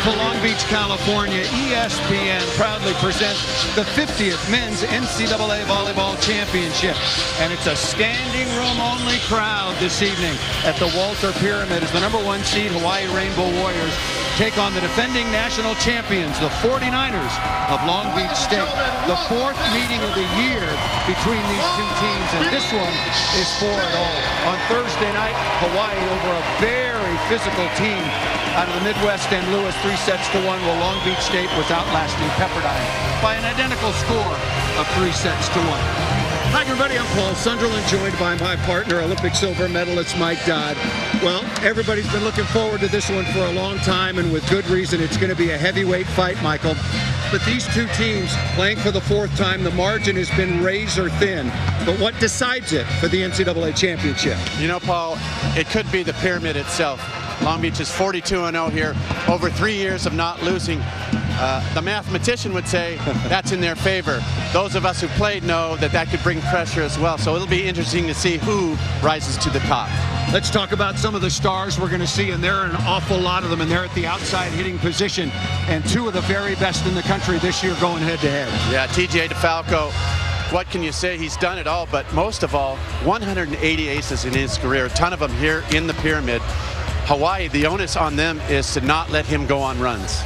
beautiful Long Beach, California, ESPN proudly presents the 50th Men's NCAA Volleyball Championship. And it's a standing room only crowd this evening at the Walter Pyramid as the #1 seed Hawaii Rainbow Warriors take on the defending national champions, the 49ers of Long Beach State. The fourth meeting of the year between these two teams, and this one is for it all. On Thursday night, Hawaii over a very physical team out of the Midwest St. Louis, 3-1, while Long Beach State was outlasting Pepperdine by an identical score of 3-1. Hi everybody, I'm Paul Sunderland, joined by my partner, Olympic silver medalist Mike Dodd. Well, everybody's been looking forward to this one for a long time, and with good reason. It's going to be a heavyweight fight, Michael. But these two teams playing for the fourth time, the margin has been razor thin. But what decides it for the NCAA championship? You know, Paul, it could be the pyramid itself. Long Beach is 42-0 here, over 3 years of not losing. The mathematician would say that's in their favor. Those of us who played know that that could bring pressure as well. So it'll be interesting to see who rises to the top. Let's talk about some of the stars we're going to see, and there are an awful lot of them, and they're at the outside hitting position, and two of the very best in the country this year going head-to-head. Yeah, TJ DeFalco, what can you say? He's done it all, but most of all, 180 aces in his career, a ton of them here in the pyramid. Hawaii, the onus on them is to not let him go on runs.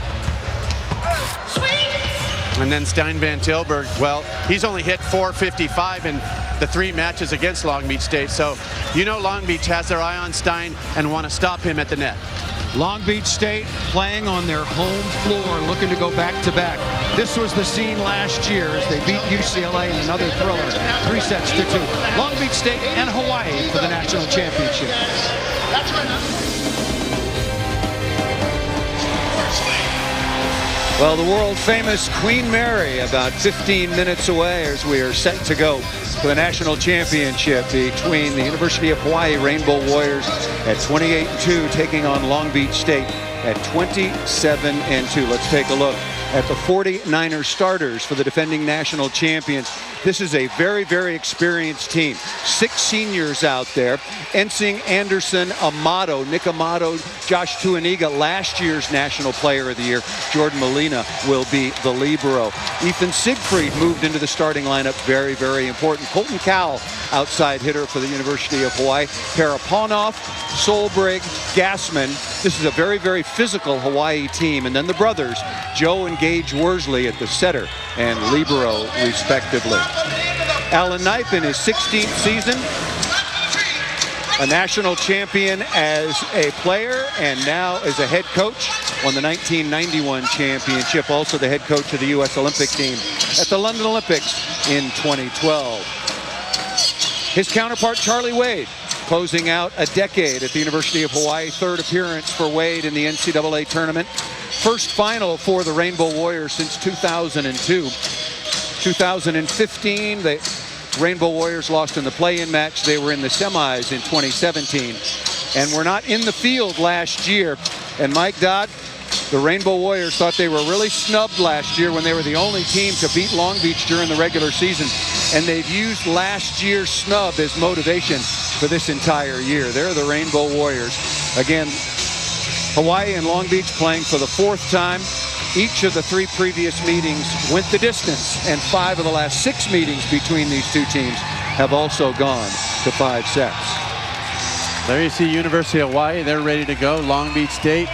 And then Stein Van Tilburg, well, he's only hit .455 in the 3 matches against Long Beach State. So, you know, Long Beach has their eye on Stein and want to stop him at the net. Long Beach State playing on their home floor, looking to go back-to-back. This was the scene last year as they beat UCLA in another thriller, 3-2. Long Beach State and Hawaii for the national championship. That's right. Well, the world-famous Queen Mary about 15 minutes away as we are set to go for the national championship between the University of Hawaii Rainbow Warriors at 28-2 taking on Long Beach State at 27-2. Let's take a look at the 49ers starters for the defending national champions. This is a very, very experienced team. 6 seniors out there. Ensing, Anderson, Amato, Nick Amato, Josh Tuaniga, last year's National Player of the Year. Jordan Molina will be the libero. Ethan Siegfried moved into the starting lineup. Very, very important. Colton Cowell, outside hitter for the University of Hawaii. Paraponov, Solbrig, Gassman. This is a very, very physical Hawaii team. And then the brothers, Joe and Gage Worsley at the setter and libero, respectively. Alan Knipe in his 16th season, a national champion as a player and now as a head coach. Won the 1991 championship, also the head coach of the U.S. Olympic team at the London Olympics in 2012. His counterpart, Charlie Wade, closing out a decade at the University of Hawaii. 3rd appearance for Wade in the NCAA tournament. First final for the Rainbow Warriors since 2002. 2015, the Rainbow Warriors lost in the play-in match. They were in the semis in 2017 and were not in the field last year. And Mike Dodd, the Rainbow Warriors thought they were really snubbed last year when they were the only team to beat Long Beach during the regular season. And they've used last year's snub as motivation for this entire year. They're the Rainbow Warriors. Again, Hawaii and Long Beach playing for the 4th time. Each of the 3 previous meetings went the distance, and 5 of the last 6 meetings between these two teams have also gone to 5 sets. There you see University of Hawaii. They're ready to go. Long Beach State.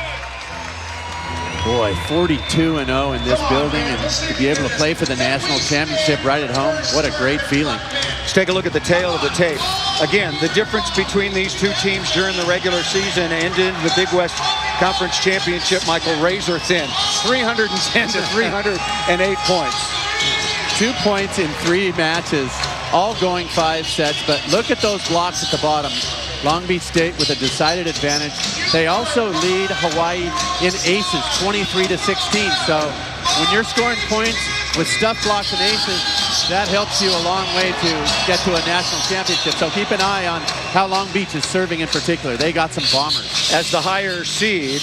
Boy, 42-0 in this building, and to be able to play for the national championship right at home, what a great feeling. Let's take a look at the tail of the tape. Again, the difference between these two teams during the regular season and in the Big West Conference Championship, Michael, razor thin. 310 to 308 points. 2 points in 3 matches, all going 5 sets, but look at those blocks at the bottom. Long Beach State with a decided advantage. They also lead Hawaii in aces, 23-16. So when you're scoring points with stuff blocks and aces, that helps you a long way to get to a national championship. So keep an eye on how Long Beach is serving in particular. They got some bombers. As the higher seed,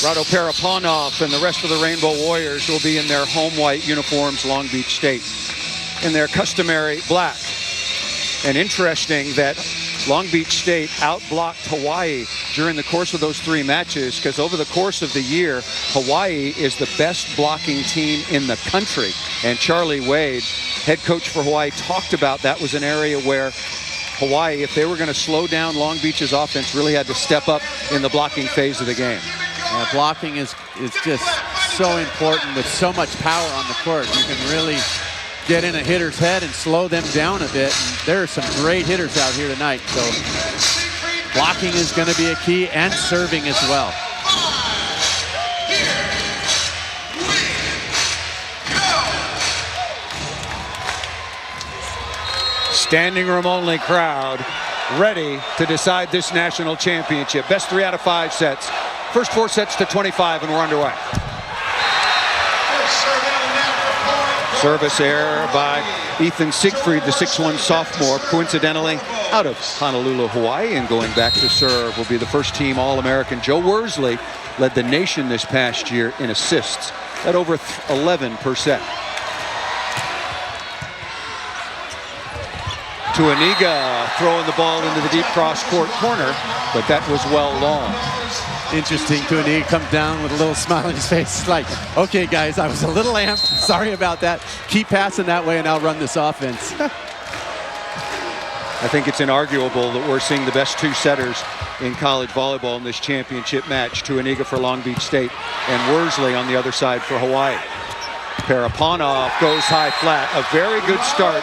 Rado Paraponov and the rest of the Rainbow Warriors will be in their home white uniforms, Long Beach State, in their customary black. And interesting that Long Beach State outblocked Hawaii during the course of those 3 matches, because over the course of the year, Hawaii is the best blocking team in the country. And Charlie Wade, head coach for Hawaii, talked about that was an area where Hawaii, if they were going to slow down Long Beach's offense, really had to step up in the blocking phase of the game. Yeah, blocking is just so important with so much power on the court. You can really get in a hitter's head and slow them down a bit. And there are some great hitters out here tonight. So blocking is going to be a key, and serving as well. Standing room only crowd ready to decide this national championship. Best 3 out of 5 sets. First 4 sets to 25, and we're underway. Service error by Ethan Siegfried, the 6'1 sophomore, coincidentally out of Honolulu, Hawaii, and going back to serve will be the first team All-American. Joe Worsley led the nation this past year in assists at over 11%. Tuaniga throwing the ball into the deep cross-court corner, but that was well long. Interesting. Tuaniga comes down with a little smile on his face. It's like, okay, guys, I was a little amped. Sorry about that. Keep passing that way, and I'll run this offense. I think it's inarguable that we're seeing the best 2 setters in college volleyball in this championship match. Tuaniga for Long Beach State and Worsley on the other side for Hawaii. Paraponov goes high flat. A very good start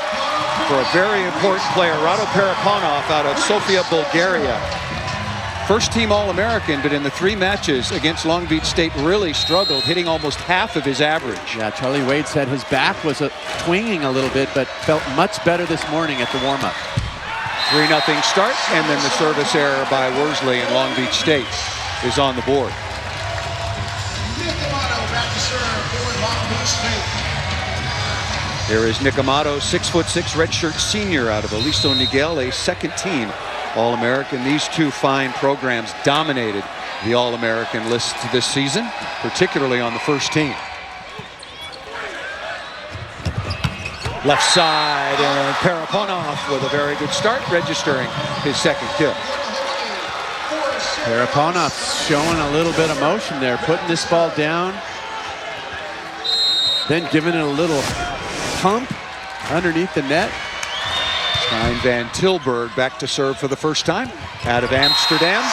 for a very important player, Rado Paraponov out of Sofia, Bulgaria. First team All-American, but in the 3 matches against Long Beach State really struggled, hitting almost half of his average. Yeah, Charlie Wade said his back was twinging a little bit, but felt much better this morning at the warm-up. 3-0 start, and then the service error by Worsley, and Long Beach State is on the board. Here is Nick Amato, 6'6", redshirt senior out of Aliso Niguel, a second-team All-American. These 2 fine programs dominated the All-American list this season, particularly on the first team. Left side, and Paraponov with a very good start, registering his 2nd kill. Paraponov showing a little bit of motion there, putting this ball down, then giving it a little pump underneath the net. Stijn van Tilburg back to serve for the first time out of Amsterdam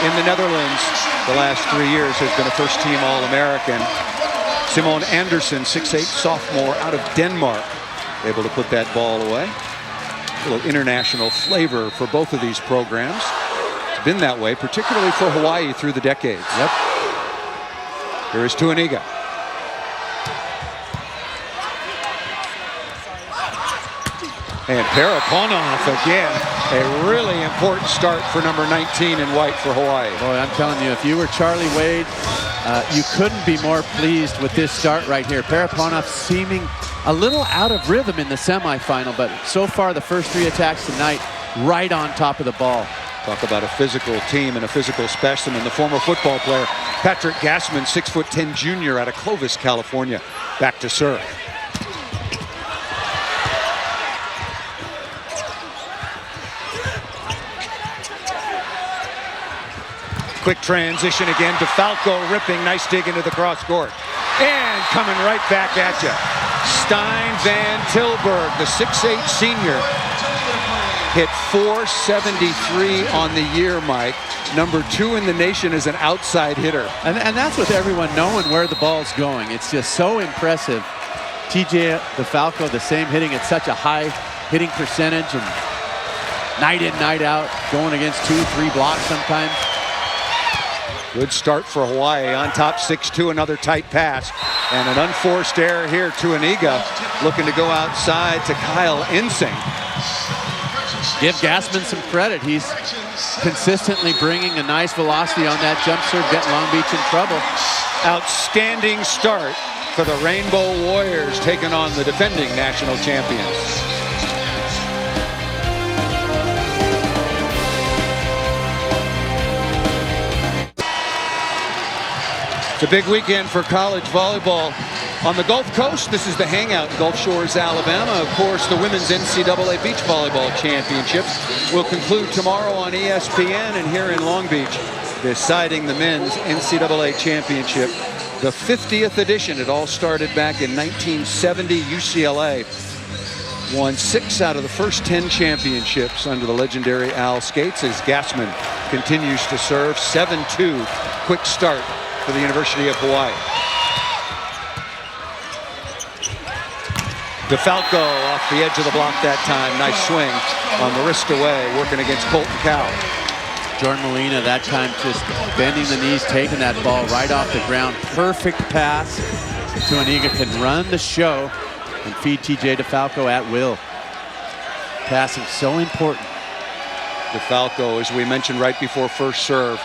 in the Netherlands. The last 3 years has been a first-team All-American. Simone Andersen, 6'8", sophomore out of Denmark, able to put that ball away. A little international flavor for both of these programs. It's been that way, particularly for Hawaii through the decades. Yep. Here is Tuaniga. And Paraponov again, a really important start for number 19 in white for Hawaii. Boy, I'm telling you, if you were Charlie Wade, you couldn't be more pleased with this start right here. Paraponov seeming a little out of rhythm in the semifinal, but so far the first 3 attacks tonight, right on top of the ball. Talk about a physical team and a physical specimen. The former football player, Patrick Gassman, 6'10" junior out of Clovis, California, back to serve. Quick transition again. DeFalco ripping. Nice dig into the cross court. And coming right back at you. Stijn van Tilburg, the 6'8" senior, hit .473 on the year, Mike. Number 2 in the nation as an outside hitter. And that's with everyone knowing where the ball's going. It's just so impressive. TJ DeFalco, the same, hitting at such a high hitting percentage, and night in, night out, going against 2-3 blocks sometimes. Good start for Hawaii on top, 6-2, another tight pass. And an unforced error here. Tuaniga looking to go outside to Kyle Insing. Give Gassman some credit. He's consistently bringing a nice velocity on that jump serve, getting Long Beach in trouble. Outstanding start for the Rainbow Warriors, taking on the defending national champions. It's a big weekend for college volleyball On the Gulf Coast, this is the Hangout in Gulf Shores, Alabama. Of course, the Women's NCAA Beach Volleyball Championships will conclude tomorrow on ESPN, and here in Long Beach, deciding the Men's NCAA Championship, the 50th edition. It all started back in 1970. UCLA won 6 out of the first 10 championships under the legendary Al Skates as Gassman continues to serve. 7-2 quick start for the University of Hawaii. DeFalco off the edge of the block that time. Nice swing on the wrist away, working against Colton Cowell. Jordan Molina that time just bending the knees, taking that ball right off the ground. Perfect pass. Tuaniga can run the show and feed TJ DeFalco at will. Passing so important. DeFalco, as we mentioned right before first serve,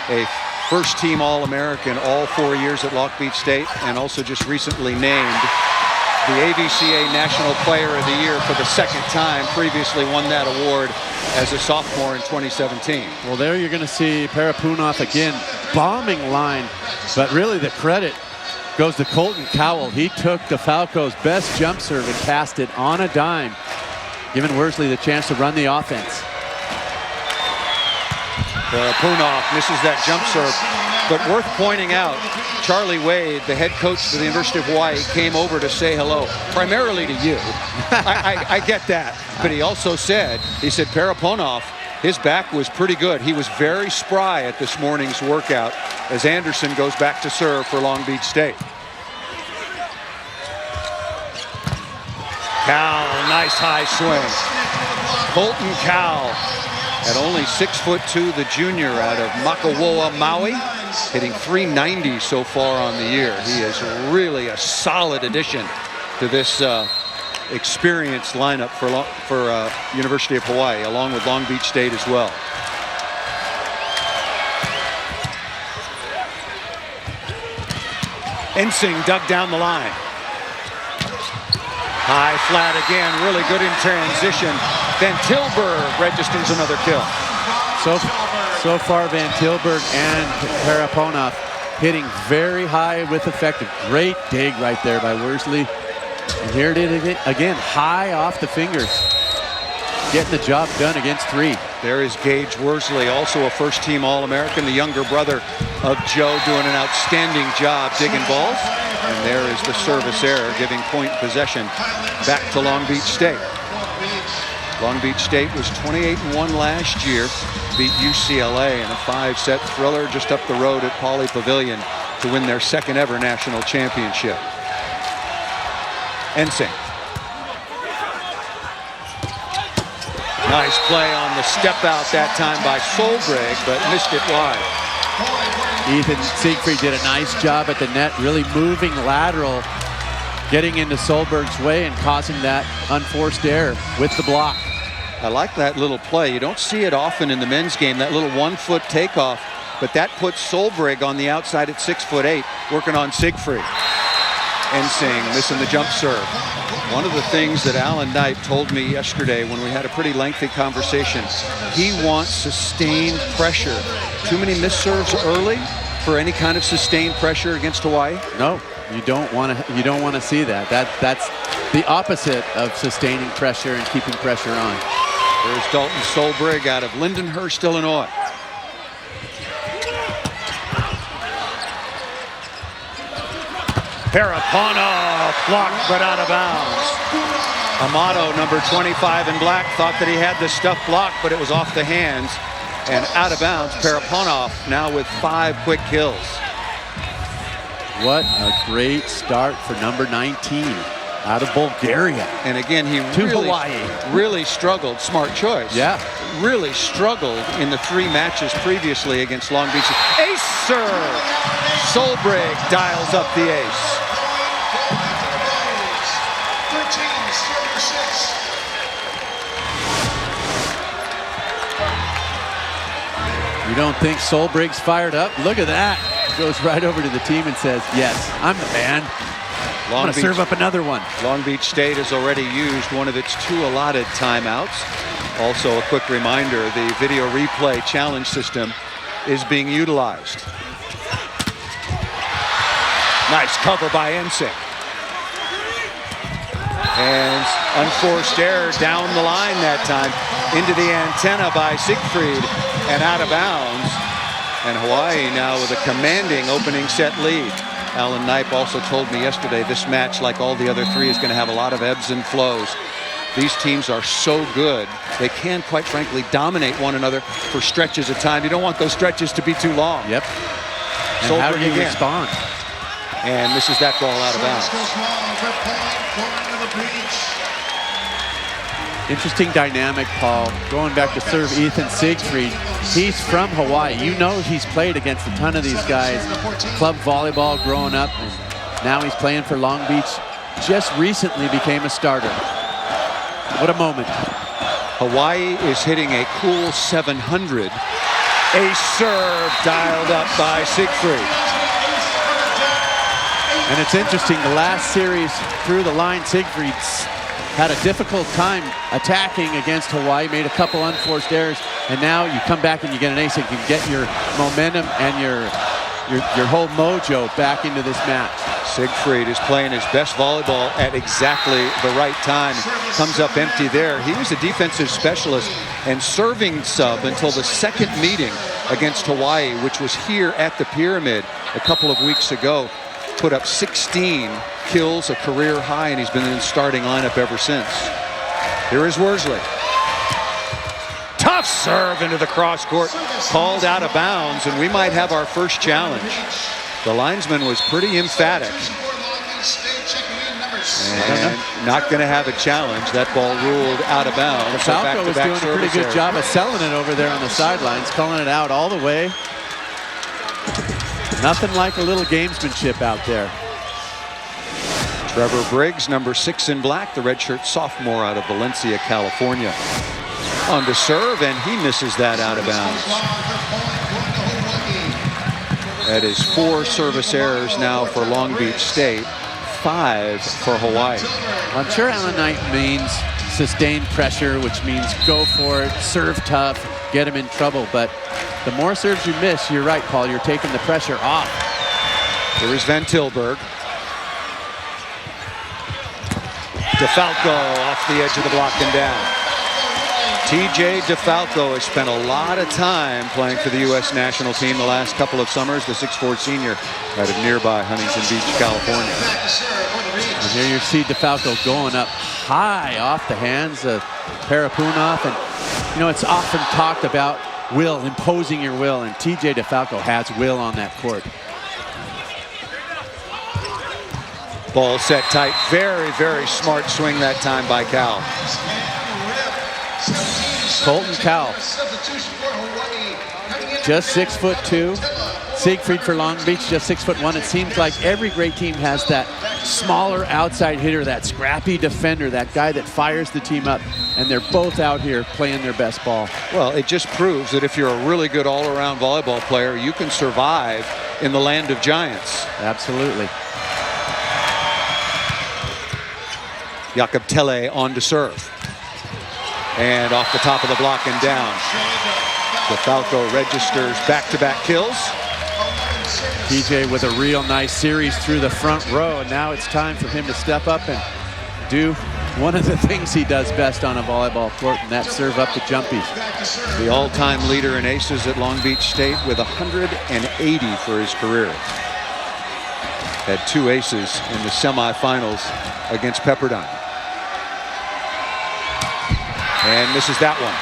a first-team All-American all 4 years at Long Beach State, and also just recently named the AVCA National Player of the Year for the 2nd time. Previously won that award as a sophomore in 2017. Well, there you're going to see Parapunov again, bombing line, but really the credit goes to Colton Cowell. He took DeFalco's best jump serve and cast it on a dime, giving Worsley the chance to run the offense. Parapunov misses that jump serve, but worth pointing out, Charlie Wade, the head coach for the University of Hawaii, came over to say hello, primarily to you. I get that, but he also said, Parapunov, his back was pretty good. He was very spry at this morning's workout as Anderson goes back to serve for Long Beach State. Cowell, nice high swing. Colton Cowell, at only 6'2", the junior out of Makawoa, Maui, hitting .390 so far on the year. He is really a solid addition to this experienced lineup for University of Hawaii, along with Long Beach State as well. Ensing dug down the line. High flat again, really good in transition. Van Tilburg registers another kill. So far, Van Tilburg and Parapunov hitting very high with effective. Great dig right there by Worsley. And here it is again, high off the fingers. Getting the job done against 3. There is Gage Worsley, also a first-team All-American, the younger brother of Joe, doing an outstanding job digging balls. And there is the service error, giving point possession back to Long Beach State. Long Beach State was 28-1 last year, beat UCLA in a 5-set thriller just up the road at Pauley Pavilion to win their 2nd ever national championship. Ensing. Nice play on the step out that time by Solbrig, but missed it wide. Ethan Siegfried did a nice job at the net, really moving lateral, getting into Solberg's way and causing that unforced error with the block. I like that little play. You don't see it often in the men's game, that little 1-foot takeoff, but that puts Solbrig on the outside at 6'8", working on Siegfried. Ensing missing the jump serve. One of the things that Alan Knight told me yesterday when we had a pretty lengthy conversation, he wants sustained pressure. Too many missed serves early for any kind of sustained pressure against Hawaii? No, you don't want to see that. That's the opposite of sustaining pressure and keeping pressure on. There's Dalton Solbrig out of Lindenhurst, Illinois. Parapunov blocked but out of bounds. Amato, number 25 in black, thought that he had the stuff blocked, but it was off the hands and out of bounds. Parapunov now with 5 quick kills. What a great start for number 19 out of Bulgaria. And again, he really struggled. Smart choice. Yeah. Really struggled in the 3 matches previously against Long Beach. Ace serve. Solbrig dials up the ace. You don't think Solbrig's fired up? Look at that. Goes right over to the team and says, yes, I'm the man. I'm going to serve up another one. Long Beach State has already used one of its 2 allotted timeouts. Also, a quick reminder, the video replay challenge system is being utilized. Nice cover by NCAA. And unforced error down the line that time. Into the antenna by Siegfried and out of bounds. And Hawaii now with a commanding opening set lead. Alan Knipe also told me yesterday this match, like all the other three, is going to have a lot of ebbs and flows. These teams are so good, they can, quite frankly, dominate one another for stretches of time. You don't want those stretches to be too long. Yep. And how do you respond? And misses that ball out of bounds. Interesting dynamic, Paul. Going back to serve Ethan Siegfried. He's from Hawaii. You know he's played against a ton of these guys. Club volleyball growing up. And now he's playing for Long Beach. Just recently became a starter. What a moment. Hawaii is hitting a cool 700. A serve dialed up by Siegfried. And it's interesting, the last series through the line, Siegfried's had a difficult time attacking against Hawaii, made a couple unforced errors, and now you come back and you get an ace and can get your momentum and your whole mojo back into this match. Siegfried is playing his best volleyball at exactly the right time. Comes up empty there. He was a defensive specialist and serving sub until the second meeting against Hawaii, which was here at the Pyramid a couple of weeks ago. Put up 16 kills, a career high, and he's been in the starting lineup ever since. Here is Worsley. Tough serve into the cross court, called out of bounds, and we might have our first challenge. The linesman was pretty emphatic. And not going to have a challenge. That ball ruled out of bounds. Falco was doing a pretty good job of selling it over there on the sidelines, calling it out all the way. Nothing like a little gamesmanship out there. Trevor Briggs, number 6 in black, the redshirt sophomore out of Valencia, California. On to serve, and he misses that out of bounds. That is 4 service errors now for Long Beach State, 5 for Hawaii. I'm sure Alan Knight means sustained pressure, which means go for it, serve tough, get him in trouble. But the more serves you miss, you're right, Paul, you're taking the pressure off. Here is Van Tilburg. DeFalco off the edge of the block and down. TJ DeFalco has spent a lot of time playing for the U.S. national team the last couple of summers. The 6'4" senior out of nearby Huntington Beach, California. And here you see DeFalco going up high off the hands of Parapunov. And, you know, it's often talked about will, imposing your will, and TJ DeFalco has will on that court. Ball set tight. Very, very smart swing that time by Cal. Colton Cowell, just 6'2". Siegfried for Long Beach, just 6'1". It seems like every great team has that smaller outside hitter, that scrappy defender, that guy that fires the team up, and they're both out here playing their best ball. Well, it just proves that if you're a really good all-around volleyball player, you can survive in the land of giants. Absolutely. Jakob Telle on to serve. And off the top of the block and down. DeFalco registers back-to-back kills. TJ with a real nice series through the front row, and now it's time for him to step up and do one of the things he does best on a volleyball court, and that's serve up the jumpies. The all-time leader in aces at Long Beach State with 180 for his career. Had 2 aces in the semifinals against Pepperdine. And misses that one.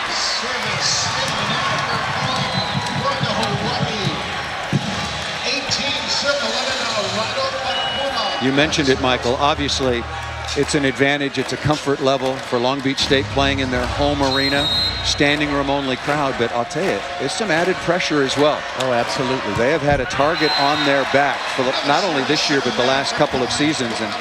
You mentioned it, Michael. Obviously, it's an advantage. It's a comfort level for Long Beach State playing in their home arena, standing room only crowd. But I'll tell you, it's some added pressure as well. Oh, absolutely. They have had a target on their back for not only this year, but the last couple of seasons. And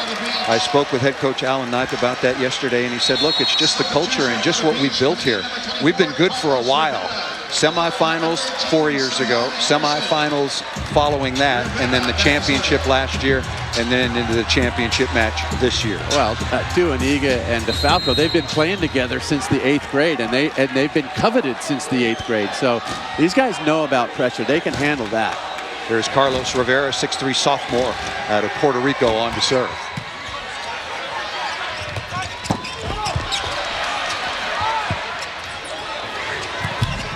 I spoke with head coach Alan Knipe about that yesterday, and he said, look, it's just the culture and just what we've built here. We've been good for a while. Semifinals 4 years ago, semifinals following that, and then the championship last year, and then into the championship match this year. Well, Tuaniga and DeFalco, they've been playing together since the 8th grade, and they've been coveted since the 8th grade. So these guys know about pressure. They can handle that. There's Carlos Rivera, 6'3" sophomore out of Puerto Rico, on to serve.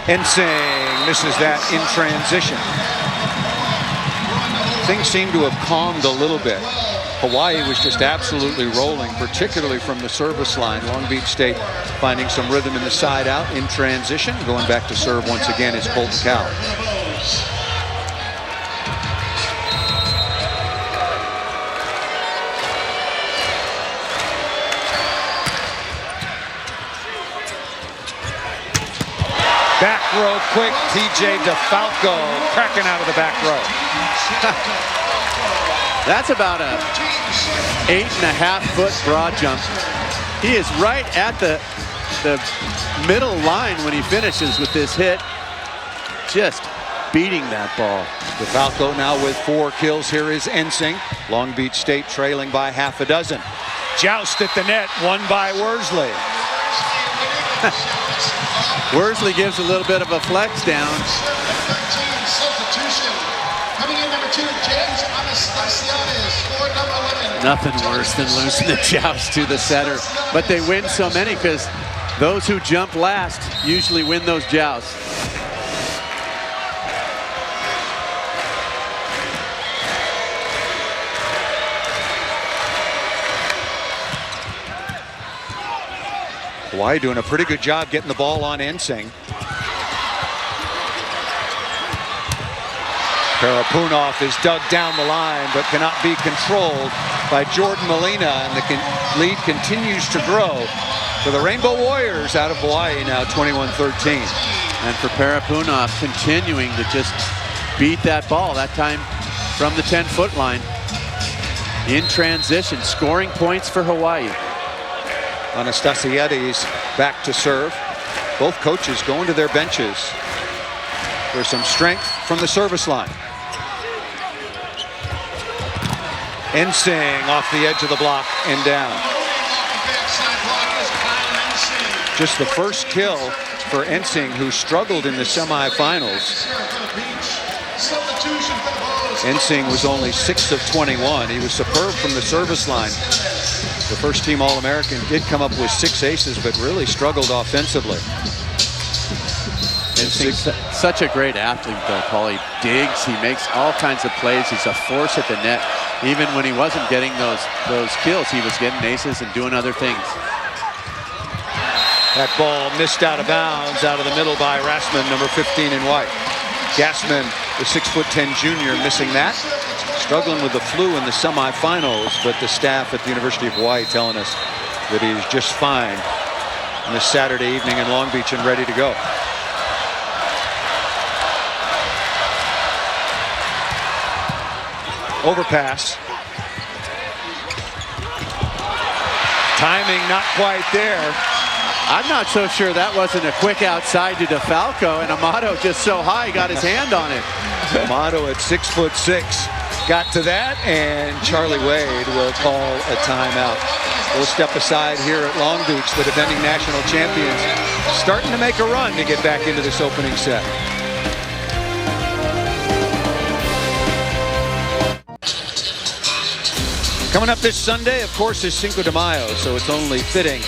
Ensing misses that in transition. Things seem to have calmed a little bit. Hawaii was just absolutely rolling, particularly from the service line. Long Beach State finding some rhythm in the side out in transition. Going back to serve once again is Colton Cowell. Back row quick, TJ DeFalco cracking out of the back row. That's about a 8.5-foot broad jump. He is right at the middle line when he finishes with this hit. Just beating that ball. DeFalco now with 4 kills. Here is Ensing. Long Beach State trailing by half a dozen. Joust at the net, won by Worsley. Worsley gives a little bit of a flex down. Nothing worse than losing the joust to the setter. But they win so many because those who jump last usually win those jousts. Hawaii doing a pretty good job getting the ball on Ensing. Parapunov is dug down the line but cannot be controlled by Jordan Molina, and the lead continues to grow for the Rainbow Warriors out of Hawaii, now 21-13. And for Parapunov continuing to just beat that ball, that time from the 10-foot line. In transition, scoring points for Hawaii. Anastasiades back to serve. Both coaches going to their benches for some strength from the service line. Ensing off the edge of the block and down. Just the first kill for Ensing, who struggled in the semifinals. Ensing was only 6 of 21. He was superb from the service line. The first team All-American did come up with 6 aces, but really struggled offensively. Ensing's such a great athlete, though, Paul. He digs, he makes all kinds of plays. He's a force at the net. Even when he wasn't getting those kills, he was getting aces and doing other things. That ball missed out of bounds, out of the middle by Rassman, number 15 in white. Gassman, the 6'10" junior, missing that. Struggling with the flu in the semifinals, but the staff at the University of Hawaii telling us that he's just fine on this Saturday evening in Long Beach and ready to go. Overpass. Timing not quite there. I'm not so sure that wasn't a quick outside to DeFalco, and Amato just so high got his hand on it. Amato at 6'6". Got to that, and Charlie Wade will call a timeout. We'll step aside here at Long Beach, the defending national champions, starting to make a run to get back into this opening set. Coming up this Sunday, of course, is Cinco de Mayo, so it's only fitting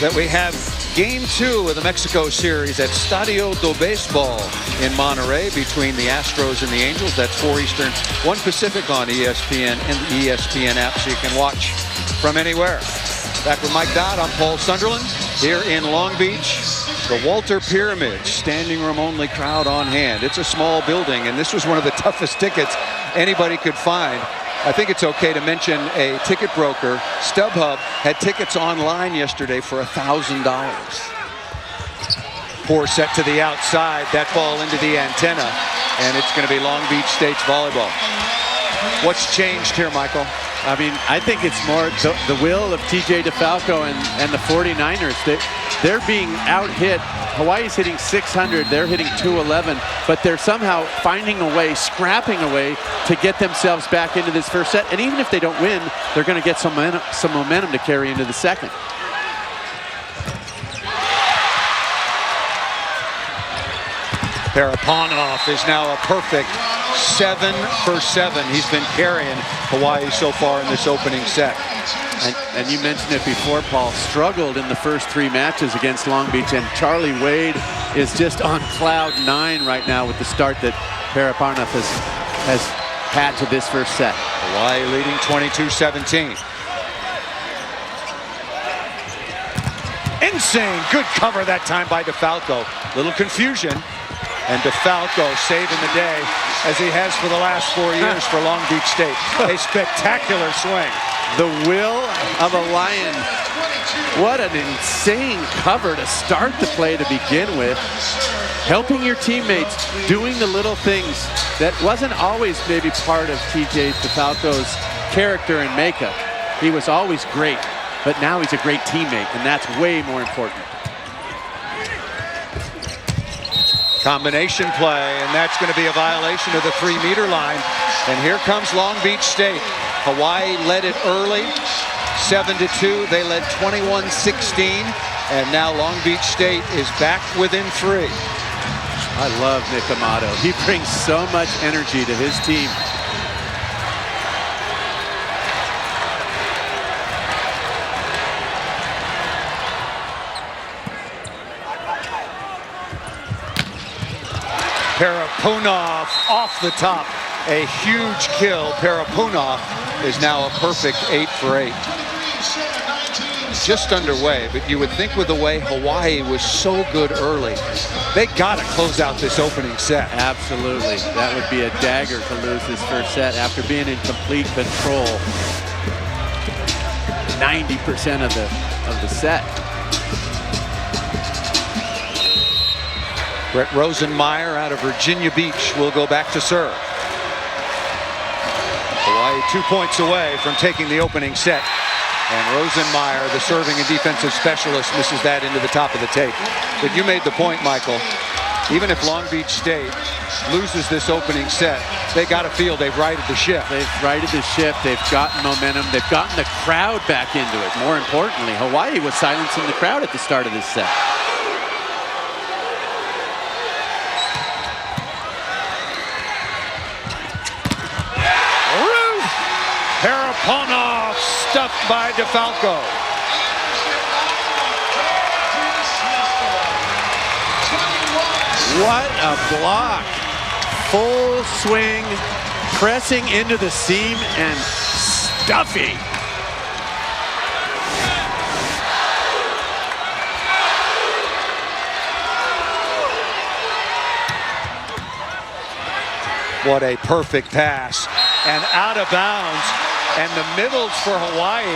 that we have Game 2 of the Mexico series at Estadio do Baseball in Monterrey between the Astros and the Angels. That's 4 Eastern, 1 Pacific on ESPN and the ESPN app, so you can watch from anywhere. Back with Mike Dodd, I'm Paul Sunderland here in Long Beach. The Walter Pyramid, standing room only crowd on hand. It's a small building, and this was one of the toughest tickets anybody could find. I think it's okay to mention a ticket broker, StubHub, had tickets online yesterday for $1,000. Poor set to the outside, that ball into the antenna, and it's going to be Long Beach State's volleyball. What's changed here, Michael? I mean, I think it's more the will of TJ DeFalco and the 49ers. They're being out-hit. Hawaii's hitting 600, they're hitting 211, but they're somehow finding a way, scrapping a way to get themselves back into this first set. And even if they don't win, they're going to get some momentum to carry into the second. Paraponov is now a perfect 7 for 7. He's been carrying Hawaii so far in this opening set. And you mentioned it before, Paul, struggled in the first 3 matches against Long Beach, and Charlie Wade is just on cloud 9 right now with the start that Paraponov has had to this first set. Hawaii leading 22-17. Insane, good cover that time by DeFalco. Little confusion, and DeFalco saving the day as he has for the last 4 years for Long Beach State. A spectacular swing. The will of a lion. What an insane cover to start the play to begin with. Helping your teammates, doing the little things that wasn't always maybe part of TJ DeFalco's character and makeup. He was always great, but now he's a great teammate, and that's way more important. Combination play, and that's going to be a violation of the 3-meter line. And here comes Long Beach State. Hawaii led it early, 7-2. They led 21-16, and now Long Beach State is back within 3. I love Nick Amato. He brings so much energy to his team. Paraponov off the top. A huge kill. Paraponov is now a perfect 8 for 8. Just underway, but you would think with the way Hawaii was so good early, they got to close out this opening set. Absolutely. That would be a dagger to lose this first set after being in complete control 90% of the set. Brett Rosenmeyer out of Virginia Beach will go back to serve. Hawaii 2 points away from taking the opening set. And Rosenmeyer, the serving and defensive specialist, misses that into the top of the tape. But you made the point, Michael. Even if Long Beach State loses this opening set, they got to feel they've righted the ship. They've righted the ship. They've gotten momentum. They've gotten the crowd back into it. More importantly, Hawaii was silencing the crowd at the start of this set. Paraponov stuffed by DeFalco. What a block. Full swing, pressing into the seam, and stuffy. What a perfect pass. And out of bounds. And the middles for Hawaii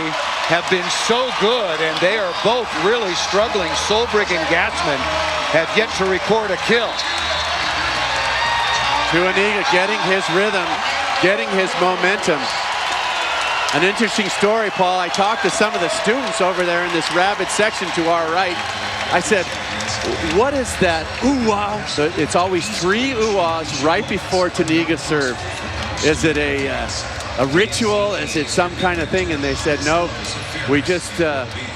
have been so good, and they are both really struggling. Solbrig and Gatzman have yet to record a kill. Tuaniga getting his rhythm, getting his momentum. An interesting story, Paul. I talked to some of the students over there in this rabid section to our right. I said, what is that ooh-ah? So it's always 3 ooh-ahs right before Tuaniga serve. Is it a ritual? Is it some kind of thing? And they said, no, we just,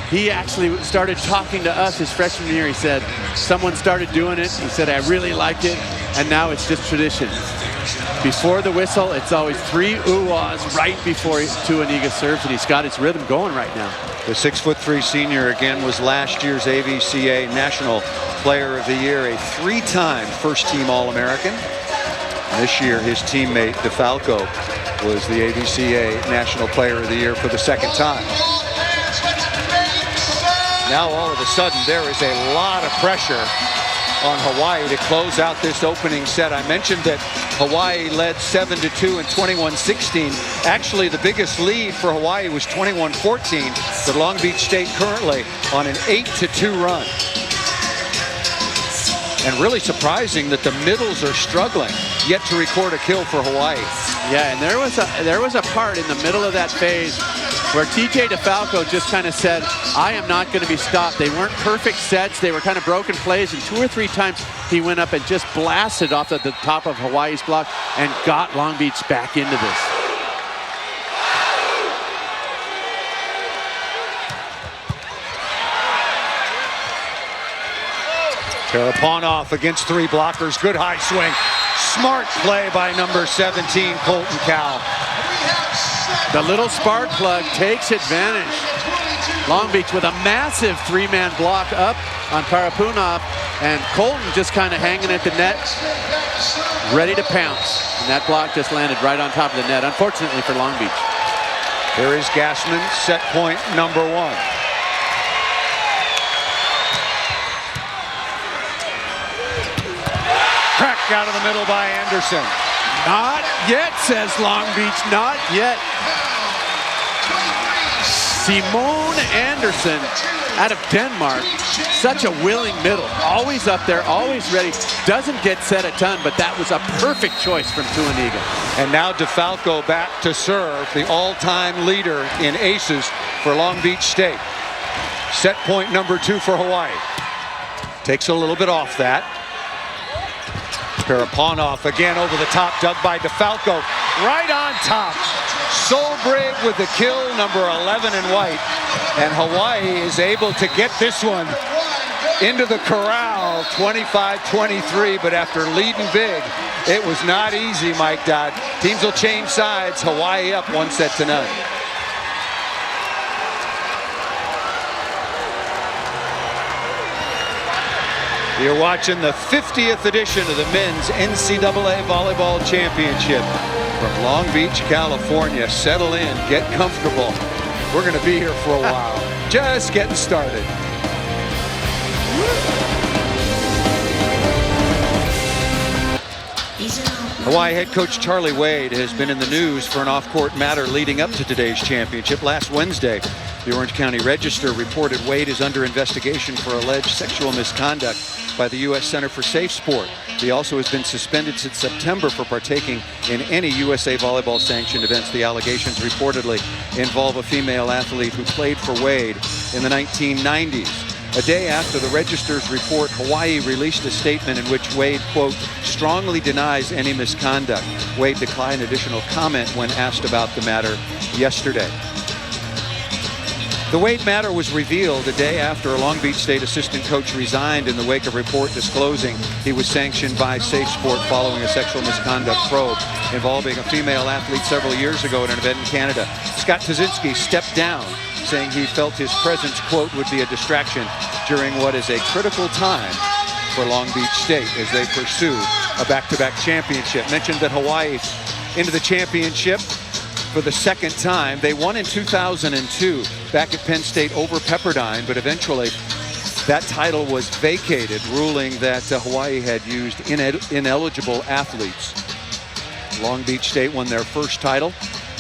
he actually started talking to us his freshman year. He said, someone started doing it. He said, I really liked it. And now it's just tradition. Before the whistle, it's always 3 ooh-ahs right before Tuaniga serves, and he's got his rhythm going right now. The 6'3" senior again was last year's AVCA National Player of the Year, a 3-time first-team All-American. This year, his teammate DeFalco was the AVCA National Player of the Year for the 2nd time. Now all of a sudden there is a lot of pressure on Hawaii to close out this opening set. I mentioned that Hawaii led 7-2 and 21-16. Actually, the biggest lead for Hawaii was 21-14, but Long Beach State currently on an 8-2 run. And really surprising that the middles are struggling, yet to record a kill for Hawaii. Yeah, and there was a part in the middle of that phase where TJ DeFalco just kind of said, I am not going to be stopped. They weren't perfect sets. They were kind of broken plays, and 2 or 3 times he went up and just blasted off at the top of Hawaii's block and got Long Beach back into this. Paraponov against 3 blockers. Good high swing. Smart play by number 17, Colton Cowell. The little spark plug takes advantage. Long Beach with a massive 3-man block up on Paraponov, and Colton just kind of hanging at the net, ready to pounce. And that block just landed right on top of the net, unfortunately for Long Beach. Here is Gassman, set point number 1. Cracked out of the middle by Anderson. Not yet, says Long Beach, not yet. Simone Anderson out of Denmark, such a willing middle, always up there, always ready, doesn't get set a ton, but that was a perfect choice from Tuaniga. And now DeFalco back to serve, the all-time leader in aces for Long Beach State. Set point number 2 for Hawaii. Takes a little bit off that. Paraponov again over the top, dug by DeFalco, right on top. Solbrig with the kill, number 11 in white. And Hawaii is able to get this one into the corral, 25-23, but after leading big, it was not easy, Mike Dodd. Teams will change sides. Hawaii up 1-0. You're watching the 50th edition of the Men's NCAA Volleyball Championship from Long Beach, California. Settle in, get comfortable. We're going to be here for a while. Just getting started. Hawaii head coach Charlie Wade has been in the news for an off-court matter leading up to today's championship. Last Wednesday, the Orange County Register reported Wade is under investigation for alleged sexual misconduct by the U.S. Center for Safe Sport. He also has been suspended since September for partaking in any USA Volleyball sanctioned events. The allegations reportedly involve a female athlete who played for Wade in the 1990s. A day after the Register's report, Hawaii released a statement in which Wade, quote, strongly denies any misconduct. Wade declined additional comment when asked about the matter yesterday. The Wade matter was revealed a day after a Long Beach State assistant coach resigned in the wake of a report disclosing he was sanctioned by Safe Sport following a sexual misconduct probe involving a female athlete several years ago at an event in Canada. Scott Tuzinski stepped down, saying he felt his presence, quote, would be a distraction during what is a critical time for Long Beach State as they pursue a back-to-back championship. Mentioned that Hawaii into the championship for the second time. They won in 2002 back at Penn State over Pepperdine, but eventually that title was vacated, ruling that Hawaii had used ineligible athletes. Long Beach State won their first title.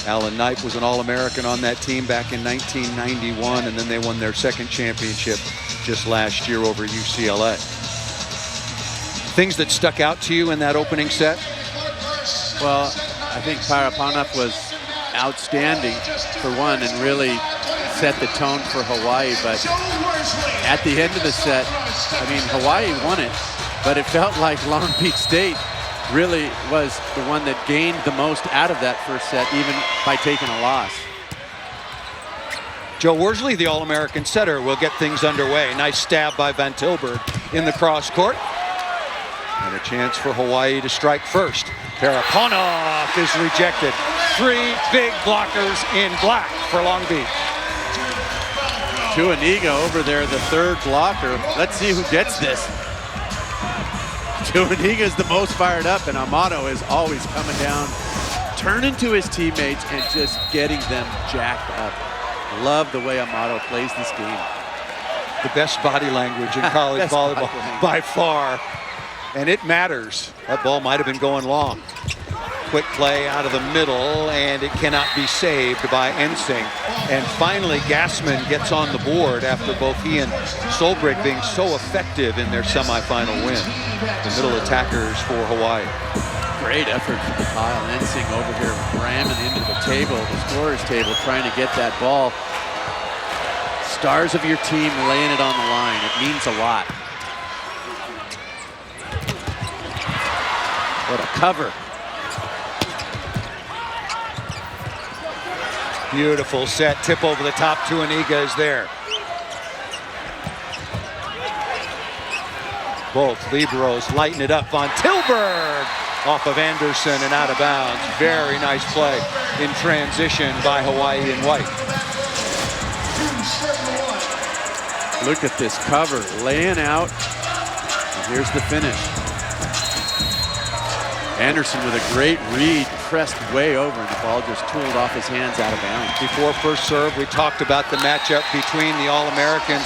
Alan Knight was an All-American on that team back in 1991, and then they won their second championship just last year over UCLA. Things that stuck out to you in that opening set? Well, I think Paraponov was outstanding for one and really set the tone for Hawaii, but at the end of the set, I mean, Hawaii won it, but it felt like Long Beach State really was the one that gained the most out of that first set, even by taking a loss. Joe Worsley, the All-American setter, will get things underway. Nice stab by Van Tilburg in the cross court. And a chance for Hawaii to strike first. Paraponov is rejected. 3 big blockers in black for Long Beach. Tuaniga over there, the third blocker. Let's see who gets this. Tuaniga is the most fired up, and Amato is always coming down, turning to his teammates and just getting them jacked up. Love the way Amato plays this game. The best body language in college volleyball by far. And it matters. That ball might have been going long. Quick play out of the middle, and it cannot be saved by Ensing. And finally, Gassman gets on the board after both he and Solbrig being so effective in their semifinal win. The middle attackers for Hawaii. Great effort from the pile. Ensing over here ramming into the table, the scorer's table, trying to get that ball. Stars of your team laying it on the line. It means a lot. What a cover. Beautiful set, tip over the top. Tuaniga is there. Both liberos lighten it up. Von Tilburg off of Anderson and out of bounds. Very nice play in transition by Hawaii in white. Look at this cover, laying out. And here's the finish. Anderson with a great read, pressed way over, and the ball just tooled off his hands out of bounds. Before first serve, we talked about the matchup between the All-Americans,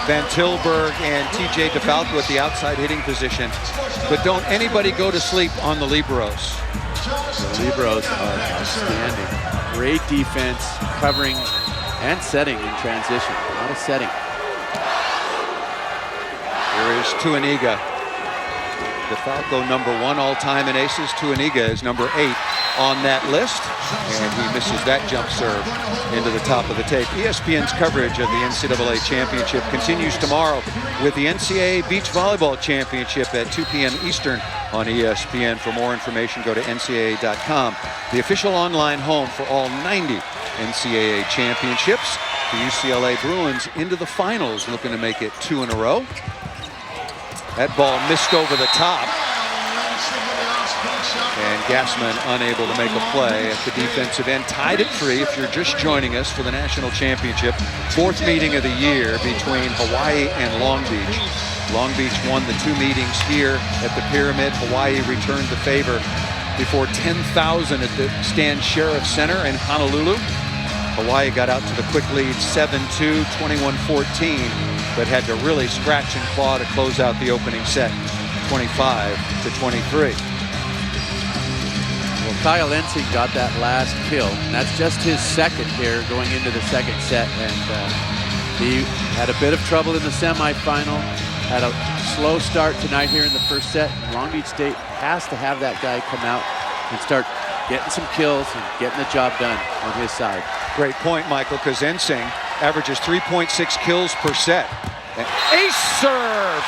Van Tilburg and TJ DeFalco at the outside hitting position. But don't anybody go to sleep on the liberos. The liberos are outstanding. Great defense, covering and setting in transition. A lot of setting. Here is Tuaniga. DeFalco #1 all-time in aces. Tuaniga is #8 on that list, and he misses that jump serve into the top of the tape. ESPN's coverage of the NCAA Championship continues tomorrow with the NCAA Beach Volleyball Championship at 2 p.m. Eastern on ESPN. For more information, go to ncaa.com. The official online home for all 90 NCAA championships. The UCLA Bruins into the finals, looking to make it 2 in a row. That ball missed over the top. And Gassman unable to make a play at the defensive end. Tied at 3 if you're just joining us for the national championship. 4th meeting of the year between Hawaii and Long Beach. Long Beach won the 2 meetings here at the Pyramid. Hawaii returned the favor before 10,000 at the Stan Sheriff Center in Honolulu. Hawaii got out to the quick lead 7-2, 21-14, but had to really scratch and claw to close out the opening set, 25-23. Well, Kyle Ensing got that last kill, and that's just his second here going into the second set, and he had a bit of trouble in the semifinal, had a slow start tonight here in the first set. Long Beach State has to have that guy come out and start getting some kills and getting the job done on his side. Great point, Michael, because Ensing averages 3.6 kills per set. And ace serve!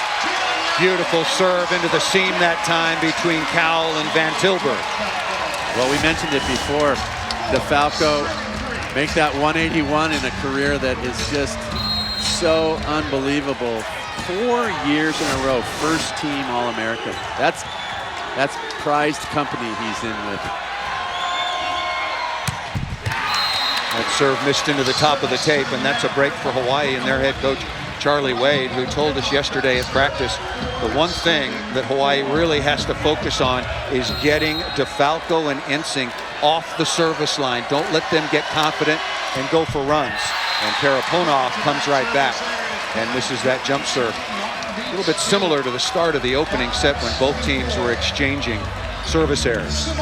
Beautiful serve into the seam that time between Cowell and Van Tilburg. Well, we mentioned it before. DeFalco make that 181 in a career that is just so unbelievable. 4 years in a row, first team All-American. That's prized company he's in with. That serve missed into the top of the tape, and that's a break for Hawaii and their head coach, Charlie Wade, who told us yesterday at practice the one thing that Hawaii really has to focus on is getting DeFalco and Ensing off the service line. Don't let them get confident and go for runs. And Paraponov comes right back and misses that jump serve. A little bit similar to the start of the opening set when both teams were exchanging service errors.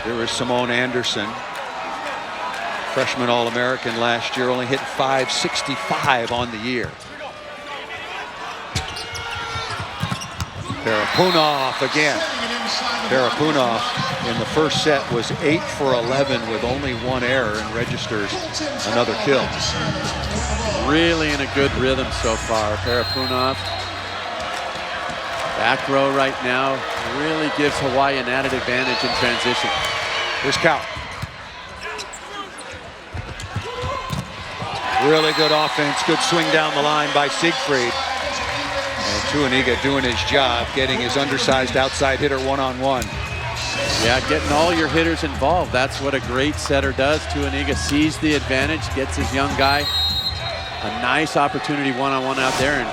Here is Simone Anderson, freshman All-American last year, only hit .565 on the year. Parapunov again. Parapunov in the first set was 8 for 11 with only 1 error and registers another kill. Really in a good rhythm so far. Parapunov, back row right now, really gives Hawaii an added advantage in transition. Here's Cowell. Really good offense, good swing down the line by Siegfried. And Tuaniga doing his job, getting his undersized outside hitter one-on-one. Yeah, getting all your hitters involved. That's what a great setter does. Tuaniga sees the advantage, gets his young guy a nice opportunity one-on-one out there, and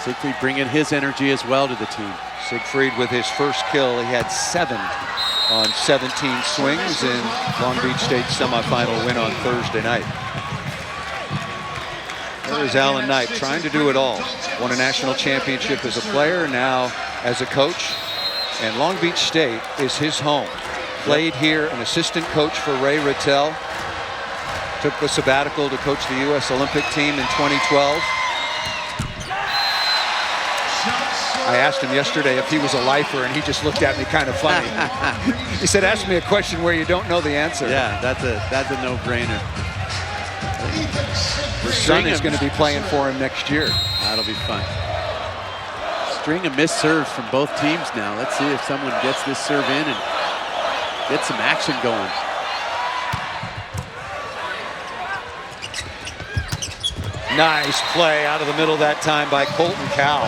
Siegfried bringing his energy as well to the team. Siegfried with his first kill. He had 7 on 17 swings in Long Beach State's semifinal win on Thursday night. There is Alan Knight trying to do it all. Won a national championship as a player, now as a coach. And Long Beach State is his home. Played here, an assistant coach for Ray Rattel. Took the sabbatical to coach the U.S. Olympic team in 2012. I asked him yesterday if he was a lifer, and he just looked at me kind of funny. He said, ask me a question where you don't know the answer. Yeah, that's a no-brainer. His son is going to be playing for him next year. That'll be fun. String of missed serves from both teams now. Let's see if someone gets this serve in and gets some action going. Nice play out of the middle that time by Colton Cowell.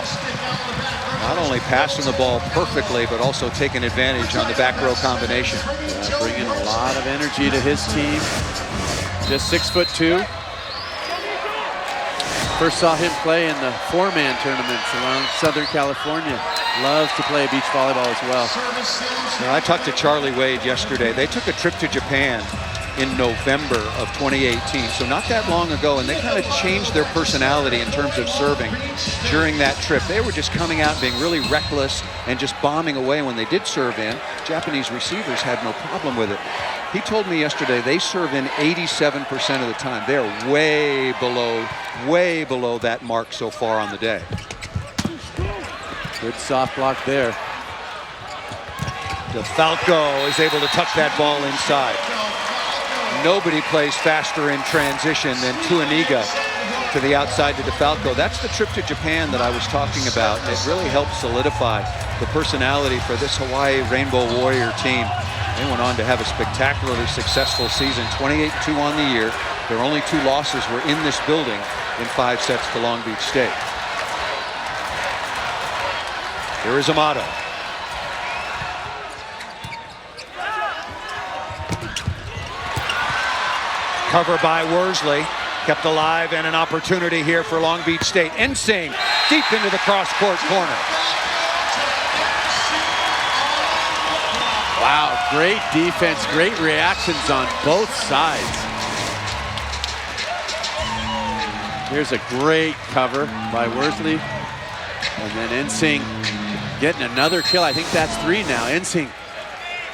Not only passing the ball perfectly, but also taking advantage on the back row combination. Yeah, bringing a lot of energy to his team. Just 6'2". First saw him play in the 4-man tournaments around Southern California. Loves to play beach volleyball as well. Now, I talked to Charlie Wade yesterday. They took a trip to Japan in November of 2018, so not that long ago, and they kind of changed their personality in terms of serving during that trip. They were just coming out being really reckless and just bombing away when they did serve in. Japanese receivers had no problem with it. He told me yesterday they serve in 87% of the time. They're way below that mark so far on the day. Good soft block there. DeFalco is able to tuck that ball inside. Nobody plays faster in transition than Tuaniga to the outside to DeFalco. That's the trip to Japan that I was talking about. It really helped solidify the personality for this Hawaii Rainbow Warrior team. They went on to have a spectacularly successful season, 28-2 on the year. Their only 2 losses were in this building in 5 sets to Long Beach State. Here is Amato. Cover by Worsley, kept alive, and an opportunity here for Long Beach State. Ensing deep into the cross-court corner. Wow, great defense, great reactions on both sides. Here's a great cover by Worsley. And then Ensing getting another kill. I think that's 3 now. Ensing,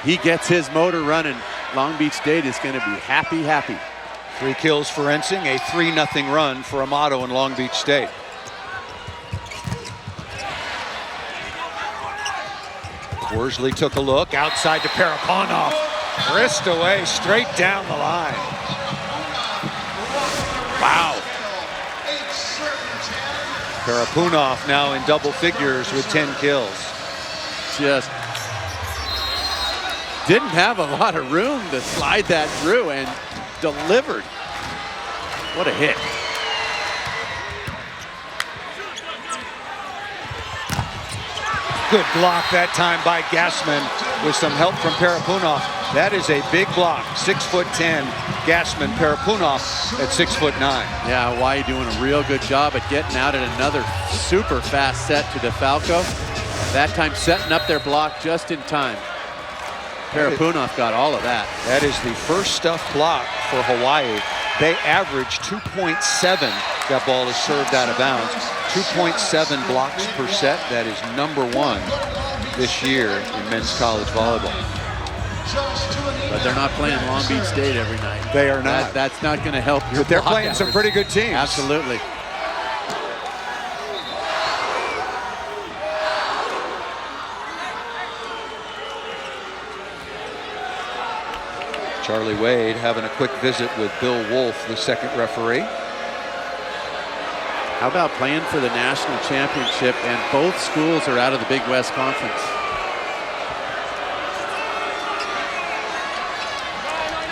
he gets his motor running. Long Beach State is going to be happy. 3 kills for Ensing, a 3-0 run for Amato in Long Beach State. Worsley took a look outside to Paraponov. Wrist away, straight down the line. Wow. Parapunov now in double figures with 10 kills. Just didn't have a lot of room to slide that through and delivered. What a hit. Good block that time by Gassman with some help from Parapunov. That is a big block. 6'10", Gassman. Parapunov at 6'9". Yeah, Hawaii doing a real good job at getting out at another super fast set to DeFalco. That time setting up their block just in time. Parapunov got all of that. That is the first stuff block for Hawaii. They average 2.7. That ball is served out of bounds. 2.7 blocks per set. That is #1 this year in men's college volleyball. But they're not playing Long Beach State every night. They are not. That's not going to help your But they're block playing average. some pretty good teams. Absolutely. Charlie Wade having a quick visit with Bill Wolf, the second referee. How about playing for the national championship and both schools are out of the Big West Conference?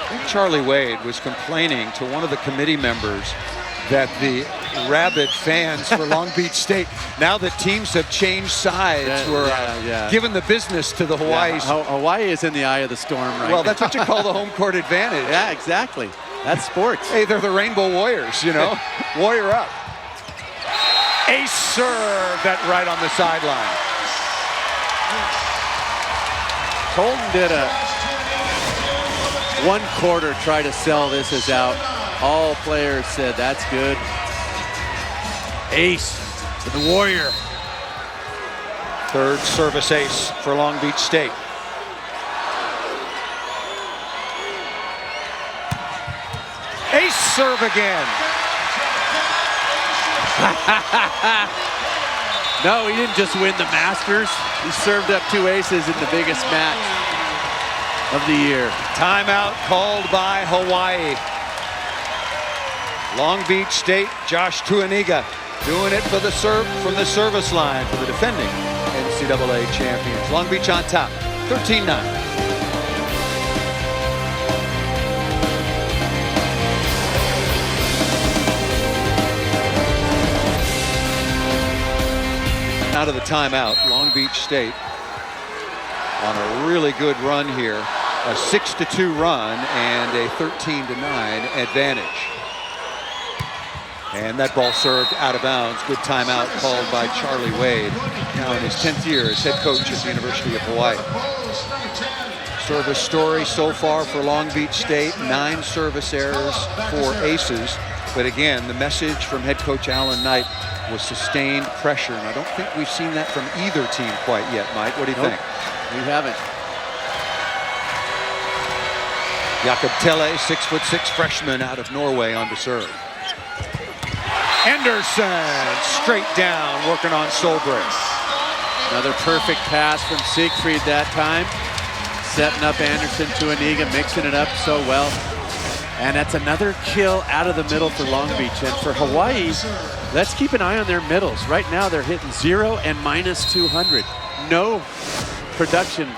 I think Charlie Wade was complaining to one of the committee members that the rabid fans for Long Beach State, now that teams have changed sides, were giving the business to the Hawaii. Hawaii is in the eye of the storm right now. Well, that's what you call the home court advantage. Yeah, exactly. That's sports. Hey, they're the Rainbow Warriors, you know. Warrior up. Ace serve that right on the sideline. Colton did a 1 quarter try to sell this as out. All players said that's good. Ace for the Warrior. Third service ace for Long Beach State. Ace serve again. No, he didn't just win the Masters. He served up 2 aces in the biggest match of the year. Timeout called by Hawaii. Long Beach State, Josh Tuaniga doing it for the serve from the service line for the defending NCAA champions. Long Beach on top, 13-9. out of the timeout. Long Beach State on a really good run here. A 6-2 run and a 13-9 advantage. And that ball served out of bounds. Good timeout called by Charlie Wade. Now in his 10th year as head coach at the University of Hawaii. Service story so far for Long Beach State. 9 service errors for aces. But again, the message from head coach Alan Knight was sustained pressure. And I don't think we've seen that from either team quite yet, Mike. What do you think? We haven't. Jakob Telle, 6'6" freshman out of Norway on to serve. Anderson straight down, working on Solberg. Another perfect pass from Siegfried that time. Setting up Anderson to Aniga, mixing it up so well. And that's another kill out of the middle for Long Beach. And for Hawaii, let's keep an eye on their middles. Right now they're hitting 0 and -200. No production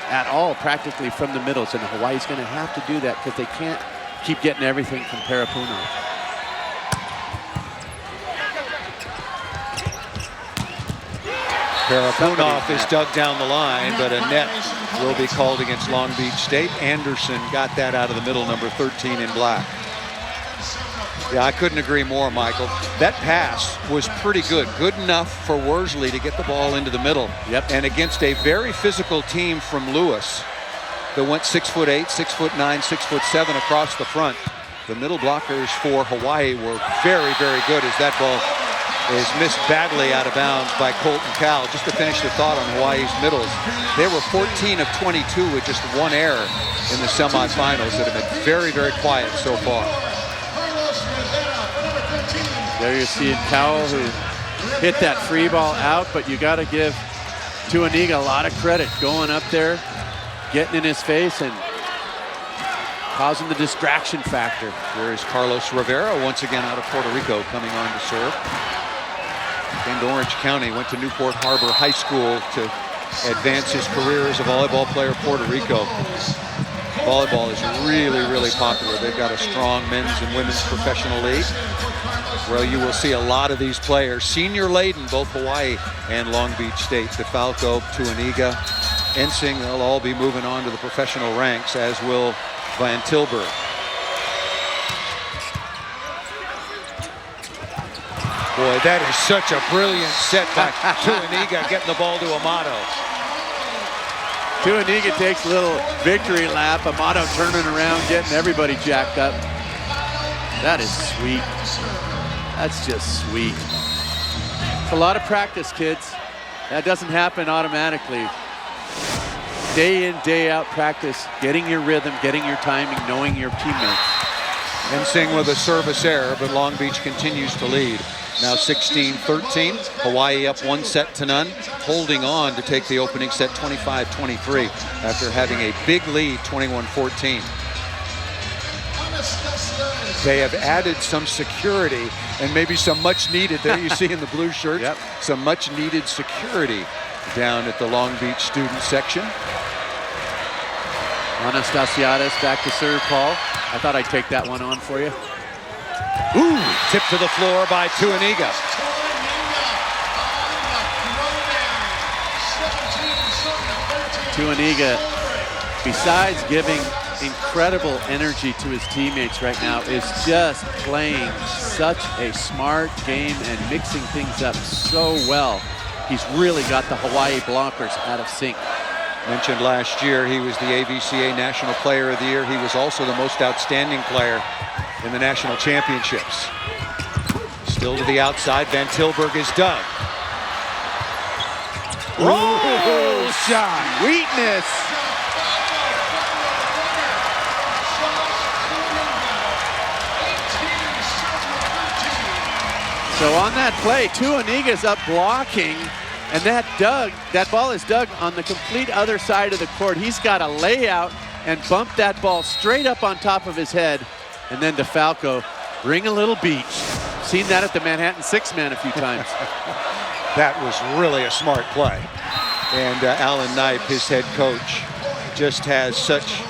at all practically from the middles. And Hawaii's going to have to do that because they can't keep getting everything from Parapunov. Parapunov is dug down the line, but a net will be called against Long Beach State. Anderson got that out of the middle, number 13 in black. Yeah, I couldn't agree more, Michael. That pass was pretty good. Good enough for Worsley to get the ball into the middle. Yep. And against a very physical team from Lewis that went 6'8", 6'9", 6'7" across the front. The middle blockers for Hawaii were very, very good as that ball is missed badly out of bounds by Colton Cowell. Just to finish the thought on Hawaii's middles, they were 14 of 22 with just 1 error in the semifinals that have been very, very quiet so far. There you see Cowell who hit that free ball out, but you got to give Tuaniga a lot of credit going up there, getting in his face and causing the distraction factor. There is Carlos Rivera once again out of Puerto Rico coming on to serve. Came to Orange County, went to Newport Harbor High School to advance his career as a volleyball player. Puerto Rico volleyball is really, really popular. They've got a strong men's and women's professional league where you will see a lot of these players, senior laden, both Hawaii and Long Beach State. DeFalco, Tuaniga, Ensing, they'll all be moving on to the professional ranks, as will Van Tilburg. Boy, that is such a brilliant set by Tuaniga, getting the ball to Amato. Tuaniga takes a little victory lap. Amato turning around, getting everybody jacked up. That is sweet. That's just sweet. It's a lot of practice, kids. That doesn't happen automatically. Day in, day out practice, getting your rhythm, getting your timing, knowing your teammates. Ensing with a service error, but Long Beach continues to lead. Now 16-13, Hawaii up 1-0, holding on to take the opening set 25-23 after having a big lead 21-14. They have added some security and maybe some much needed, there you see in the blue shirts, yep, some much needed security down at the Long Beach student section. Anastasiades back to serve, Paul. I thought I'd take that one on for you. Ooh, tipped to the floor by Tuaniga. Tuaniga, besides giving incredible energy to his teammates right now, is just playing such a smart game and mixing things up so well. He's really got the Hawaii blockers out of sync. Mentioned last year, he was the AVCA National Player of the Year. He was also the most outstanding player in the national championships. Still to the outside, Van Tilburg is dug. Roll shot! Sweetness! So on that play, Tuaniga's up blocking, and that ball is dug on the complete other side of the court. He's got to lay out and bump that ball straight up on top of his head. And then DeFalco, bring a little beach. Seen that at the Manhattan six-man a few times. That was really a smart play. And Alan Knipe, his head coach, just has such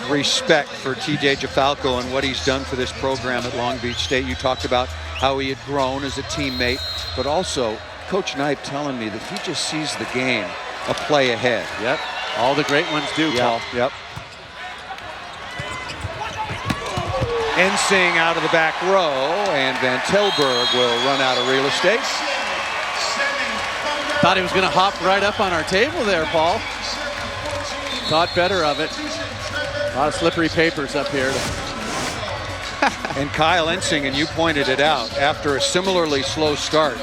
respect for TJ DeFalco and what he's done for this program at Long Beach State. You talked about how he had grown as a teammate, but also Coach Knipe telling me that he just sees the game a play ahead. Yep. All the great ones do, Paul. Yep. Ensing out of the back row, and Van Tilburg will run out of real estate. Thought he was going to hop right up on our table there, Paul. Thought better of it. A lot of slippery papers up here. And Kyle Ensing, and you pointed it out, after a similarly slow start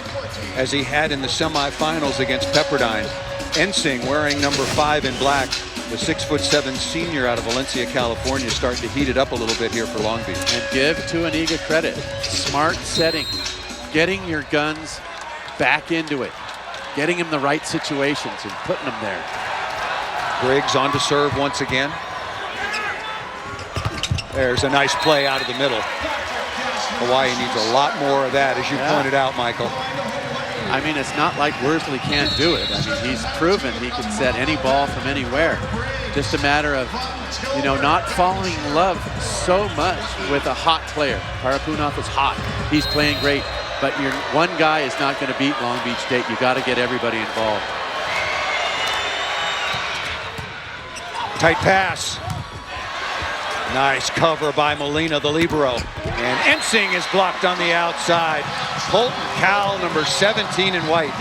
as he had in the semifinals against Pepperdine, Ensing, wearing number 5 in black, the 6'7" senior out of Valencia, California, starting to heat it up a little bit here for Long Beach. And give Tuaniga credit. Smart setting. Getting your guns back into it. Getting him the right situations and putting them there. Briggs on to serve once again. There's a nice play out of the middle. Hawaii needs a lot more of that, as you pointed out, Michael. I mean, it's not like Worsley can't do it. I mean, he's proven he can set any ball from anywhere. Just a matter of, you know, not falling in love so much with a hot player. Parapunov is hot. He's playing great. But your one guy is not going to beat Long Beach State. You got to get everybody involved. Tight pass. Nice cover by Molina, the libero. And Ensing is blocked on the outside. Colton Cowell, number 17 in white.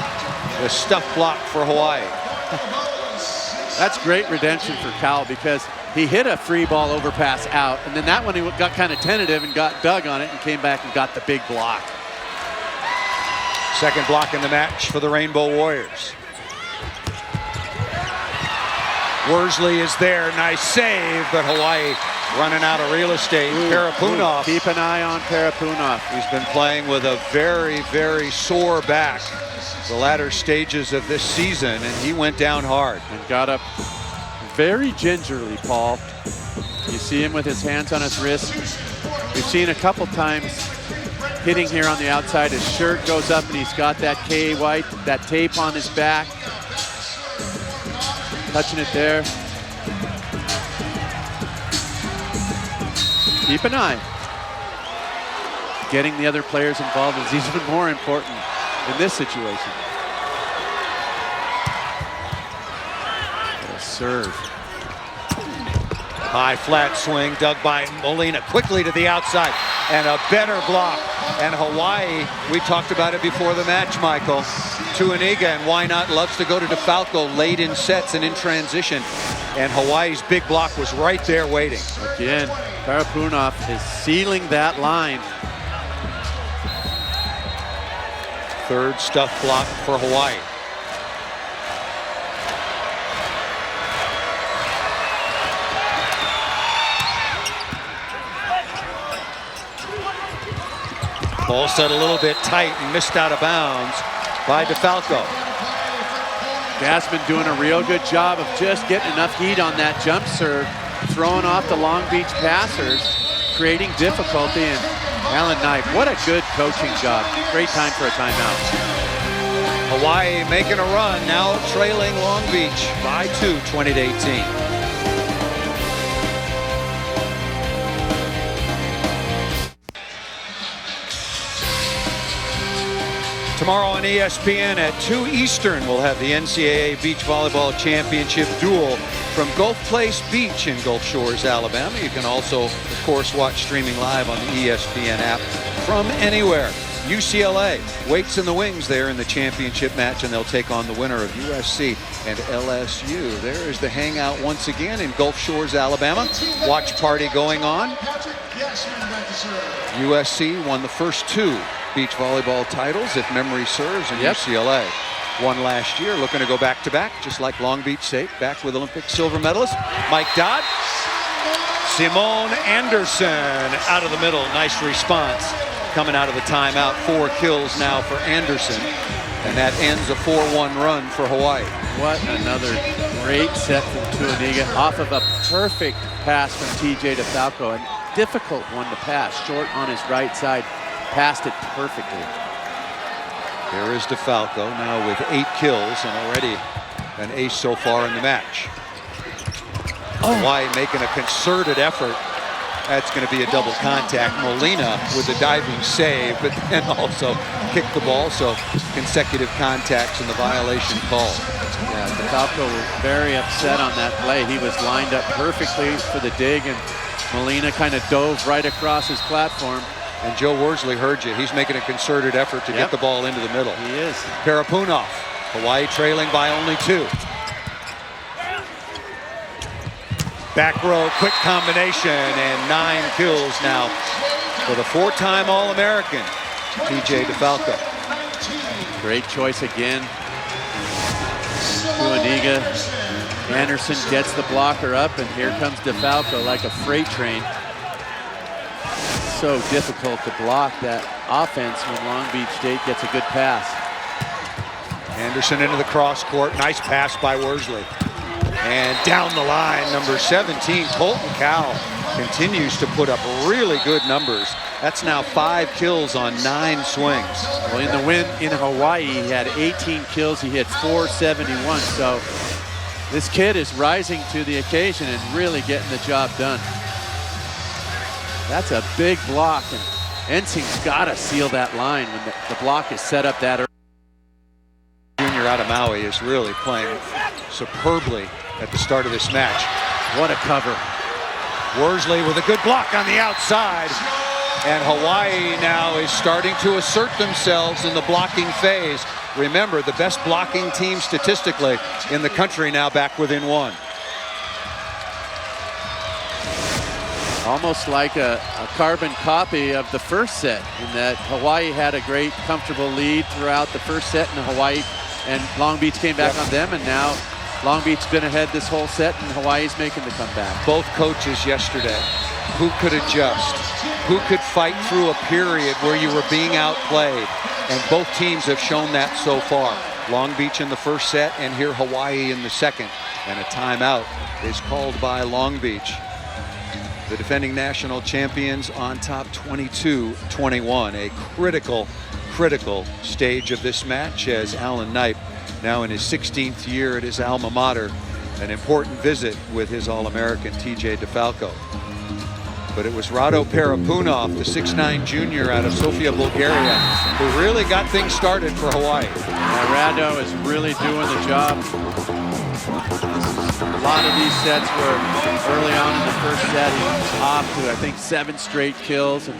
The stuff block for Hawaii. That's great redemption for Cowell, because he hit a free ball overpass out, and then that one he got kind of tentative and got dug on it and came back and got the big block. Second block in the match for the Rainbow Warriors. Worsley is there, nice save, but Hawaii running out of real estate. Parapunov. Keep an eye on Parapunov. He's been playing with a very, very sore back the latter stages of this season, and he went down hard. And got up very gingerly, Paul. You see him with his hands on his wrist. We've seen a couple times hitting here on the outside. His shirt goes up and he's got that K white, that tape on his back. Touching it there. Keep an eye. Getting the other players involved is even more important in this situation. What a serve. High flat swing dug by Molina quickly to the outside, and a better block. And Hawaii, we talked about it before the match, Michael. Tuaniga, and why not, loves to go to DeFalco late in sets and in transition. And Hawaii's big block was right there waiting. Again, Parapunov is sealing that line. Third stuff block for Hawaii. Ball set a little bit tight and missed out of bounds by DeFalco. Gassman doing a real good job of just getting enough heat on that jump serve, throwing off the Long Beach passers, creating difficulty. And Alan Knipe, what a good coaching job. Great time for a timeout. Hawaii making a run, now trailing Long Beach by 2, 20-18. Tomorrow on ESPN at 2 Eastern, we'll have the NCAA Beach Volleyball Championship duel from Gulf Place Beach in Gulf Shores, Alabama. You can also, of course, watch streaming live on the ESPN app from anywhere. UCLA waits in the wings there in the championship match, and they'll take on the winner of USC and LSU. There is the hangout once again in Gulf Shores, Alabama. Watch party going on. USC won the first 2 beach volleyball titles, if memory serves, and UCLA won last year, looking to go back-to-back, just like Long Beach State, back with Olympic silver medalist Mike Dodd. Simone Anderson out of the middle, nice response coming out of the timeout. 4 kills now for Anderson, and that ends a 4-1 run for Hawaii. What another great set from Tuaniga, off of a perfect pass from TJ DeFalco, and difficult one to pass, short on his right side. Passed it perfectly. Here is DeFalco now with 8 kills and already an ace so far in the match. Hawaii making a concerted effort That's going to be a double contact. Molina with a diving save, but then also kicked the ball, so consecutive contacts and the violation call. Yeah, DeFalco was very upset on that play. He was lined up perfectly for the dig, and Molina kind of dove right across his platform. And Joe Worsley heard you. He's making a concerted effort to get the ball into the middle. He is. Parapunov, Hawaii trailing by only 2. Back row, quick combination, and 9 kills now for the 4-time All-American, TJ DeFalco. Great choice again. Kuaniga. Anderson gets the blocker up, and here comes DeFalco like a freight train. So difficult to block that offense when Long Beach State gets a good pass. Anderson into the cross court. Nice pass by Worsley. And down the line, number 17, Colton Cowell, continues to put up really good numbers. That's now 5 kills on 9 swings. Well, in the win in Hawaii, he had 18 kills. He hit 471. So this kid is rising to the occasion and really getting the job done. That's a big block, and Ensing's got to seal that line when the block is set up that early. Junior out of Maui is really playing superbly at the start of this match. What a cover. Worsley with a good block on the outside. And Hawaii now is starting to assert themselves in the blocking phase. Remember, the best blocking team statistically in the country now back within 1. Almost like a carbon copy of the first set, in that Hawaii had a great, comfortable lead throughout the first set, and Hawaii and Long Beach came back on them, and now Long Beach's been ahead this whole set, and Hawaii's making the comeback. Both coaches yesterday, who could adjust, who could fight through a period where you were being outplayed, and both teams have shown that so far. Long Beach in the first set, and here Hawaii in the second, and a timeout is called by Long Beach. The defending national champions on top 22-21. A critical stage of this match as Alan Knipe, now in his 16th year at his alma mater, an important visit with his All-American TJ DeFalco. But it was Rado Parapunov, the 6'9" junior out of Sofia, Bulgaria, who really got things started for Hawaii. Yeah, Rado is really doing the job. A lot of these sets were early on in the first set. He was off to, I think, 7 straight kills, and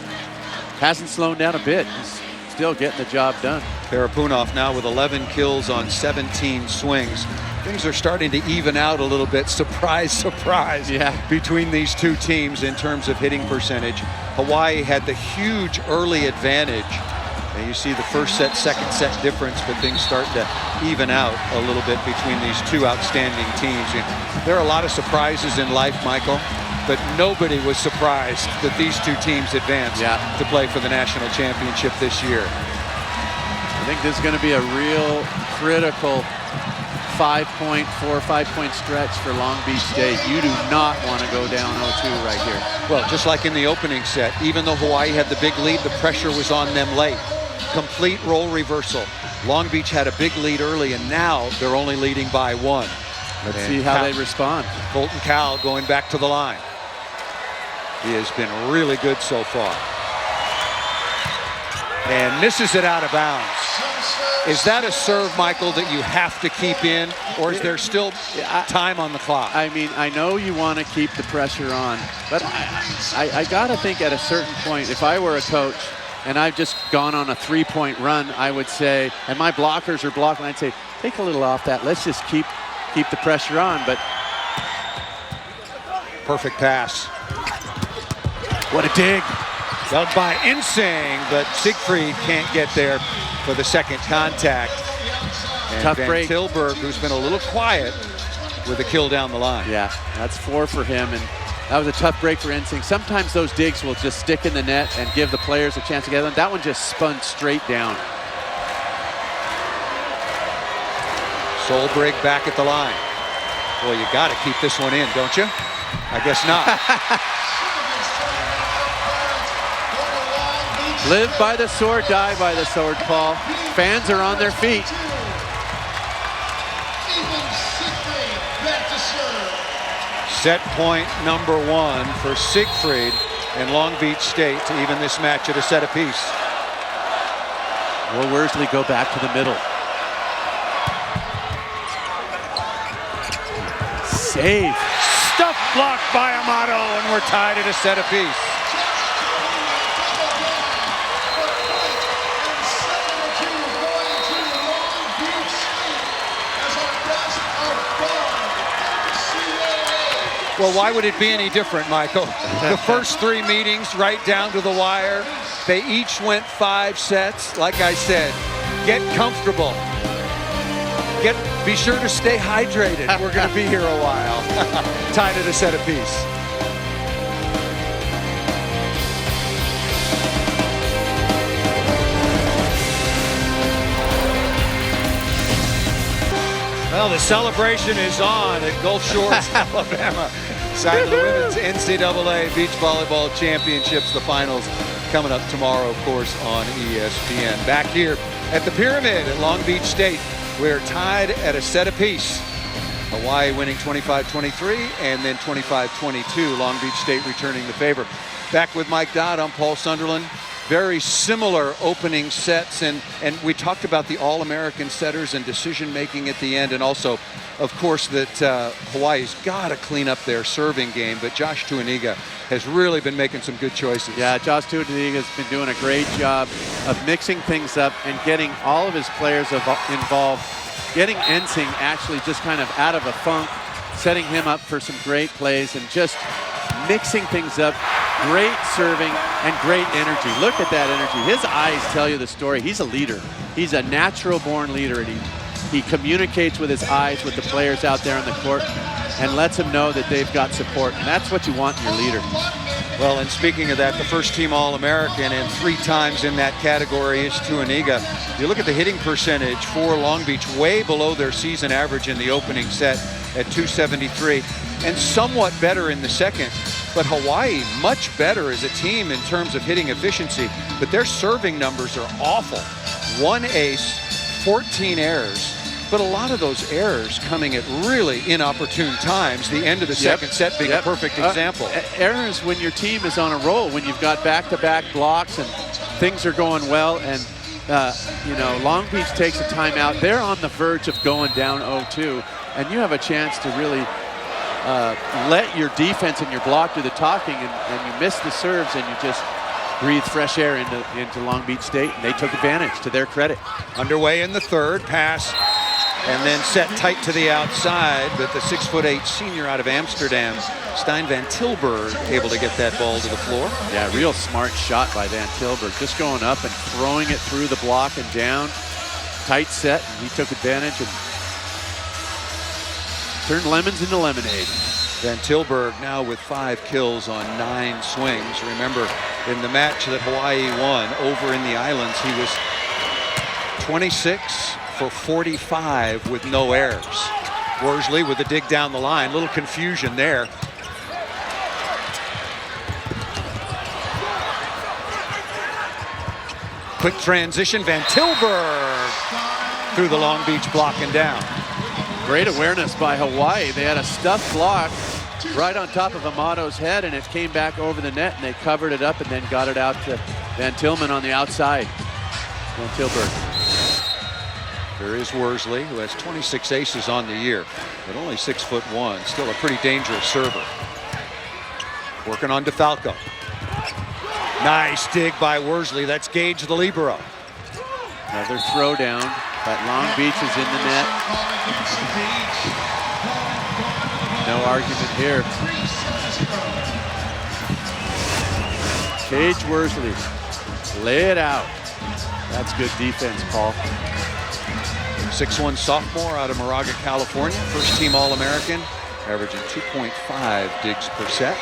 hasn't slowed down a bit. He's still getting the job done. Parapunov now with 11 kills on 17 swings. Things are starting to even out a little bit. Surprise, surprise, between these two teams in terms of hitting percentage. Hawaii had the huge early advantage. And you see the first set, second set difference, but things start to even out a little bit between these two outstanding teams. There are a lot of surprises in life, Michael, but nobody was surprised that these two teams advanced to play for the national championship this year. I think this is going to be a real critical 5-point stretch for Long Beach State. You do not want to go down 0-2 right here. Well, just like in the opening set, even though Hawaii had the big lead, the pressure was on them late. Complete role reversal. Long Beach had a big lead early, and now they're only leading by 1. Let's see how they respond. Colton Cowell going back to the line. He has been really good so far. And misses it out of bounds. Is that a serve, Michael, that you have to keep in, or is there still time on the clock? I mean, I know you want to keep the pressure on, but I got to think at a certain point, if I were a coach and I've just gone on a 3-point run, I would say, and my blockers are blocking, I'd say, take a little off that. Let's just keep the pressure on. But perfect pass. What a dig. Dug by Ensing, but Siegfried can't get there for the second contact. And tough Van break. Tilburg, who's been a little quiet with a kill down the line. Yeah, that's 4 for him, and that was a tough break for Ensing. Sometimes those digs will just stick in the net and give the players a chance to get them. That one just spun straight down. Solberg back at the line. Well, you got to keep this one in, don't you? I guess not. Live by the sword, die by the sword, Paul. Fans are on their feet. Set point number 1 for Siegfried. and Long Beach State to even this match at a set apiece. Will Worsley go back to the middle? Save. Stuff blocked by Amato, and we're tied at a set apiece. Well, why would it be any different, Michael? The first 3 meetings right down to the wire. They each went 5 sets. Like I said, get comfortable. Be sure to stay hydrated. We're going to be here a while. Tied at a set apiece. Well, the celebration is on at Gulf Shores, Alabama. Side of the women's NCAA Beach Volleyball Championships, the finals coming up tomorrow, of course, on ESPN. Back here at the Pyramid at Long Beach State, we're tied at a set apiece. Hawaii winning 25-23 and then 25-22. Long Beach State returning the favor. Back with Mike Dodd, I'm Paul Sunderland. Very similar opening sets, and we talked about the All-American setters and decision-making at the end, and also, of course, that Hawaii's got to clean up their serving game, but Josh Tuaniga has really been making some good choices. Yeah, Josh Tuaniga has been doing a great job of mixing things up and getting all of his players involved, getting Ensing actually just kind of out of a funk, setting him up for some great plays, and just mixing things up. Great serving and great energy. Look at that energy. His eyes tell you the story. He's a leader. He's a natural-born leader, and he communicates with his eyes with the players out there on the court and lets them know that they've got support, and that's what you want in your leader. Well, and speaking of that, the first-team All-American and 3 times in that category is Tuaniga. You look at the hitting percentage for Long Beach, way below their season average in the opening set at .273, and somewhat better in the second. But Hawaii, much better as a team in terms of hitting efficiency, but their serving numbers are awful. 1 ace, 14 errors, but a lot of those errors coming at really inopportune times. The end of the second set being a perfect example. Errors when your team is on a roll, when you've got back-to-back blocks and things are going well, and you know, Long Beach takes a timeout. They're on the verge of going down 0-2, and you have a chance to really let your defense and your block do the talking, and you miss the serves, and you just breathe fresh air into Long Beach State, and they took advantage, to their credit. Underway in the third, pass, and then set tight to the outside, but the 6'8" senior out of Amsterdam, Stijn van Tilburg, able to get that ball to the floor. Yeah, real smart shot by Van Tilburg, just going up and throwing it through the block and down. Tight set, and he took advantage and turned lemons into lemonade. Van Tilburg now with 5 kills on 9 swings. Remember, in the match that Hawaii won over in the islands, he was 26 for 45 with no errors. Worsley with the dig down the line. Little confusion there. Quick transition, Van Tilburg through the Long Beach block and down. Great awareness by Hawaii. They had a stuffed block right on top of Amato's head, and it came back over the net, and they covered it up and then got it out to Van Tilman on the outside. Van Tilburg. There is Worsley, who has 26 aces on the year, but only 6'1", still a pretty dangerous server. Working on DeFalco. Nice dig by Worsley. That's Gage the libero. Another throwdown, but Long Beach is in the net. No argument here. Gage Worsley, lay it out. That's good defense, Paul. 6'1" sophomore out of Moraga, California. First team All-American, averaging 2.5 digs per set.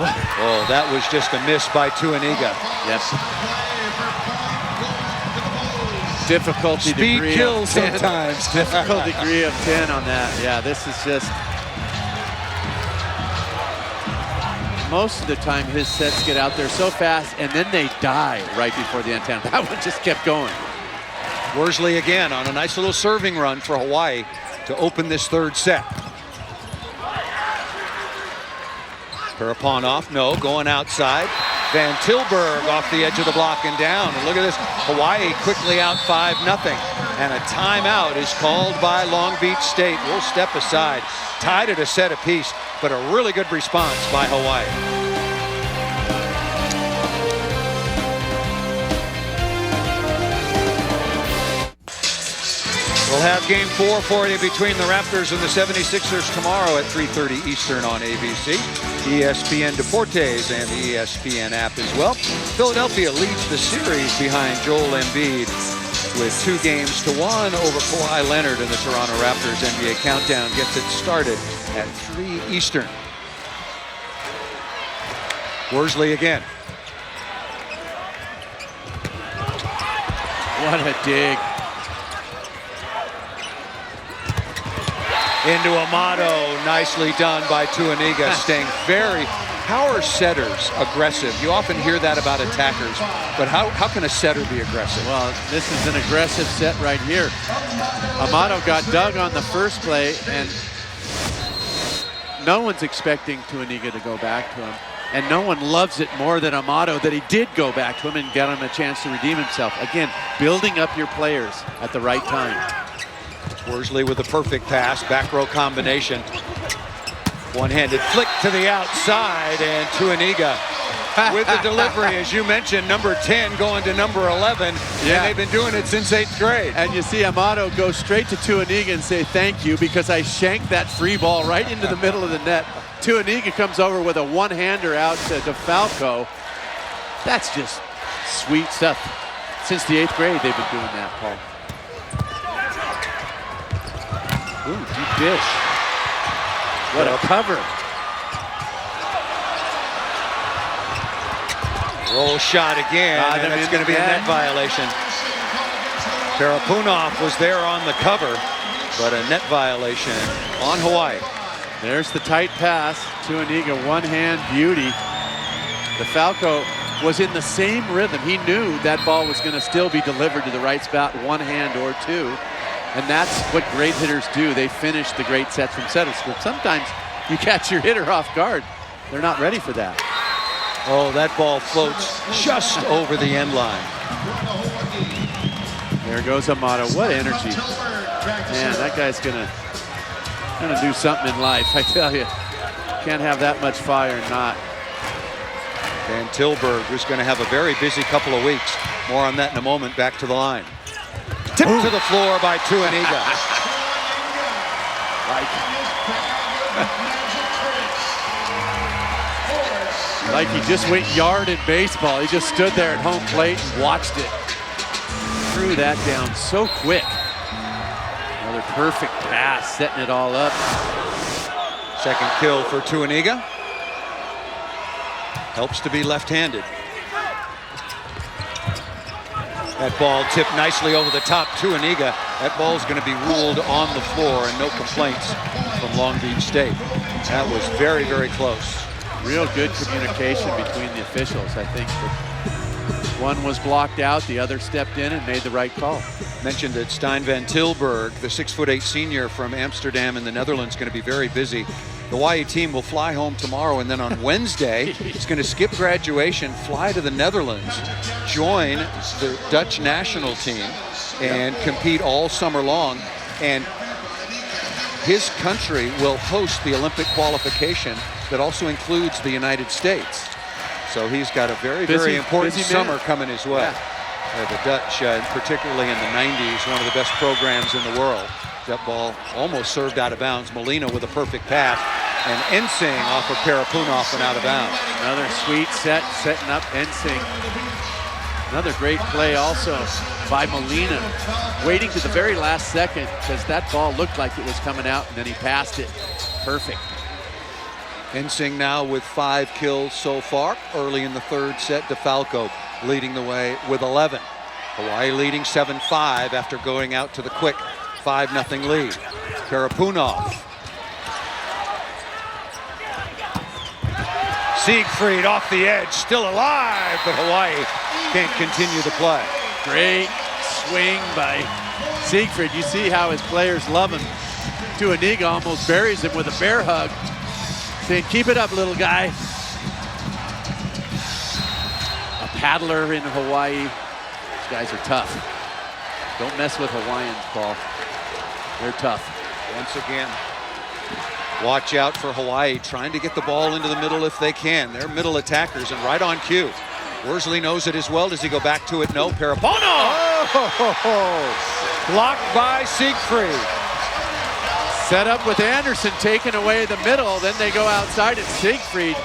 Oh, that was just a miss by Tuaniga. Yes. Difficulty Speed degree kills of 10. sometimes. Difficult degree of 10 on that. Yeah, this is just... Most of the time his sets get out there so fast and then they die right before the end. That one just kept going. Worsley again on a nice little serving run for Hawaii to open this third set. Paraponov, no, going outside. Van Tilburg off the edge of the block and down. And look at this, Hawaii quickly out 5-0. And a timeout is called by Long Beach State. We'll step aside. Tied at a set apiece, but a really good response by Hawaii. We'll have game 4 for you between the Raptors and the 76ers tomorrow at 3:30 Eastern on ABC, ESPN Deportes, and the ESPN app as well. Philadelphia leads the series behind Joel Embiid with 2-1 over Kawhi Leonard and the Toronto Raptors. NBA Countdown gets it started at 3 Eastern. Worsley again. What a dig. Into Amato, nicely done by Tuaniga, staying very, how are setters aggressive? You often hear that about attackers, but how can a setter be aggressive? Well, this is an aggressive set right here. Amato got dug on the first play, and no one's expecting Tuaniga to go back to him. And no one loves it more than Amato that he did go back to him and get him a chance to redeem himself. Again, building up your players at the right time. Worsley with a perfect pass, back row combination. One-handed flick to the outside, and Tuaniga with the delivery, as you mentioned, number 10 going to number 11, yeah. And they've been doing it since 8th grade. And you see Amato go straight to Tuaniga and say, thank you, because I shanked that free ball right into the middle of the net. Tuaniga comes over with a one-hander out to DeFalco. That's just sweet stuff. Since the 8th grade, they've been doing that, Paul. Ooh, deep dish. What a cover. Roll shot again, and it's going to be a net violation. Parapunov was there on the cover, but a net violation on Hawaii. There's the tight pass. Tuaniga, one-hand beauty. DeFalco was in the same rhythm. He knew that ball was going to still be delivered to the right spot, one hand or two. And that's what great hitters do. They finish the great sets from setters. But sometimes you catch your hitter off guard. They're not ready for that. Oh, that ball floats just over the end line. There goes Amato. What energy. Man, that guy's gonna do something in life, I tell you. Can't have that much fire and not. Van Tilburg, who's going to have a very busy couple of weeks. More on that in a moment. Back to the line. Tipped to the floor by Tuaniga. Like he just went yard in baseball. He just stood there at home plate and watched it. Threw that down so quick. Another perfect pass, setting it all up. Second kill for Tuaniga. Helps to be left-handed. That ball tipped nicely over the top. Tuaniga. That ball's going to be ruled on the floor, and no complaints from Long Beach State. That was very, very close. Real good communication between the officials. I think that one was blocked out, the other stepped in and made the right call. Mentioned that Stijn van Tilburg, the 6'8" senior from Amsterdam in the Netherlands, going to be very busy. The Hawaii team will fly home tomorrow, and then on Wednesday, it's going to skip graduation, fly to the Netherlands, join the Dutch national team, and compete all summer long. And his country will host the Olympic qualification that also includes the United States. So he's got a very, very important summer coming his way. The Dutch, particularly in the 90s, one of the best programs in the world. That ball almost served out of bounds. Molina with a perfect pass. And Ensing off of Parapunov and out of bounds. Another sweet set, setting up Ensing. Another great play also by Molina. Waiting to the very last second because that ball looked like it was coming out and then he passed it. Perfect. Ensing now with 5 kills so far. Early in the third set, DeFalco leading the way with 11. Hawaii leading 7-5 after going out to the quick 5-0 lead. Parapunov. Siegfried off the edge, still alive, but Hawaii can't continue the play. Great swing by Siegfried. You see how his players love him. Tuaniga almost buries him with a bear hug, saying, keep it up, little guy. paddler in Hawaii. These guys are tough. Don't mess with Hawaiians, Paul. They're tough. Once again, watch out for Hawaii trying to get the ball into the middle if they can. They're middle attackers and right on cue. Worsley knows it as well. Does he go back to it? No. Parapono! Oh! Blocked by Siegfried. Set up with Anderson taking away the middle. Then they go outside and Siegfried,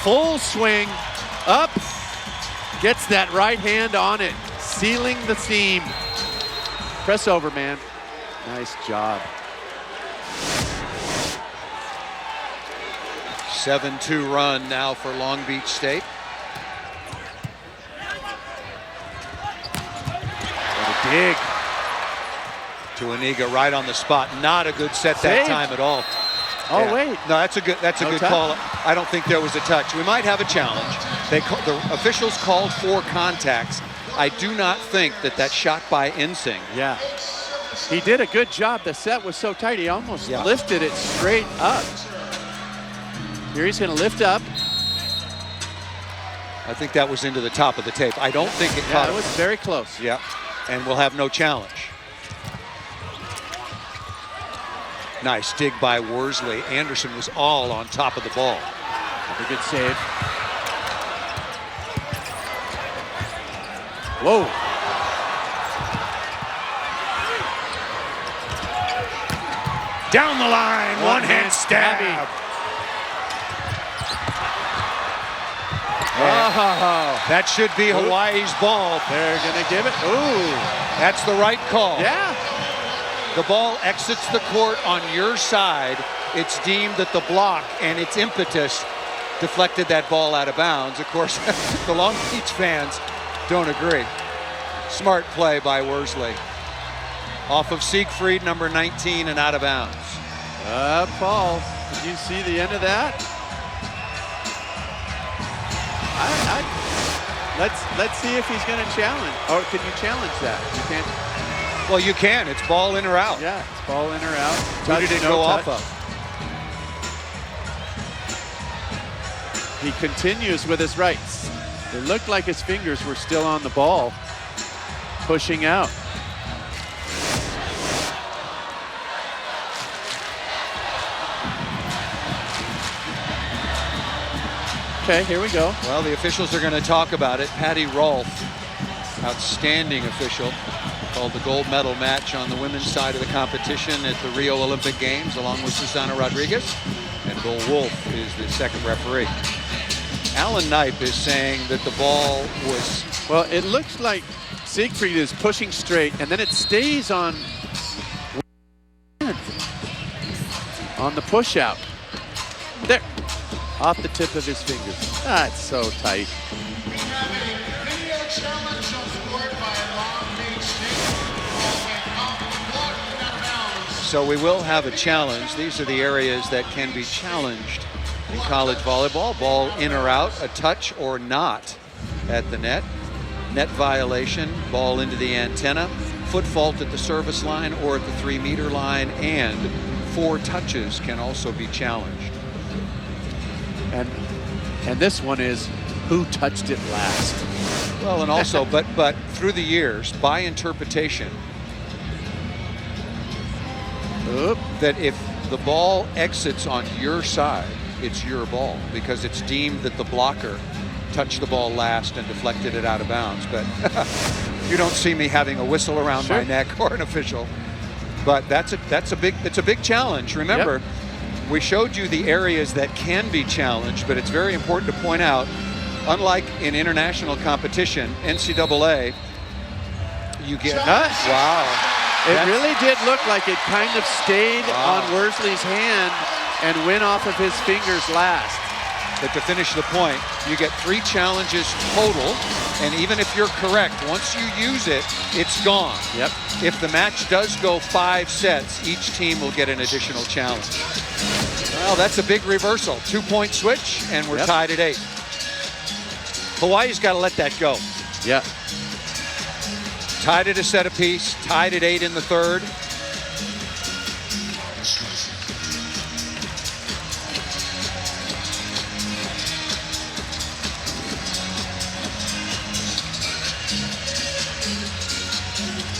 full swing, up, gets that right hand on it, sealing the seam. Press over, man. Nice job. 7-2 run now for Long Beach State. What a dig. To Aniga right on the spot. Not a good set that time at all. Oh, yeah. Wait. No, that's a good call. I don't think there was a touch. We might have a challenge. The officials called 4 contacts. I do not think that shot by Ensing. Yeah. He did a good job. The set was so tight, he almost lifted it straight up. Here he's going to lift up. I think that was into the top of the tape. I don't think it caught. It was very close. Yeah, and we'll have no challenge. Nice dig by Worsley. Anderson was all on top of the ball. A good save. Whoa. Down the line, one hand stab. Oh, that should be Hawaii's ball. They're gonna give it. Ooh. That's the right call. Yeah. The ball exits the court on your side. It's deemed that the block and its impetus deflected that ball out of bounds. Of course, the Long Beach fans don't agree. Smart play by Worsley. Off of Siegfried, number 19, and out of bounds. Paul, did you see the end of that? Let's see if he's going to challenge. Or can you challenge that? You can't. Well, you can. It's ball in or out. Yeah, it's ball in or out. Who did it go off of? He continues with his rights. It looked like his fingers were still on the ball, pushing out. Okay, here we go. Well, the officials are going to talk about it. Patty Rolfe, outstanding official, called the gold medal match on the women's side of the competition at the Rio Olympic Games, along with Susana Rodriguez. And Bill Wolf is the second referee. Alan Knipe is saying that the ball was... Well, it looks like Siegfried is pushing straight, and then it stays on the push out. There. Off the tip of his fingers. Ah, it's so tight. So we will have a challenge. These are the areas that can be challenged in college volleyball. Ball in or out, a touch or not at the net. Net violation, ball into the antenna, foot fault at the service line or at the 3-meter line, and 4 touches can also be challenged. And this one is who touched it last. Well, and also, but through the years, by interpretation, that if the ball exits on your side, it's your ball because it's deemed that the blocker touched the ball last and deflected it out of bounds. But you don't see me having a whistle around my neck or an official. But it's a big challenge. Remember, we showed you the areas that can be challenged, but it's very important to point out, unlike in international competition, NCAA, you get... Wow. It really did look like it kind of stayed on Worsley's hand and went off of his fingers last. But to finish the point, you get 3 challenges total, and even if you're correct, once you use it, it's gone. Yep. If the match does go 5 sets, each team will get an additional challenge. Well, that's a big reversal. 2-point switch, and we're tied at 8. Hawaii's got to let that go. Yeah. Tied at a set apiece, tied at 8 in the third.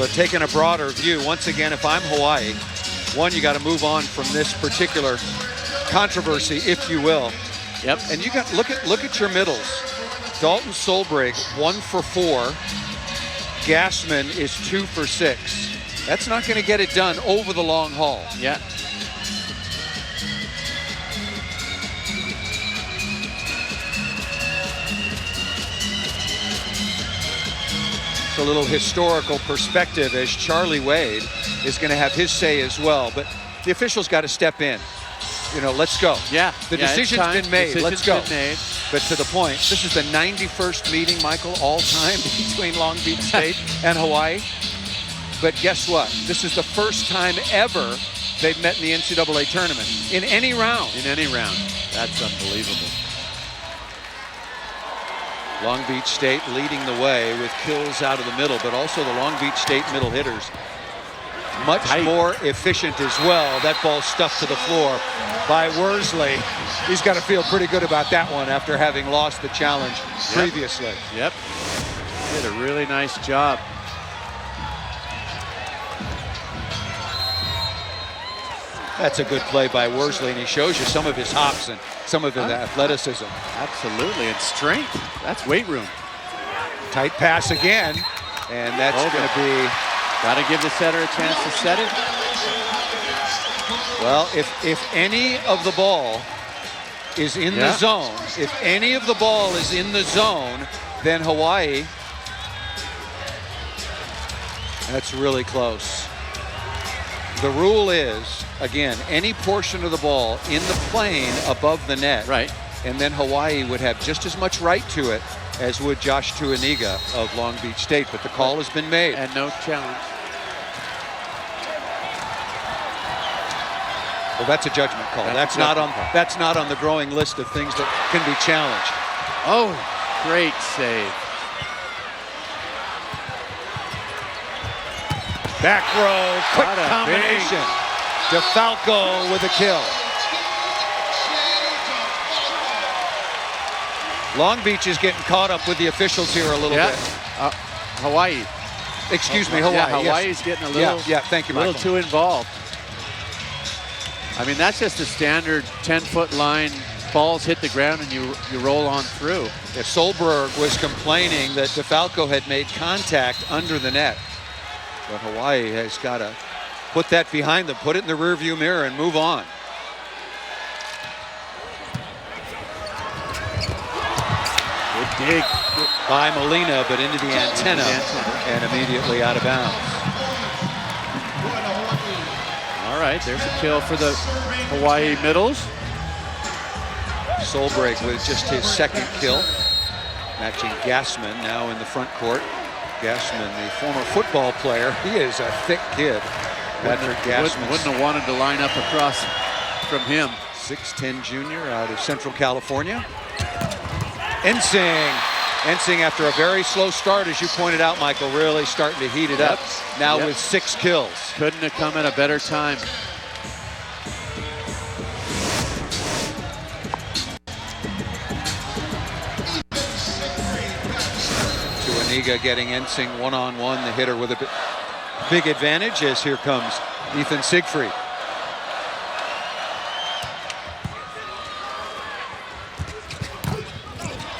But taking a broader view, once again, if I'm Hawaii, one, you got to move on from this particular controversy, if you will. Yep. And you got look at your middles. Dalton Solbrig, 1 for 4. Gassman is 2 for 6. That's not going to get it done over the long haul. Yeah. It's a little historical perspective as Charlie Wade is going to have his say as well. But the officials got to step in. You know, let's go. Yeah. The decision's been made. Let's go. Made. But to the point, this is the 91st meeting, Michael, all time between Long Beach State and Hawaii. But guess what? This is the first time ever they've met in the NCAA tournament in any round. In any round. That's unbelievable. Long Beach State leading the way with kills out of the middle, but also the Long Beach State middle hitters much more efficient as well. That ball stuffed to the floor by Worsley. He's got to feel pretty good about that one after having lost the challenge previously. Yep. Did a really nice job. That's a good play by Worsley, and he shows you some of his hops and some of his athleticism. Absolutely, and strength. That's weight room. Tight pass again, and that's going to be... Got to give the setter a chance to set it. Well, if any of the ball is in the zone, if any of the ball is in the zone, then Hawaii... That's really close. The rule is, again, any portion of the ball in the plane above the net. Right. And then Hawaii would have just as much right to it as would Josh Tuaniga of Long Beach State. But the call has been made. And no challenge. Well, that's a judgment call. That's not on the growing list of things that can be challenged. Oh, great save. Back row, quick combination. DeFalco with a kill. Long Beach is getting caught up with the officials here a little bit. Hawaii. Excuse me, Hawaii. Yeah, Hawaii's getting a little, thank you, Michael. little too involved. I mean, that's just a standard 10-foot line. Balls hit the ground and you roll on through. Yeah, Solberg was complaining that DeFalco had made contact under the net. But Hawaii has got to put that behind them, put it in the rearview mirror and move on. Good dig by Molina, but into the antenna and immediately out of bounds. All right, there's a kill for the Hawaii middles. Solberg with just his second kill, matching Gassman now in the front court. Gassman, the former football player, he is a thick kid. Patrick Gassman wouldn't have wanted to line up across from him. 6'10" junior out of Central California. Ensing after a very slow start, as you pointed out, Michael, really starting to heat it up now with 6 kills. Couldn't have come at a better time. Tuaniga getting Ensing one-on-one, the hitter with a big advantage as here comes Ethan Siegfried.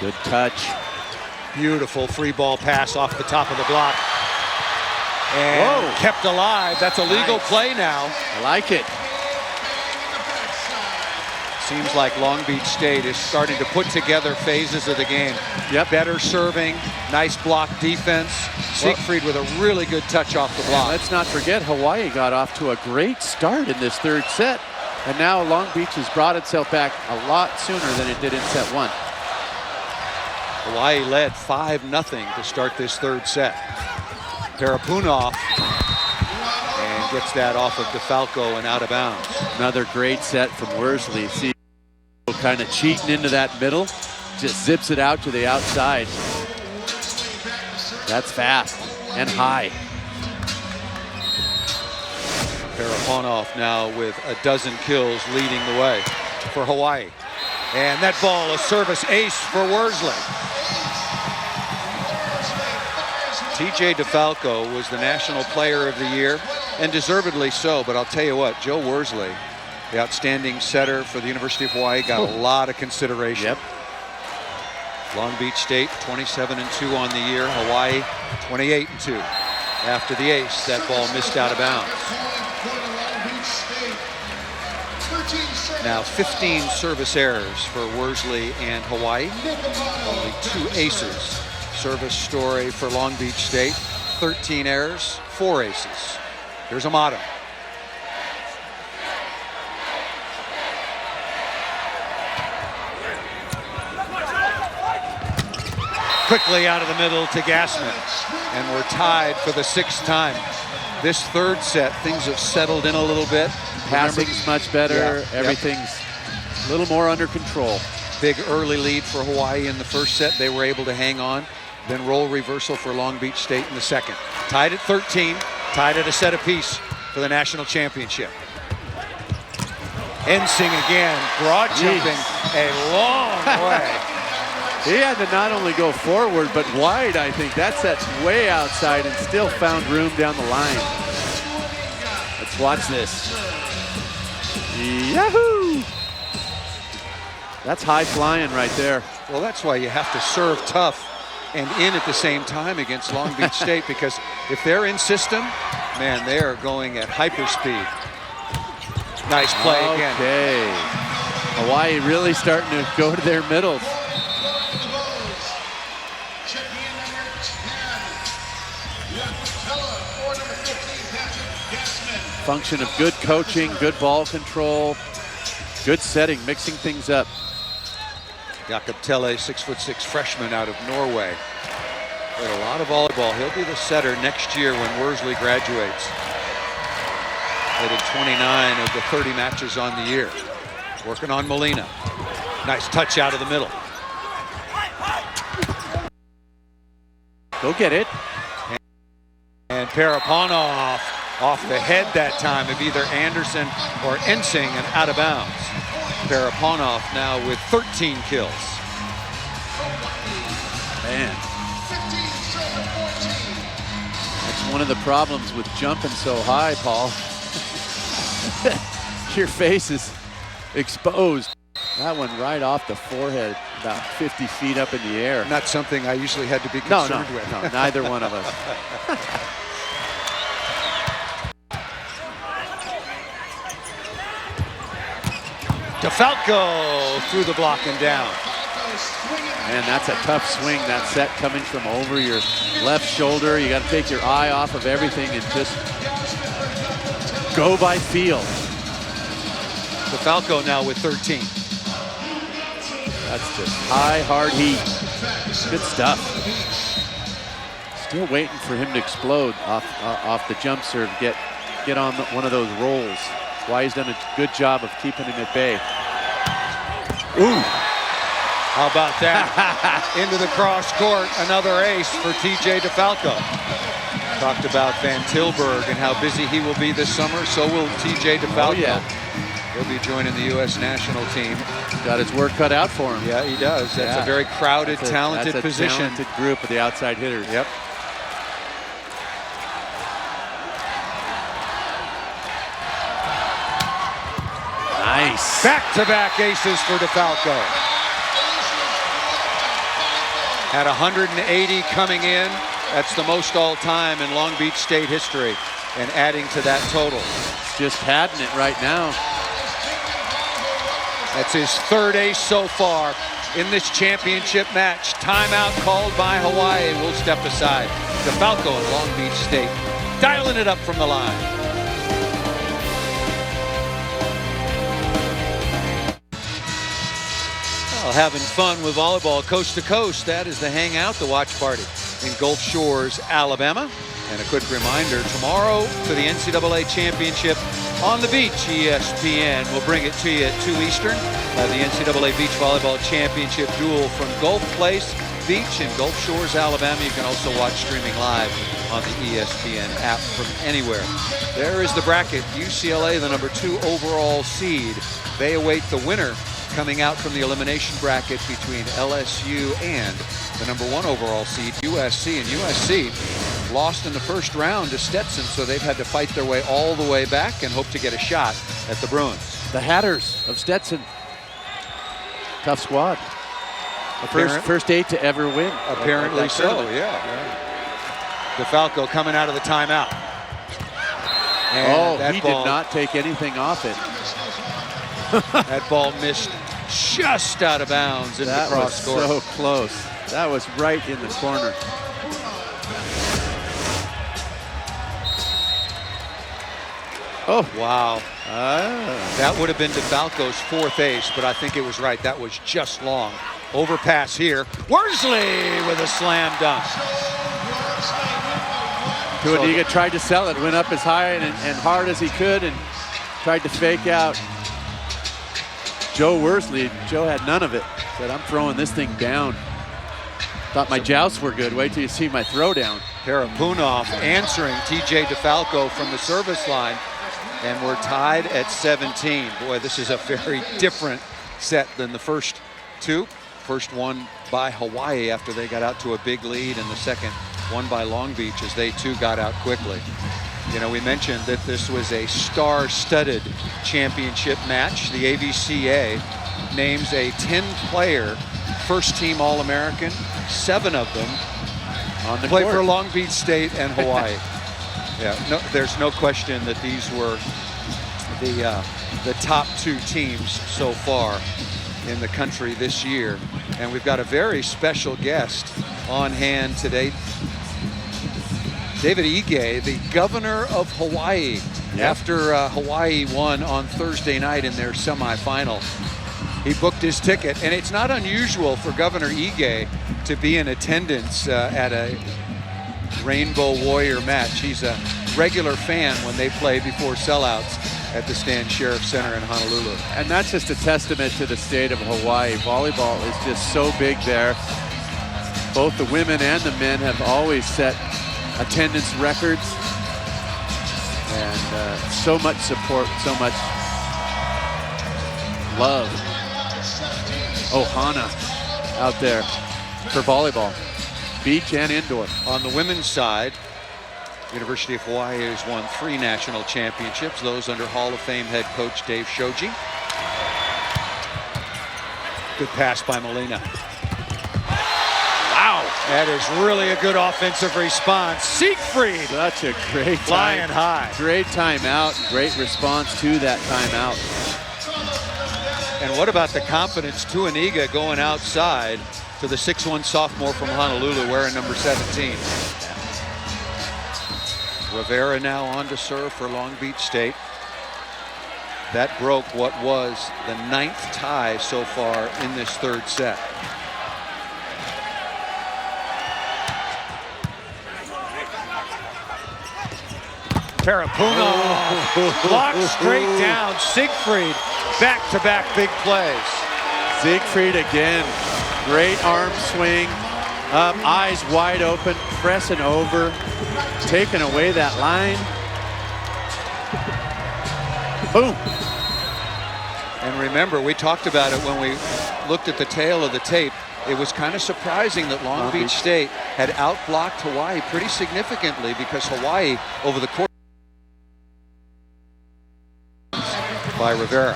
Good touch. Beautiful free ball pass off the top of the block. And kept alive. That's a legal play now. I like it. Seems like Long Beach State is starting to put together phases of the game. Better serving, nice block defense. Siegfried with a really good touch off the block. Let's not forget Hawaii got off to a great start in this third set. And now Long Beach has brought itself back a lot sooner than it did in set 1. Hawaii led 5-0 to start this third set. Parapunov and gets that off of DeFalco and out of bounds. Another great set from Worsley. See, kind of cheating into that middle, just zips it out to the outside. That's fast and high. Parapunov now with a dozen kills leading the way for Hawaii. And that ball, a service ace for Worsley. TJ DeFalco was the National Player of the Year, and deservedly so, but I'll tell you what, Joe Worsley, the outstanding setter for the University of Hawaii, got a lot of consideration. Yep. Long Beach State 27-2 on the year. Hawaii 28-2. After the ace, that ball missed out of bounds. Now 15 service errors for Worsley and Hawaii. Only 2 aces. Service story for Long Beach State. 13 errors, 4 aces. Here's Amato. Quickly out of the middle to Gassman. And we're tied for the 6th time. This third set, things have settled in a little bit. Passing's much better. Yeah, Everything's a little more under control. Big early lead for Hawaii in the first set. They were able to hang on. Then role reversal for Long Beach State in the second. Tied at 13. Tied at a set apiece for the national championship. Ensing again. Broad jumping a long way. He had to not only go forward, but wide, I think. That set's way outside and still found room down the line. Let's watch this. Yahoo! That's high flying right there. Well, that's why you have to serve tough and in at the same time against Long Beach State, because if they're in system, man, they are going at hyperspeed. Nice play again. Okay. Hawaii really starting to go to their middles. Function of good coaching, good ball control, good setting, mixing things up. Jakob Telle, 6'6" freshman out of Norway. Played a lot of volleyball. He'll be the setter next year when Worsley graduates. Played in 29 of the 30 matches on the year. Working on Molina. Nice touch out of the middle. Go get it. And Paraponov off the head that time of either Anderson or Ensing and out of bounds. Paraponov now with 13 kills. Man. That's one of the problems with jumping so high, Paul. Your face is exposed. That one right off the forehead, about 50 feet up in the air. Not something I usually had to be concerned with. No, neither one of us. DeFalco through the block and down. Man, that's a tough swing, that set coming from over your left shoulder. You got to take your eye off of everything and just go by feel. DeFalco now with 13. That's just high, hard heat. Good stuff. Still waiting for him to explode off the jump serve, get on one of those rolls. Hawaii's done a good job of keeping him at bay. Ooh. How about that? Into the cross court, another ace for TJ DeFalco. Talked about Van Tilburg and how busy he will be this summer. So will TJ DeFalco. Oh, yeah. He'll be joining the U.S. national team. Got his work cut out for him. Yeah, he does. That's a very crowded, talented position. Talented group of the outside hitters. Yep. Nice. Back-to-back aces for DeFalco. Had 180 coming in. That's the most all-time in Long Beach State history. And adding to that total. Just padding it right now. That's his third ace so far in this championship match. Timeout called by Hawaii. We'll step aside. DeFalco and Long Beach State dialing it up from the line. Well, having fun with volleyball coast to coast. That is the hangout, the watch party in Gulf Shores, Alabama. And a quick reminder, tomorrow for the NCAA championship on the beach, ESPN will bring it to you at 2 Eastern. The NCAA Beach Volleyball Championship duel from Gulf Place Beach in Gulf Shores, Alabama. You can also watch streaming live on the ESPN app from anywhere. There is the bracket. UCLA, the number 2 overall seed. They await the winner coming out from the elimination bracket between LSU and the #1 overall seed, USC. And USC lost in the first round to Stetson, so they've had to fight their way all the way back and hope to get a shot at the Bruins. The Hatters of Stetson. Tough squad. The first 8 to ever win. Apparently so, yeah. DeFalco coming out of the timeout. And he did not take anything off it. That ball missed just out of bounds in the cross court. That was so close. That was right in the corner. Oh, wow. That would have been DeFalco's 4th ace, but I think it was right. That was just long. Overpass here. Worsley with a slam dunk. Tuaniga tried to sell it, went up as high and hard as he could and tried to fake out Joe Worsley. Joe had none of it. Said, I'm throwing this thing down. Thought my jousts were good. Wait till you see my throwdown. Parapunov answering TJ DeFalco from the service line. And we're tied at 17. Boy, this is a very different set than the first two. First one by Hawaii after they got out to a big lead, and the second one by Long Beach as they too got out quickly. You know, we mentioned that this was a star-studded championship match. The AVCA names a 10-player first-team All-American. 7 of them on the play court for Long Beach State and Hawaii. Yeah, no, there's no question that these were the top 2 teams so far in the country this year. And we've got a very special guest on hand today. David Ige, the governor of Hawaii, after Hawaii won on Thursday night in their semifinal. He booked his ticket, and it's not unusual for Governor Ige to be in attendance at a Rainbow Warrior match. He's a regular fan when they play before sellouts at the Stan Sheriff Center in Honolulu. And that's just a testament to the state of Hawaii. Volleyball is just so big there. Both the women and the men have always set attendance records. And so much support, so much love. Ohana out there for volleyball, beach and indoor. On the women's side, University of Hawaii has won 3 national championships, those under Hall of Fame head coach Dave Shoji. Good pass by Molina. Wow, that is really a good offensive response. Siegfried, such a great flying high. Great timeout, great response to that timeout. And what about the confidence Tuaniga going outside to the 6'1" sophomore from Honolulu wearing number 17. Rivera now on to serve for Long Beach State. That broke what was the 9th tie so far in this 3rd set. Parapunov blocked straight down. Siegfried, back-to-back big plays. Siegfried again, great arm swing, up, eyes wide open, pressing over, taking away that line. Boom. And remember, we talked about it when we looked at the tail of the tape. It was kind of surprising that Long Beach State had outblocked Hawaii pretty significantly, because Hawaii, over the course by Rivera.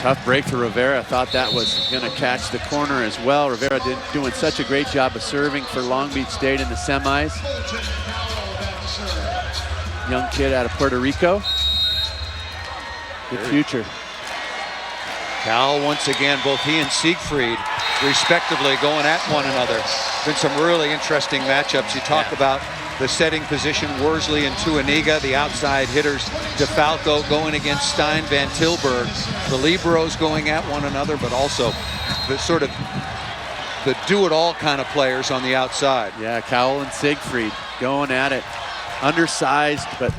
Tough break for Rivera. Thought that was going to catch the corner as well. Rivera doing such a great job of serving for Long Beach State in the semis. Young kid out of Puerto Rico. Good future. Cal once again, both he and Siegfried respectively going at one another. Been some really interesting matchups. You talk about the setting position, Worsley and Tuaniga, the outside hitters, DeFalco going against Stein, Van Tilburg, the liberos going at one another, but also the sort of the do-it-all kind of players on the outside. Yeah, Cowell and Siegfried going at it. Undersized, but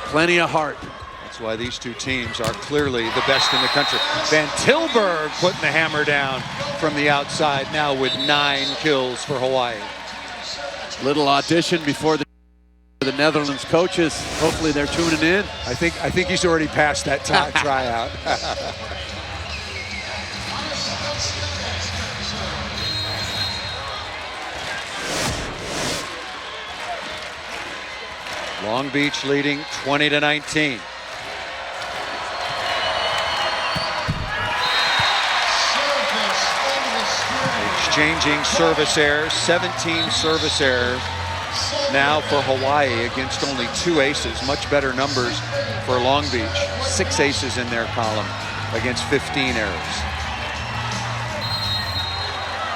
plenty of heart. That's why these two teams are clearly the best in the country. Van Tilburg putting the hammer down from the outside now with 9 kills for Hawaii. Little audition before the Netherlands coaches. Hopefully they're tuning in. I think he's already passed that tryout. Long Beach leading 20-19. Exchanging service errors, 17 service errors now for Hawaii against only 2 aces. Much better numbers for Long Beach. 6 aces in their column against 15 errors.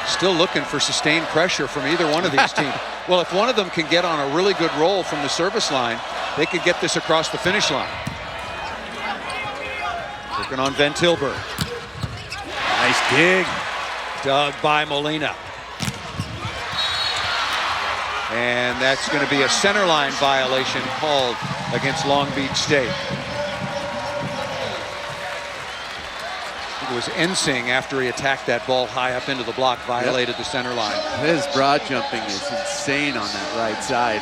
Still looking for sustained pressure from either one of these teams. Well, if one of them can get on a really good roll from the service line, they could get this across the finish line. Working on Van Tilburg. Nice dig. Dug by Molina. And that's going to be a center line violation called against Long Beach State. It was Ensing, after he attacked that ball high up into the block, violated the center line. His broad jumping is insane on that right side.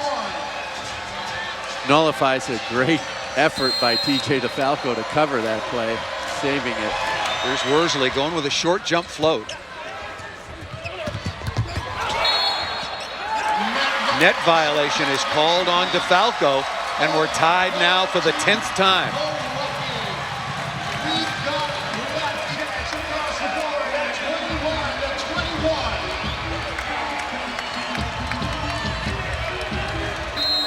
Nullifies a great effort by TJ DeFalco to cover that play, saving it. Here's Worsley going with a short jump float. Net violation is called on DeFalco, and we're tied now for the 10th time.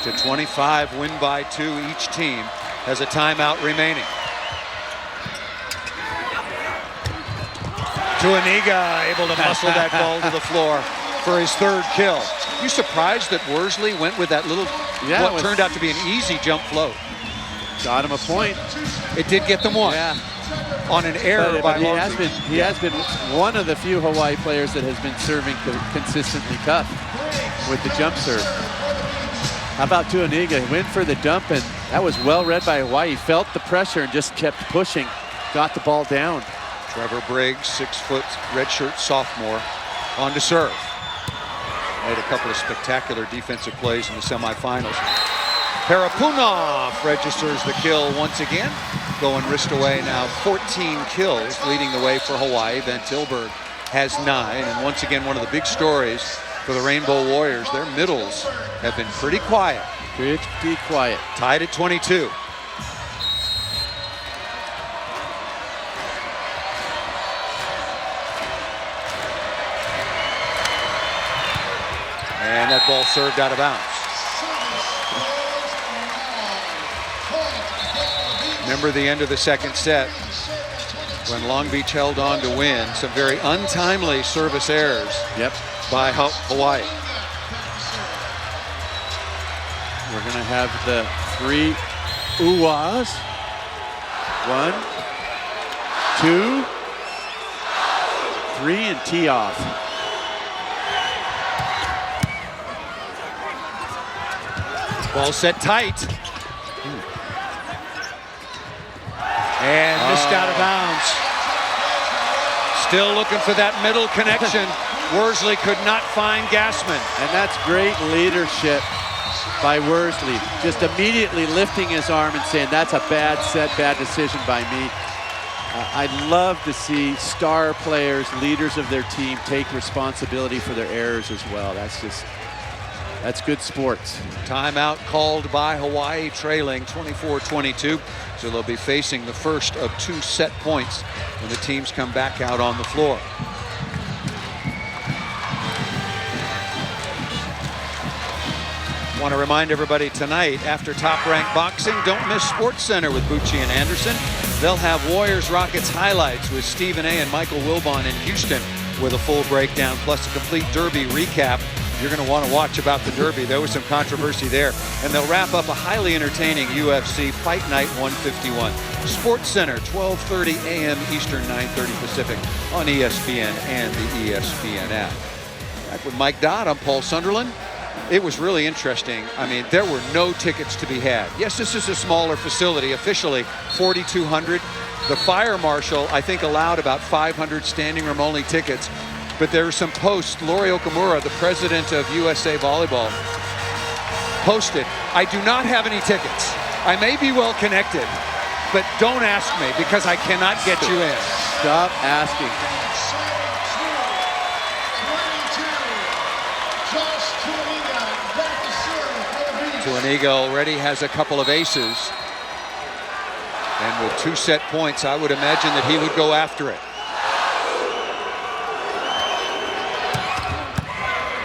To 25, win by 2. Each team has a timeout remaining. Tuaniga able to muscle that ball to the floor for his 3rd kill. You surprised that Worsley went with that little, what turned out to be an easy jump float? Got him a point. It did get them one. Yeah. On an error by Long Beach. He has been one of the few Hawaii players that has been serving consistently tough with the jump serve. How about Tuaniga? He went for the dump, and that was well read by Hawaii. He felt the pressure and just kept pushing, got the ball down. Trevor Briggs, 6-foot redshirt sophomore, on to serve. Made a couple of spectacular defensive plays in the semifinals. Parapunov registers the kill once again. Going wrist away now, 14 kills, leading the way for Hawaii. Van Tilburg has 9, and once again, one of the big stories for the Rainbow Warriors, their middles have been pretty quiet. Pretty quiet. Tied at 22. And that ball served out of bounds. Remember the end of the 2nd set when Long Beach held on to win. Some very untimely service errors by Hawaii. We're going to have the 3 uwas. 1, 2, 3, and tee off. Ball set tight. And missed out of bounds. Still looking for that middle connection. Worsley could not find Gassman. And that's great leadership by Worsley. Just immediately lifting his arm and saying, that's a bad set, bad decision by me. I'd love to see star players, leaders of their team, take responsibility for their errors as well. That's good sports. Timeout called by Hawaii, trailing 24-22. So they'll be facing the first of 2 set points when the teams come back out on the floor. Want to remind everybody tonight, after Top Rank Boxing, don't miss Sports Center with Bucci and Anderson. They'll have Warriors Rockets highlights with Stephen A. and Michael Wilbon in Houston with a full breakdown, plus a complete Derby recap. You're going to want to watch about the Derby. There was some controversy there. And they'll wrap up a highly entertaining UFC Fight Night 151. Sports Center, 12:30 a.m. Eastern, 9:30 Pacific on ESPN and the ESPN app. Back with Mike Dodd, I'm Paul Sunderland. It was really interesting. I mean, there were no tickets to be had. Yes, this is a smaller facility, officially 4,200. The fire marshal, I think, allowed about 500 standing room only tickets. But there were some posts. Lori Okamura, the president of USA Volleyball, posted, I do not have any tickets. I may be well connected, but don't ask me because I cannot get you in. Stop asking. Tuaniga already has a couple of aces. And with 2 set points, I would imagine that he would go after it.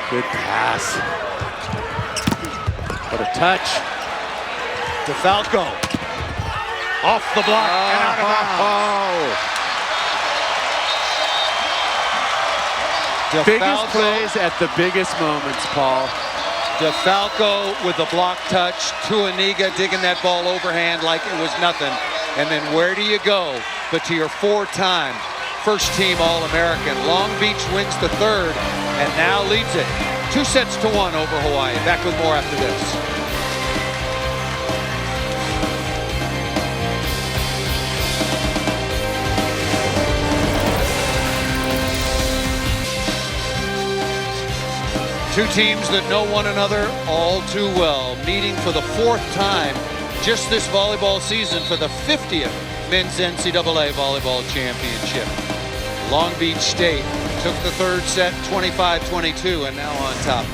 Good pass. What a touch. DeFalco. Off the block and out of bounds. Biggest plays at the biggest moments, Paul. DeFalco with the block touch. Tuaniga digging that ball overhand like it was nothing. And then where do you go but to your 4-time first-team All-American? Long Beach wins the third and now leads it 2-1 over Hawaii. Back with more after this. Two teams that know one another all too well, meeting for the 4th time just this volleyball season for the 50th Men's NCAA Volleyball Championship. Long Beach State took the 3rd set 25-22 and now on top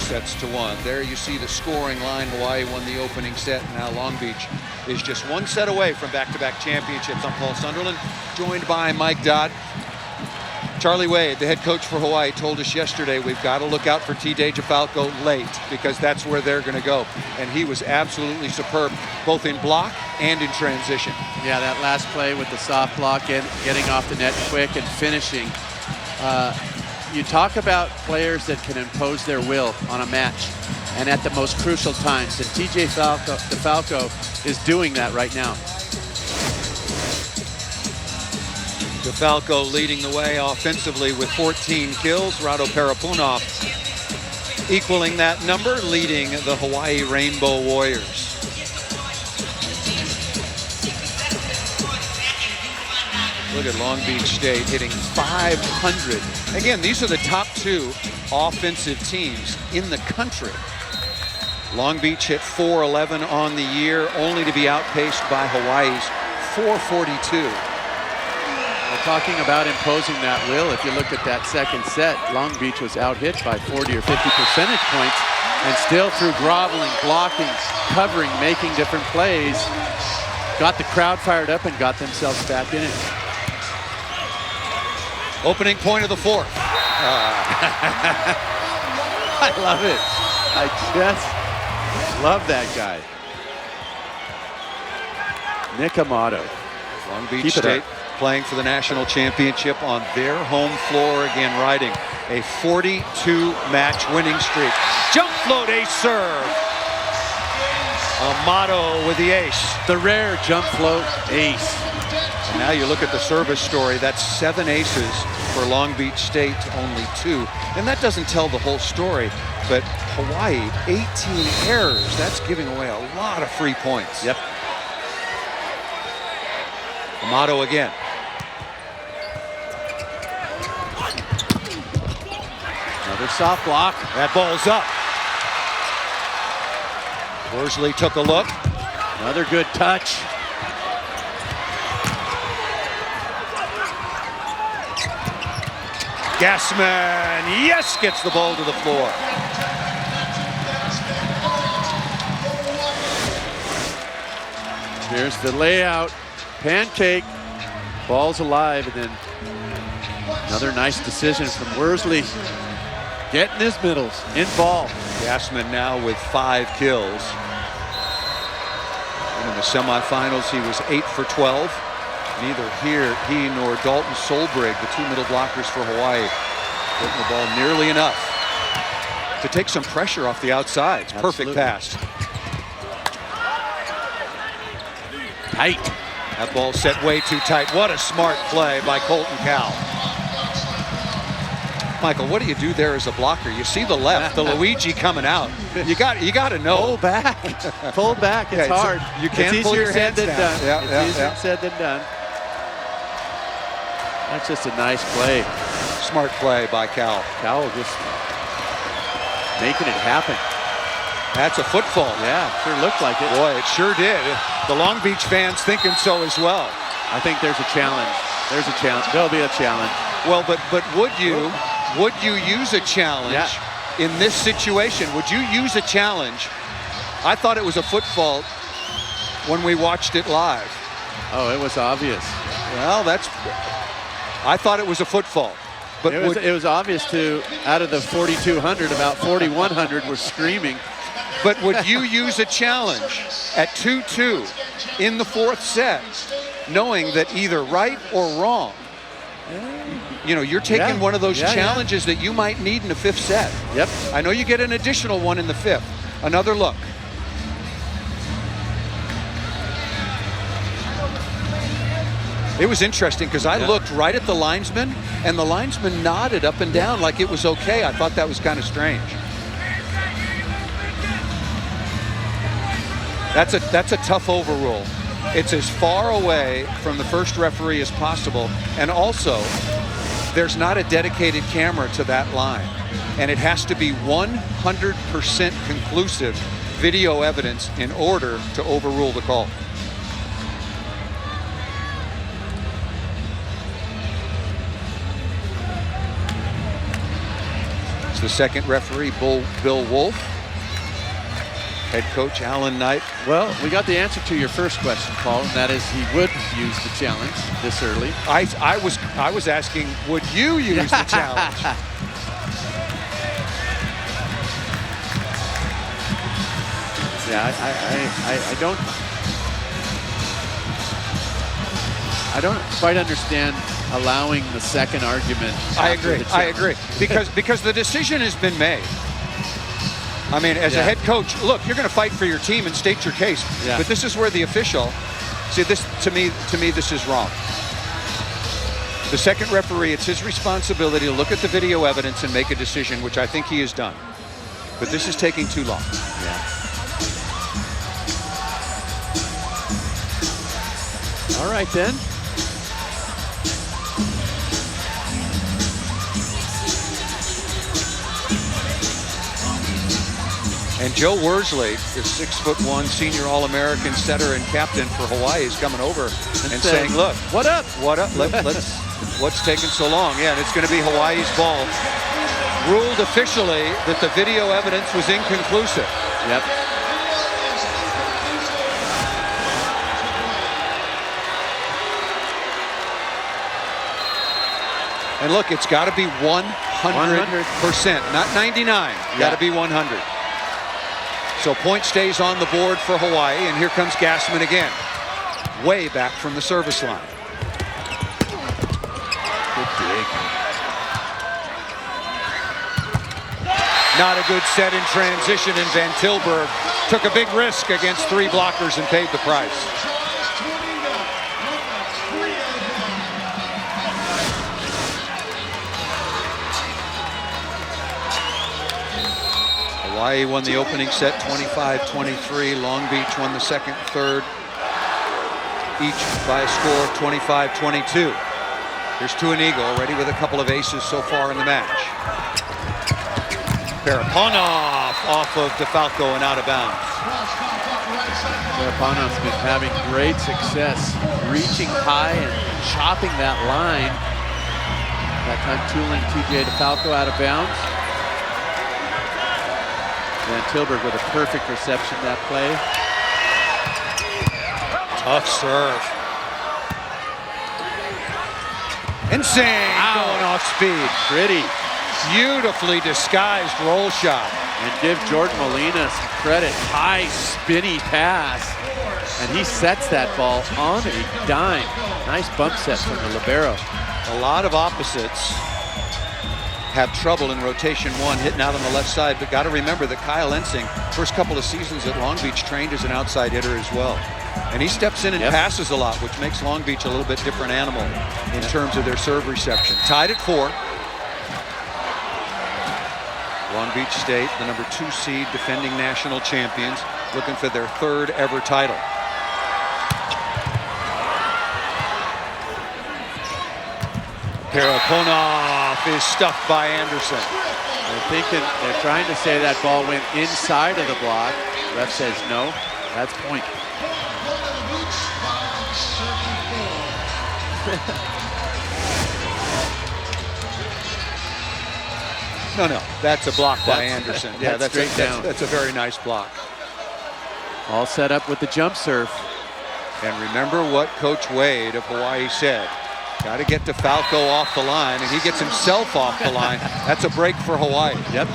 2-1. There you see the scoring line. Hawaii won the opening set, and now Long Beach is just 1 set away from back-to-back championships. I'm Paul Sunderland, joined by Mike Dodd. Charlie Wade, the head coach for Hawaii, told us yesterday we've got to look out for T.J. DeFalco late because that's where they're going to go. And he was absolutely superb, both in block and in transition. Yeah, that last play with the soft block and getting off the net quick and finishing. You talk about players that can impose their will on a match and at the most crucial times. And T.J. DeFalco is doing that right now. DeFalco leading the way offensively with 14 kills. Rado Parapunov equaling that number, leading the Hawaii Rainbow Warriors. Look at Long Beach State hitting 500. Again, these are the top 2 offensive teams in the country. Long Beach hit 411 on the year, only to be outpaced by Hawaii's 442. Talking about imposing that will, if you look at that second set, Long Beach was out-hit by 40 or 50 percentage points, and still through groveling, blocking, covering, making different plays, got the crowd fired up and got themselves back in it. Opening point of the 4th. I love it. I just love that guy. Nick Amato. Long Beach State playing for the national championship on their home floor, again riding a 42-match winning streak. Jump float ace serve. Amato with the ace. The rare jump float ace. And now you look at the service story. That's 7 aces for Long Beach State, only 2. And that doesn't tell the whole story, but Hawaii, 18 errors. That's giving away a lot of free points. Yep. Amato again. Another soft block. That ball's up. Worsley took a look. Another good touch. Gassman, yes, gets the ball to the floor. Here's the layout. Pancake. Ball's alive, and then another nice decision from Worsley. Getting his middles in ball. Gassman now with 5 kills. And in the semifinals, he was 8 for 12. Neither he nor Dalton Solbrig, the 2 middle blockers for Hawaii, getting the ball nearly enough to take some pressure off the outsides. Perfect pass. Tight. That ball set way too tight. What a smart play by Colton Cowell. Michael, what do you do there as a blocker? You see the left, the Luigi coming out. You got to know. Pull back. Pull back. It's hard. You can't pull your hands down. It's easier said than done. That's just a nice play. Smart play by Cowell. Cowell just making it happen. That's a footfall. Yeah, sure looked like it. Boy, it sure did. The Long Beach fans thinking so as well. I think there's a challenge. There's a challenge. There'll be a challenge. Well, but would you use a challenge in this situation? Would you use a challenge I thought it was a foot fault when we watched it live. Oh, it was obvious. Well, I thought it was a foot fault. But it was obvious to, out of the 4,200, about 4,100 were screaming. But would you use a challenge at 2-2 in the fourth set, knowing that either right or wrong, you're taking one of those challenges that you might need in the fifth set. Yep. I know you get an additional one in the fifth. Another look. It was interesting because I looked right at the linesman, and the linesman nodded up and down like it was okay. I thought that was kind of strange. That's a tough overrule. It's as far away from the first referee as possible, and also there's not a dedicated camera to that line, and it has to be 100% conclusive video evidence in order to overrule the call. It's the second referee, Bill Wolf. Head coach Alan Knight. Well, we got the answer to your first question, Paul, and that is he would use the challenge this early. I was asking, would you use the challenge? Yeah, I don't quite understand allowing the second argument. I agree. Because the decision has been made. I mean, as a head coach, look, you're going to fight for your team and state your case. Yeah. But this is where the official, see, this to me, this is wrong. The second referee, it's his responsibility to look at the video evidence and make a decision, which I think he has done. But this is taking too long. Yeah. All right, then. And Joe Worsley, the 6'1" senior All-American setter and captain for Hawaii, is coming over and saying, look, what up? What's taking so long? Yeah, and it's going to be Hawaii's ball. Ruled officially that the video evidence was inconclusive. Yep. And look, it's got to be 100%, not 99. Got to be 100. So point stays on the board for Hawaii, and here comes Gassman again. Way back from the service line. Good dig. Not a good set in transition, and Van Tilburg took a big risk against three blockers and paid the price. Hawaii won the opening set 25-23. Long Beach won the second, third, each by a score of 25-22. Here's Tuanigo already with a couple of aces so far in the match. Paraponov off of DeFalco and out of bounds. Paraponov's been having great success reaching high and chopping that line. That time tooling TJ DeFalco out of bounds. Van Tilburg with a perfect reception that play. Tough serve. And Singh going off speed. Pretty. Beautifully disguised roll shot. And give Jordan Molina some credit. High spinny pass. And he sets that ball on a dime. Nice bump set from the libero. A lot of opposites have trouble in rotation one, hitting out on the left side, but got to remember that Kyle Ensing, first couple of seasons at Long Beach, trained as an outside hitter as well. And he steps in and passes a lot, which makes Long Beach a little bit different animal in terms of their serve reception. Tied at 4. Long Beach State, the number 2 seed, defending national champions, looking for their 3rd ever title. Paraponov is stuffed by Anderson. They're trying to say that ball went inside of the block. Ref says no. That's point. No, that's a block by Anderson. Yeah, that's straight down. That's a very nice block. All set up with the jump serve. And remember what Coach Wade of Hawaii said. Got to get DeFalco off the line, and he gets himself off the line. That's a break for Hawaii. Yep.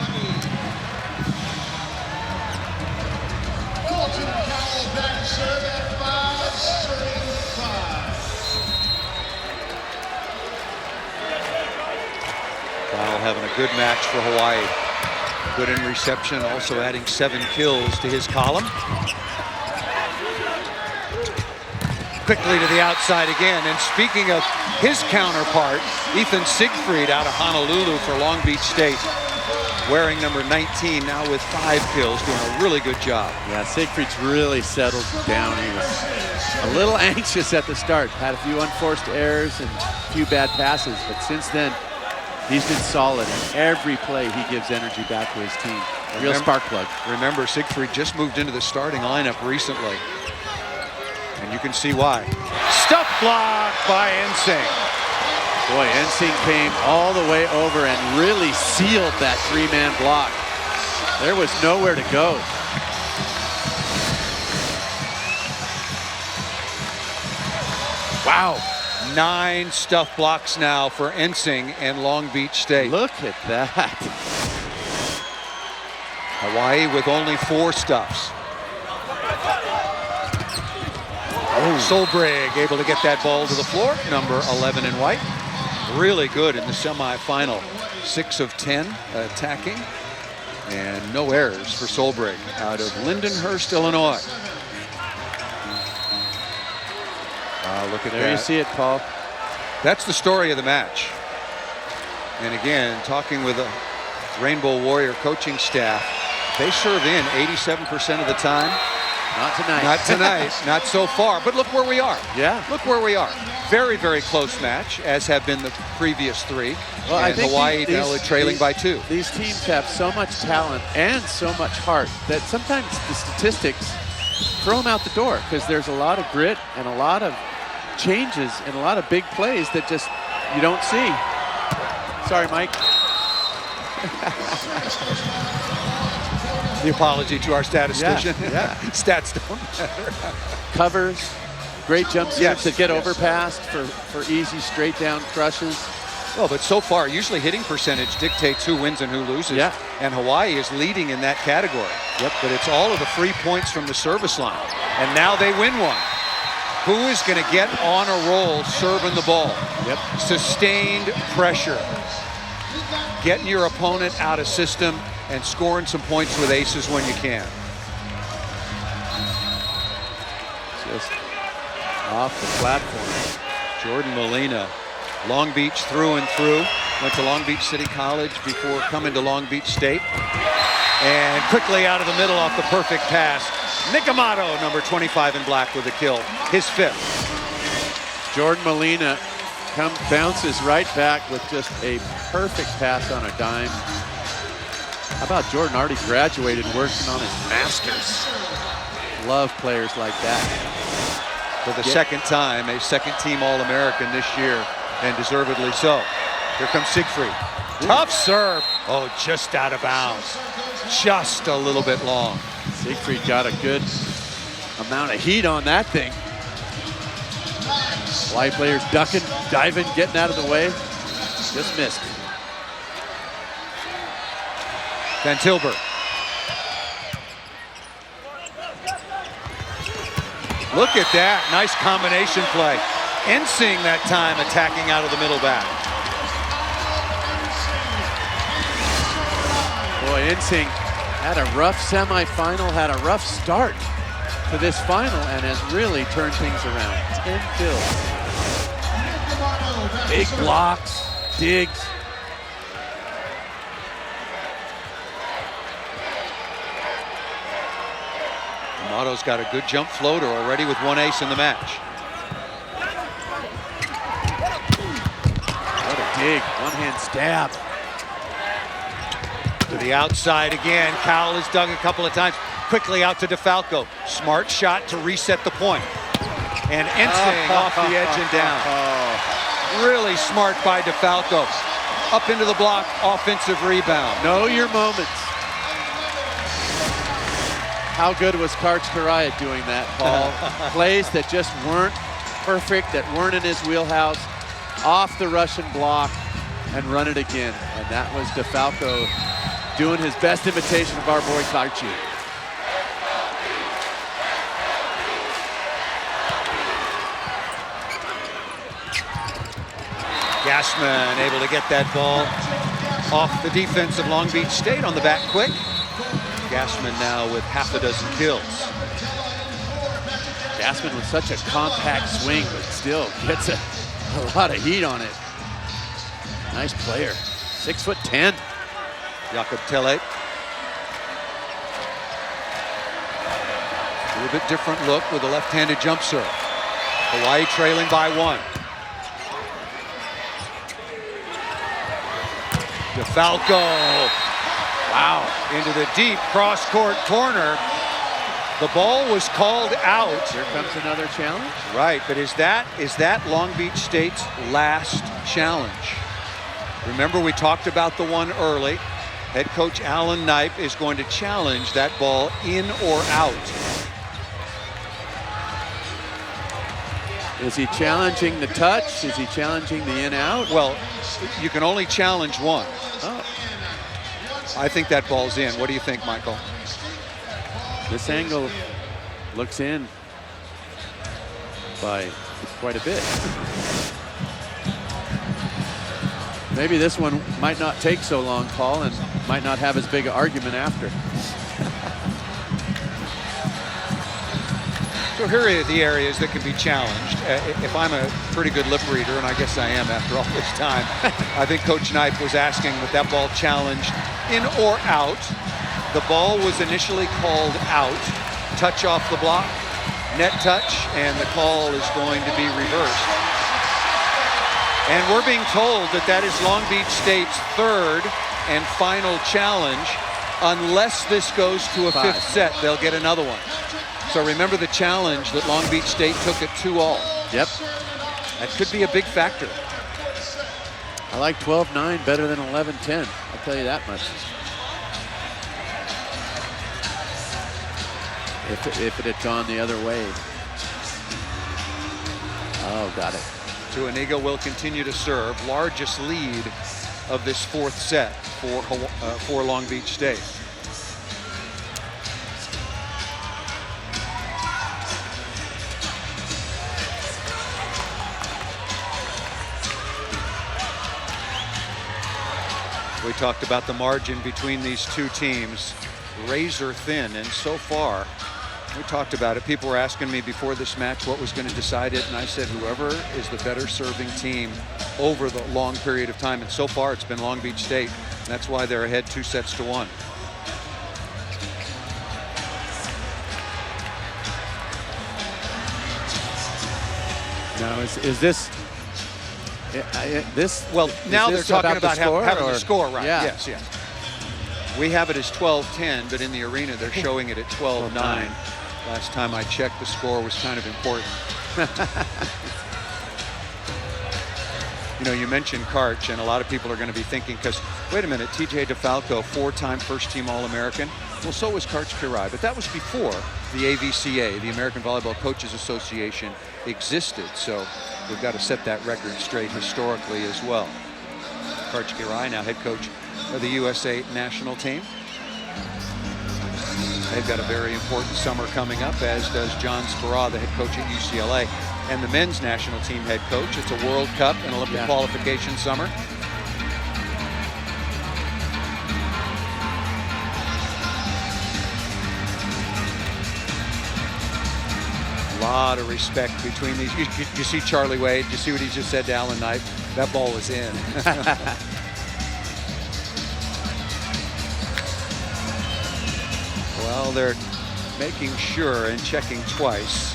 Kyle having a good match for Hawaii. Good in reception, also adding 7 kills to his column. Quickly to the outside again, and speaking of his counterpart, Ethan Siegfried out of Honolulu for Long Beach State, wearing number 19, now with 5 kills, doing a really good job. Yeah, Siegfried's really settled down. He was a little anxious at the start, had a few unforced errors and a few bad passes, but since then, he's been solid, and every play he gives energy back to his team. Real spark plug. Remember, Siegfried just moved into the starting lineup recently. And you can see why. Stuff block by Ensing. Boy, Ensing came all the way over and really sealed that 3-man block. There was nowhere to go. Wow. 9 stuff blocks now for Ensing and Long Beach State. Look at that. Hawaii with only 4 stuffs. Solbrig able to get that ball to the floor, number 11 in white. Really good in the semifinal. 6 of 10 attacking, and no errors for Solbrig out of Lindenhurst, Illinois. Look at that. There you see it, Paul. That's the story of the match. And again, talking with the Rainbow Warrior coaching staff, they serve in 87% of the time. Not tonight. Not tonight, not so far, but look where we are. Yeah. Look where we are. Very, very close match, as have been the previous 3. Well, and I think Hawaii now trailing by 2. These teams have so much talent and so much heart that sometimes the statistics throw them out the door, because there's a lot of grit and a lot of changes and a lot of big plays that just you don't see. Sorry, Mike. The apology to our statistician. Yeah. Stats don't matter. Covers, great jump serves Yes, that get yes. overpassed for easy straight down crushes. Well, but so far, usually hitting percentage dictates who wins and who loses. Yeah. And Hawaii is leading in that category. Yep. But it's all of the free points from the service line. And now they win one. Who is going to get on a roll serving the ball? Yep. Sustained pressure. Getting your opponent out of system and scoring some points with aces when you can. Just off the platform. Jordan Molina, Long Beach through and through. Went to Long Beach City College before coming to Long Beach State. And quickly out of the middle off the perfect pass. Nick Amato, number 25 in black, with a kill. His 5th. Jordan Molina bounces right back with just a perfect pass on a dime. How about Jordan already graduated, working on his master's? Love players like that. For the second time, a second-team All-American this year, and deservedly so. Here comes Siegfried. Tough serve. Oh, just out of bounds. Just a little bit long. Siegfried got a good amount of heat on that thing. Hawaii players ducking, diving, getting out of the way. Just missed. Van Tilburg. Look at that, nice combination play. Ensing that time attacking out of the middle back. Boy, Ensing had a rough semifinal, had a rough start to this final, and has really turned things around. 10 kills. Big blocks, digs. Amato's got a good jump floater already with 1 ace in the match. What a dig, one-hand stab. To the outside again. Cowell has dug a couple of times. Quickly out to DeFalco. Smart shot to reset the point. And Ensing off the edge and down. Really smart by DeFalco. Up into the block, offensive rebound. Know your moments. How good was Karch Karai at doing that, Paul? Plays that just weren't perfect, that weren't in his wheelhouse, off the Russian block, and run it again. And that was DeFalco doing his best imitation of our boy Karchi. Gassman able to get that ball off the defense of Long Beach State on the back quick. Gassman now with half a dozen kills. Gassman with such a compact swing, but still gets a lot of heat on it. Nice player, 6'10". Jakob Tele. A little bit different look with a left-handed jump serve. Hawaii trailing by 1. DeFalco, wow, into the deep cross-court corner. The ball was called out. Here comes another challenge. Right, but is that Long Beach State's last challenge? Remember, we talked about the one early. Head coach Alan Knipe is going to challenge that ball in or out. Is he challenging the touch? Is he challenging the in-out? Well, you can only challenge one. Oh. I think that ball's in. What do you think, Michael? This angle looks in by quite a bit. Maybe this one might not take so long, Paul, and might not have as big an argument after. So here are the areas that can be challenged. If I'm a pretty good lip reader, and I guess I am after all this time, I think Coach Knipe was asking with that ball challenged in or out. The ball was initially called out, touch off the block, net touch, and the call is going to be reversed. And we're being told that that is Long Beach State's third and final challenge. Unless this goes to a fifth set, they'll get another one. So remember the challenge that Long Beach State took at 2-all. Yep. That could be a big factor. I like 12-9 better than 11-10. I'll tell you that much. If it had gone the other way. Oh, got it. Tuaniga will continue to serve. Largest lead of this fourth set for Long Beach State. We talked about the margin between these two teams, razor thin, and so far, we talked about it. People were asking me before this match what was going to decide it, and I said whoever is the better serving team over the long period of time, and so far it's been Long Beach State. That's why they're ahead 2-1. Now, is this... Well, now they're talking about having the score, right? Yeah. Yes, yes. We have it as 12-10, but in the arena they're showing it at 12-9. Last time I checked, the score was kind of important. You know, you mentioned Karch, and a lot of people are going to be thinking, because, wait a minute, TJ DeFalco, 4-time first-team All-American. Well, so was Karch Karai, but that was before the AVCA, the American Volleyball Coaches Association, existed. So we've got to set that record straight historically as well. Karch Karai, now head coach of the USA national team. They've got a very important summer coming up, as does John Speraw, the head coach at UCLA, and the men's national team head coach. It's a World Cup and Olympic qualification summer. A lot of respect between these. You see Charlie Wade? You see what he just said to Alan Knipe? That ball was in. Well, they're making sure and checking twice.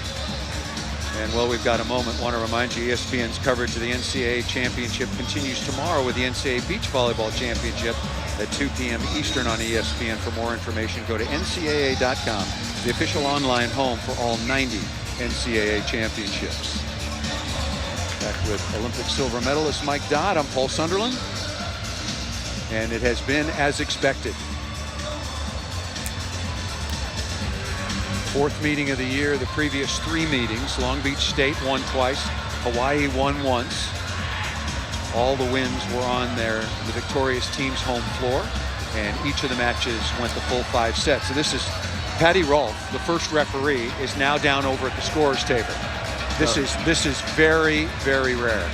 And while we've got a moment, want to remind you ESPN's coverage of the NCAA Championship continues tomorrow with the NCAA Beach Volleyball Championship at 2 p.m. Eastern on ESPN. For more information, go to ncaa.com, the official online home for all 90 NCAA championships. Back with Olympic silver medalist Mike Dodd. I'm Paul Sunderland. And it has been as expected. Fourth meeting of the year. The previous 3 meetings, Long Beach State won twice, Hawaii won once. All the wins were on the victorious team's home floor, and each of the matches went the full 5 sets. So this is Patty Rolfe, the first referee, is now down over at the scorer's table. This is very, very rare.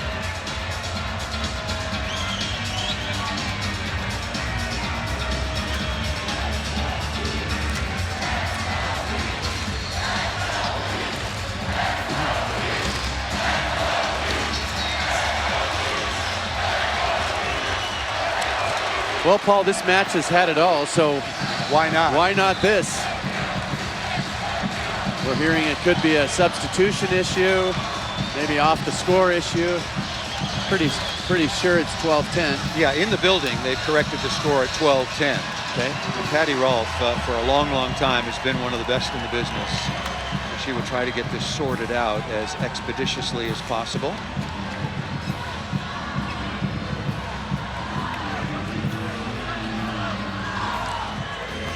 Well, Paul, this match has had it all, so why not? Why not this? We're hearing it could be a substitution issue, maybe off the score issue. Pretty sure it's 12-10. Yeah, in the building, they've corrected the score at 12-10. Okay. And Patty Rolfe, for a long, long time, has been one of the best in the business. She will try to get this sorted out as expeditiously as possible.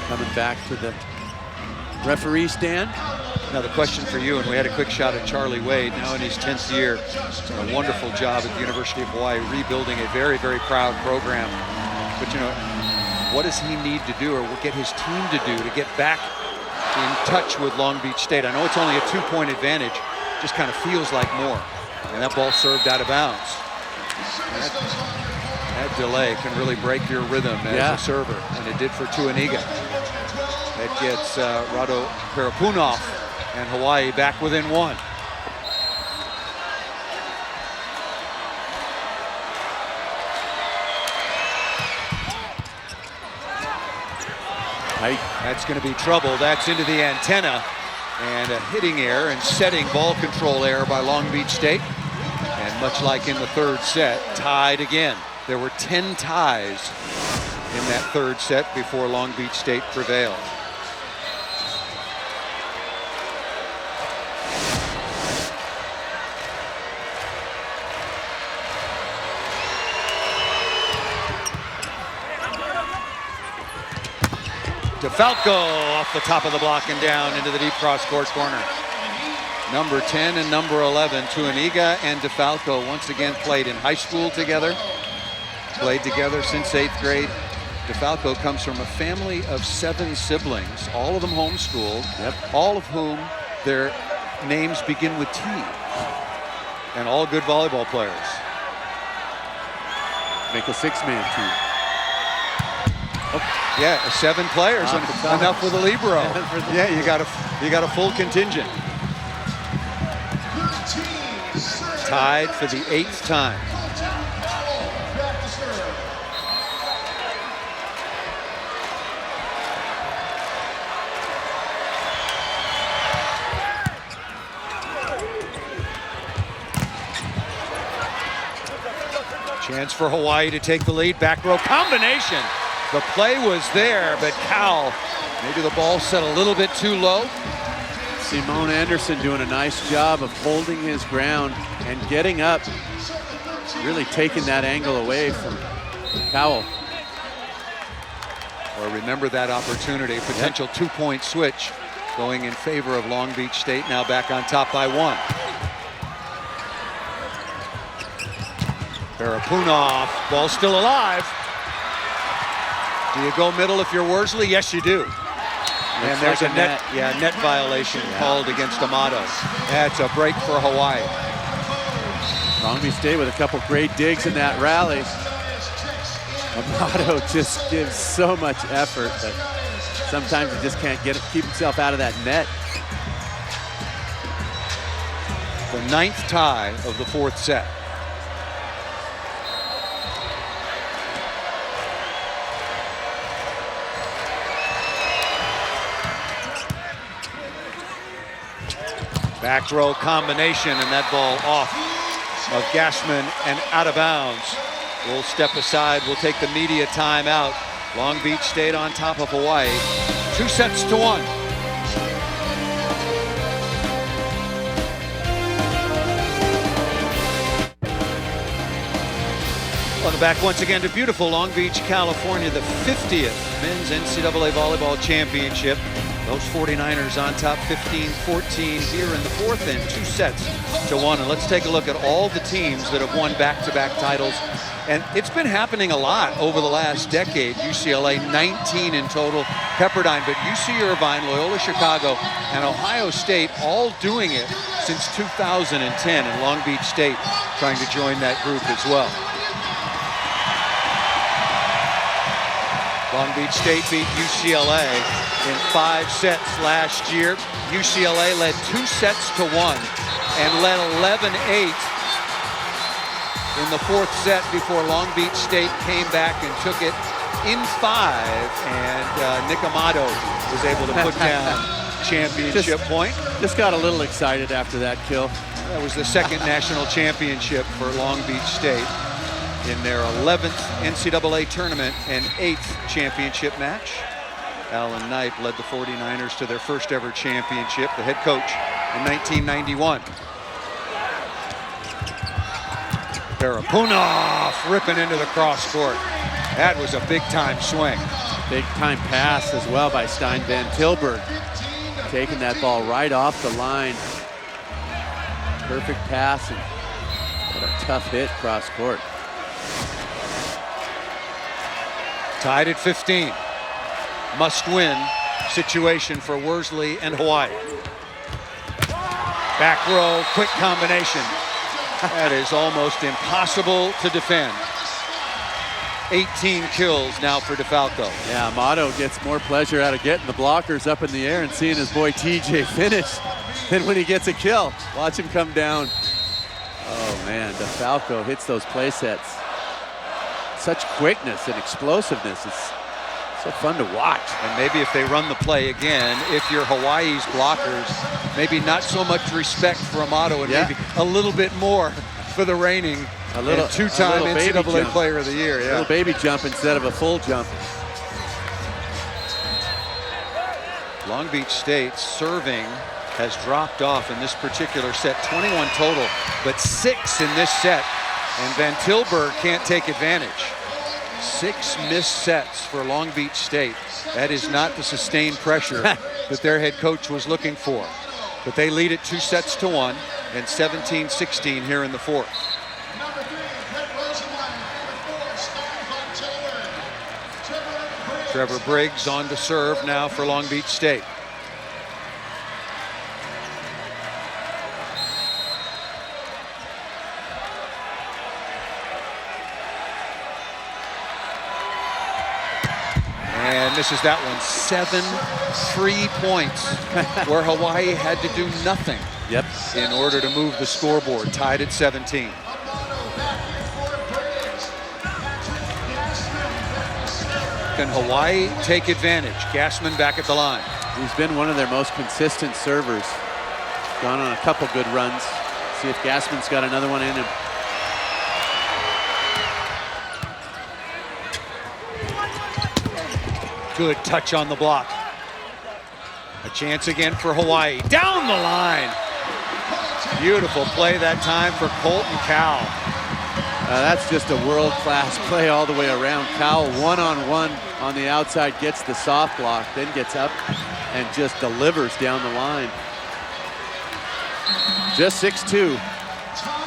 Coming back to the referee stand. Now the question for you, and we had a quick shot at Charlie Wade, now in his 10th year. He's done a wonderful job at the University of Hawaii, rebuilding a very, very proud program. But you know, what does he need to do, or get his team to do, to get back in touch with Long Beach State? I know it's only a 2-point advantage, just kind of feels like more. And that ball served out of bounds. That delay can really break your rhythm as a server, and it did for Tuaniga. That gets Rado Parapunov and Hawaii back within 1. That's going to be trouble. That's into the antenna, and a hitting error and setting ball control error by Long Beach State. And much like in the 3rd set, tied again. There were 10 ties in that 3rd set before Long Beach State prevailed. DeFalco off the top of the block and down into the deep cross-court corner. Number 10 and number 11, Tuaniga and DeFalco, once again played in high school together. Played together since 8th grade. DeFalco comes from a family of 7 siblings, all of them homeschooled, all of whom their names begin with T, and all good volleyball players. Make a 6-man team. Oh, yeah, 7 players, enough with a libero. Yeah, you got a full contingent. Tied for the 8th time. Chance for Hawaii to take the lead. Back row combination. The play was there, but Cowell, maybe the ball set a little bit too low. Simone Anderson doing a nice job of holding his ground and getting up, really taking that angle away from Cowell. Or remember that opportunity, potential 2-point switch going in favor of Long Beach State, now back on top by 1. Parapunov, ball still alive. Do you go middle if you're Worsley? Yes, you do. And there's a net violation called against Amato. That's a break for Hawaii. Long Beach State with a couple great digs in that rally. Amato just gives so much effort that sometimes he just can't keep himself out of that net. The 9th tie of the 4th set. Back row combination, and that ball off of Gassman and out of bounds. We'll step aside. We'll take the media timeout. Long Beach State on top of Hawaii. 2-1. Welcome back once again to beautiful Long Beach, California, the 50th Men's NCAA Volleyball Championship. Those 49ers on top 15-14 here in the fourth in 2-1. And let's take a look at all the teams that have won back-to-back titles. And it's been happening a lot over the last decade. UCLA 19 in total, Pepperdine, but UC Irvine, Loyola Chicago, and Ohio State all doing it since 2010, and Long Beach State trying to join that group as well. Long Beach State beat UCLA in 5 sets last year. UCLA led 2-1 and led 11-8 in the 4th set before Long Beach State came back and took it in 5, and Nick Amato was able to put down championship point. Just got a little excited after that kill. That was the 2nd national championship for Long Beach State in their 11th NCAA tournament and 8th championship match. Alan Knight led the 49ers to their first ever championship, the head coach, in 1991. Parapunov ripping into the cross court. That was a big time swing. Big time pass as well by Stein Van Tilburg. Taking that ball right off the line. Perfect pass, and what a tough hit cross court. Tied at 15. Must win situation for Worsley and Hawaii. Back row, quick combination. That is almost impossible to defend. 18 kills now for DeFalco. Yeah, Amato gets more pleasure out of getting the blockers up in the air and seeing his boy TJ finish than when he gets a kill. Watch him come down. Oh man, DeFalco hits those play sets. Such quickness and explosiveness. It's so fun to watch. And maybe if they run the play again, if you're Hawaii's blockers, maybe not so much respect for Amato and maybe a little bit more for the reigning two-time NCAA Player of the Year. A little baby jump instead of a full jump. Long Beach State serving has dropped off in this particular set. 21 total, but 6 in this set. And Van Tilburg can't take advantage. 6 missed sets for Long Beach State. That is not the sustained pressure that their head coach was looking for. But they lead it 2-1 and 17-16 here in the 4th. Trevor Briggs on to serve now for Long Beach State. And misses that one. 7 free points where Hawaii had to do nothing in order to move the scoreboard. Tied at 17. Can Hawaii take advantage? Gassman back at the line. He's been one of their most consistent servers. Gone on a couple good runs. See if Gassman's got another one in him. Good touch on the block. A chance again for Hawaii. Down the line. Beautiful play that time for Colton Cowell. That's just a world-class play all the way around. Cowell one-on-one on the outside, gets the soft block, then gets up and just delivers down the line. Just 6-2.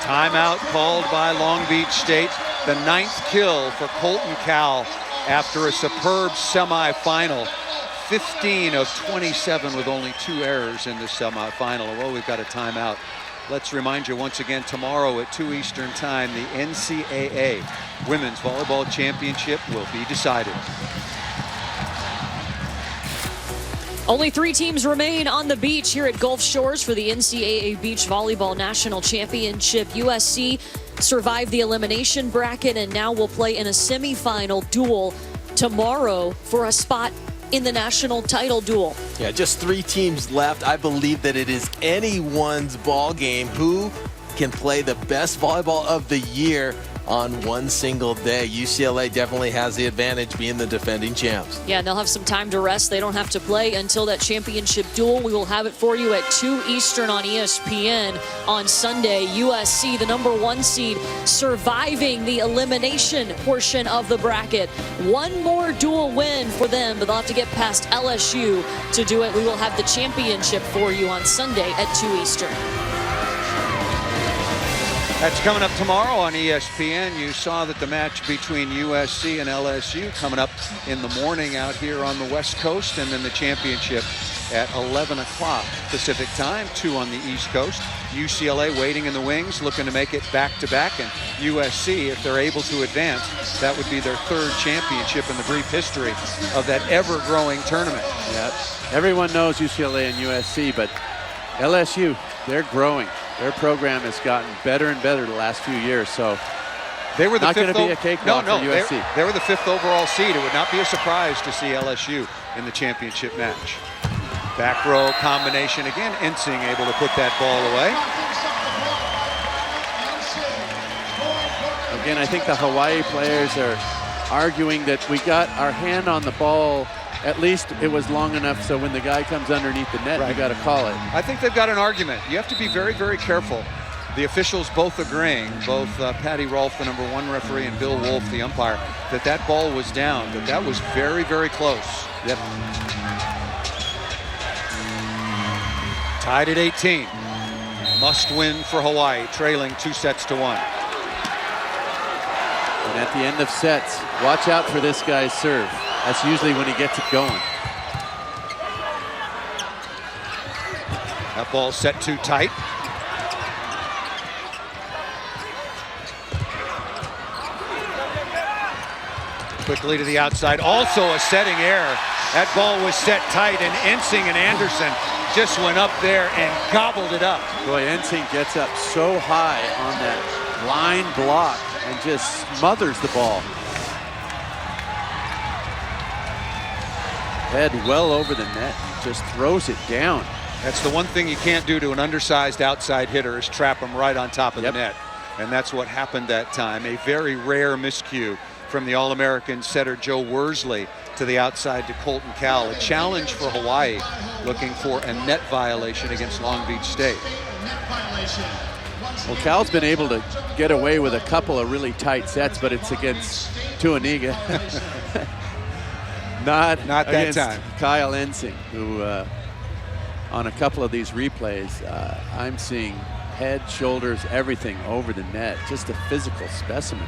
Timeout called by Long Beach State. The 9th kill for Colton Cowell after a superb semifinal. 15 of 27 with only 2 errors in the semifinal. Well, we've got a timeout. Let's remind you once again, tomorrow at 2 Eastern Time, the NCAA Women's Volleyball Championship will be decided. Only 3 teams remain on the beach here at Gulf Shores for the NCAA Beach Volleyball National Championship. USC survived the elimination bracket and now will play in a semifinal duel tomorrow for a spot in the national title duel. Yeah, just 3 teams left. I believe that it is anyone's ball game. Who can play the best volleyball of the year on one single day. UCLA definitely has the advantage being the defending champs. Yeah, and they'll have some time to rest. They don't have to play until that championship duel. We will have it for you at 2 Eastern on ESPN on Sunday. USC, the #1 seed, surviving the elimination portion of the bracket. One more dual win for them, but they'll have to get past LSU to do it. We will have the championship for you on Sunday at 2 Eastern. That's coming up tomorrow on ESPN. You saw that the match between USC and LSU coming up in the morning out here on the West Coast, and then the championship at 11 o'clock Pacific time, 2 on the East Coast. UCLA waiting in the wings, looking to make it back-to-back, and USC, if they're able to advance, that would be their 3rd championship in the brief history of that ever-growing tournament. Yeah. Everyone knows UCLA and USC, but LSU, they're growing. Their program has gotten better and better the last few years, so they were the not going to be a no, cakewalk for USC. They were the 5th overall seed. It would not be a surprise to see LSU in the championship match. Back row combination again. Ensing able to put that ball away. Again, I think the Hawaii players are arguing that we got our hand on the ball. At least it was long enough so when the guy comes underneath the net, right, you got to call it. I think they've got an argument. You have to be very, very careful. The officials both agreeing, both Patty Rolfe, the #1 referee, and Bill Wolf, the umpire, that that ball was down, that was very, very close. Yep. Tied at 18. Must win for Hawaii, trailing 2-1. And at the end of sets, watch out for this guy's serve. That's usually when he gets it going. That ball set too tight. Quickly to the outside. Also a setting error. That ball was set tight, and Ensing and Anderson just went up there and gobbled it up. Boy, Ensing gets up so high on that line block and just smothers the ball. Head well over the net, just throws it down. That's the one thing you can't do to an undersized outside hitter, is trap him right on top of the net. And that's what happened that time. A very rare miscue from the All-American setter Joe Worsley to the outside to Colton Cowell. A challenge for Hawaii, looking for a net violation against Long Beach State. Well, Cowell's been able to get away with a couple of really tight sets, but it's against Tuaniga. Not that time. Kyle Ensing, who on a couple of these replays, I'm seeing head, shoulders, everything over the net. Just a physical specimen.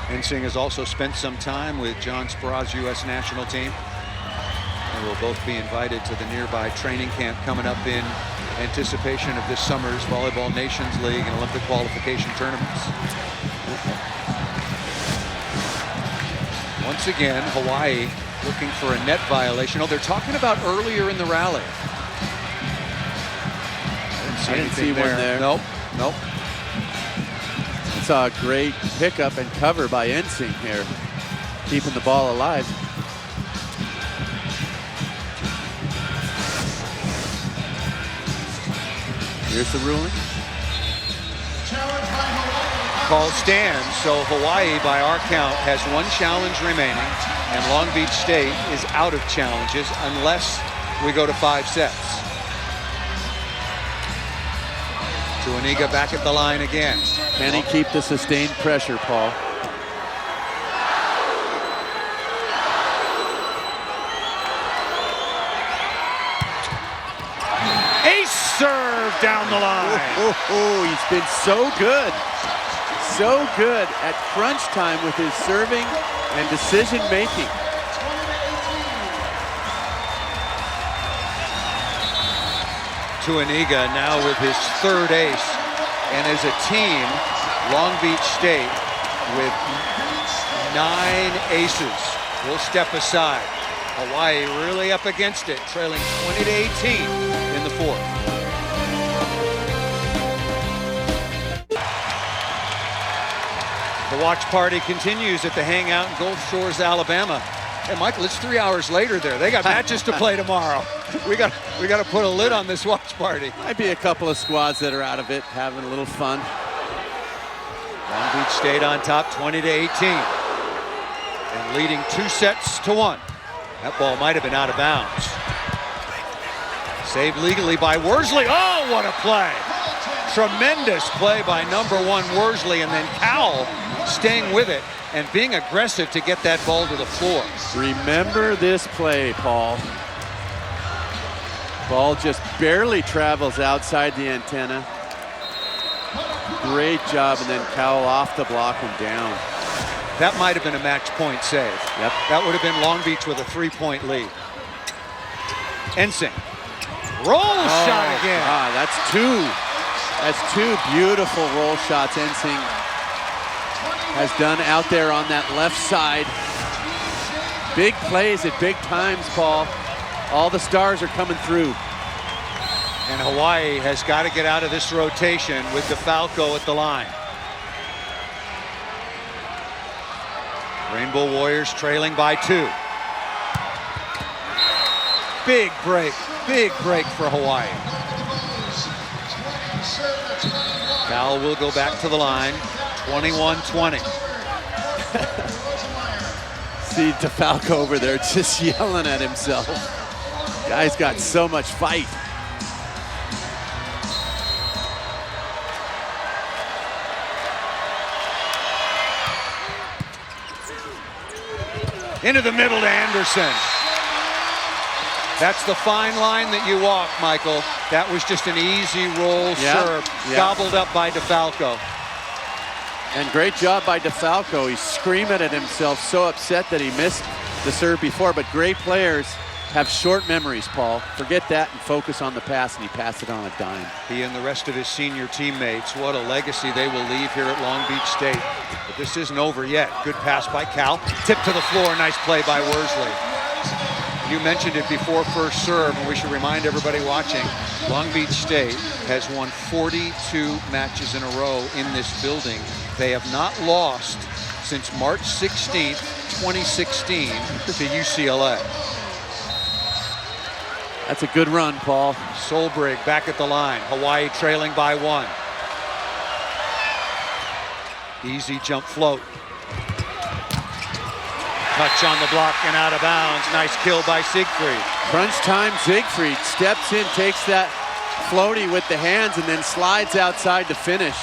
Ensing has also spent some time with John Spera's U.S. national team. They will both be invited to the nearby training camp coming up in anticipation of this summer's Volleyball Nations League and Olympic qualification tournaments. Once again, Hawaii looking for a net violation. Oh, they're talking about earlier in the rally. I didn't see one there. Nope. Saw a great pickup and cover by Ensing here, keeping the ball alive. Here's the ruling. Call stands, so Hawaii, by our count, has 1 challenge remaining, and Long Beach State is out of challenges unless we go to 5 sets. Tuaniga back at the line again. Can he keep the sustained pressure, Paul? Ace serve down the line. He's been so good. So good at crunch time with his serving and decision making. Tuaniga now with his 3rd ace, and as a team, Long Beach State with 9 aces. We'll step aside. Hawaii really up against it, trailing 20-18 in the 4th. The watch party continues at the Hangout in Gulf Shores, Alabama. Hey, Michael, it's 3 hours later there. They got matches to play tomorrow. We got to put a lid on this watch party. Might be a couple of squads that are out of it, having a little fun. Long Beach State on top 20-18. And leading 2-1. That ball might have been out of bounds. Saved legally by Worsley. Oh, what a play. Tremendous play by #1 Worsley, and then Cowell staying with it and being aggressive to get that ball to the floor. Remember this play, Paul. Ball just barely travels outside the antenna. Great job, and then Cowell off the block and down. That might have been a match point save. Yep. That would have been Long Beach with a 3-point lead. Ensing. Roll shot again. That's two beautiful roll shots Ensing has done out there on that left side. Big plays at big times, Paul. All the stars are coming through. And Hawaii has got to get out of this rotation with DeFalco at the line. Rainbow Warriors trailing by 2. Big break for Hawaii. Cal will go back to the line, 21-20. See DeFalco over there just yelling at himself. Guy's got so much fight. Into the middle to Anderson. That's the fine line that you walk, Michael. That was just an easy roll serve, gobbled up by DeFalco. And great job by DeFalco. He's screaming at himself, so upset that he missed the serve before. But great players have short memories, Paul. Forget that and focus on the pass, and he passed it on a dime. He and the rest of his senior teammates, what a legacy they will leave here at Long Beach State. But this isn't over yet. Good pass by Cal. Tip to the floor, nice play by Worsley. You mentioned it before first serve, and we should remind everybody watching, Long Beach State has won 42 matches in a row in this building. They have not lost since March 16th, 2016 to UCLA. That's a good run, Paul. Solbrig back at the line. Hawaii trailing by 1. Easy jump float. Touch on the block and out of bounds. Nice kill by Siegfried. Crunch time, Siegfried steps in, takes that floaty with the hands, and then slides outside to finish.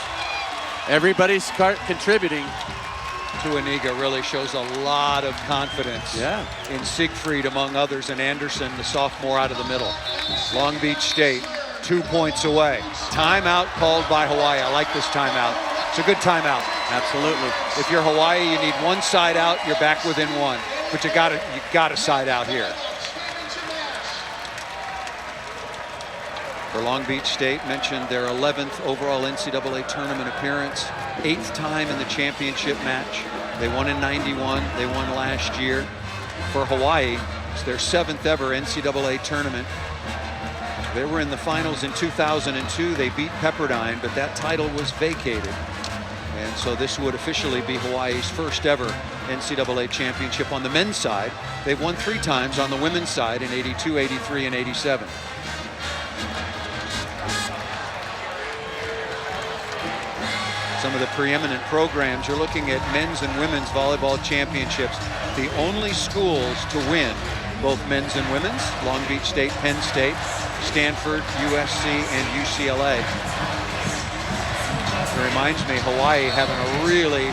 Everybody's contributing. Tuaniga really shows a lot of confidence in Siegfried, among others, and Anderson, the sophomore, out of the middle. Long Beach State, 2 points away. Timeout called by Hawaii. I like this timeout. It's a good timeout. Absolutely. If you're Hawaii, you need one side out, you're back within 1. But you got a side out here. For Long Beach State, mentioned their 11th overall NCAA tournament appearance, 8th time in the championship match. They won in '91, they won last year. For Hawaii, it's their 7th ever NCAA tournament. They were in the finals in 2002. They beat Pepperdine, but that title was vacated. And so this would officially be Hawaii's first ever NCAA championship on the men's side. They've won 3 times on the women's side in '82, '83, and '87. Some of the preeminent programs, you're looking at men's and women's volleyball championships. The only schools to win both men's and women's, Long Beach State, Penn State, Stanford, USC, and UCLA. It reminds me, Hawaii having a really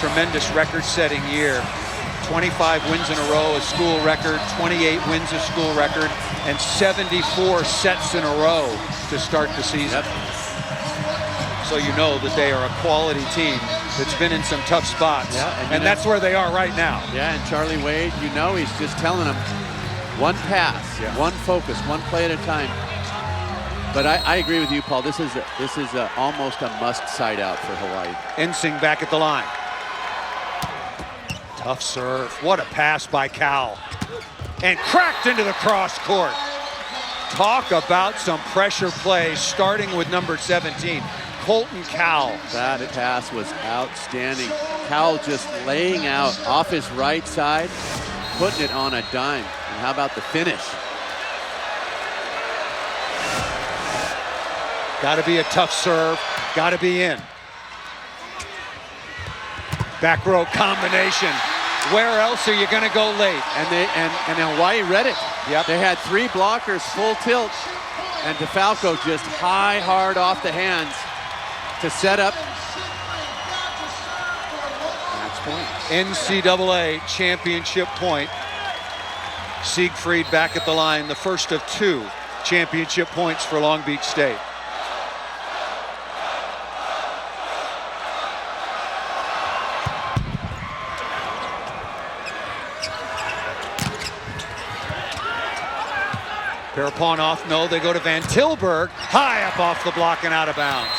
tremendous record-setting year. 25 wins in a row, a school record, 28 wins, a school record, and 74 sets in a row to start the season. So you know that they are a quality team that's been in some tough spots. And that's where they are right now. And Charlie Wade, you know, he's just telling them one pass, one focus, one play at a time. But I agree with you, Paul. This is almost a must side out for Hawaii. Ensing back at the line. Tough serve. What a pass by Cowell. And cracked into the cross court. Talk about some pressure plays, starting with number 17. Colton Cowell. That pass was outstanding. Cowell just laying out off his right side, putting it on a dime. And how about the finish? Got to be a tough serve. Got to be in. Back row combination. Where else are you going to go late? And Hawaii read it. Yep. They had 3 blockers full tilt, and DeFalco just high, hard off the hands to set up. Match point. NCAA championship point. Siegfried back at the line, the first of 2 championship points for Long Beach State. Paraponov, no, they go to Van Tilburg, high up off the block and out of bounds.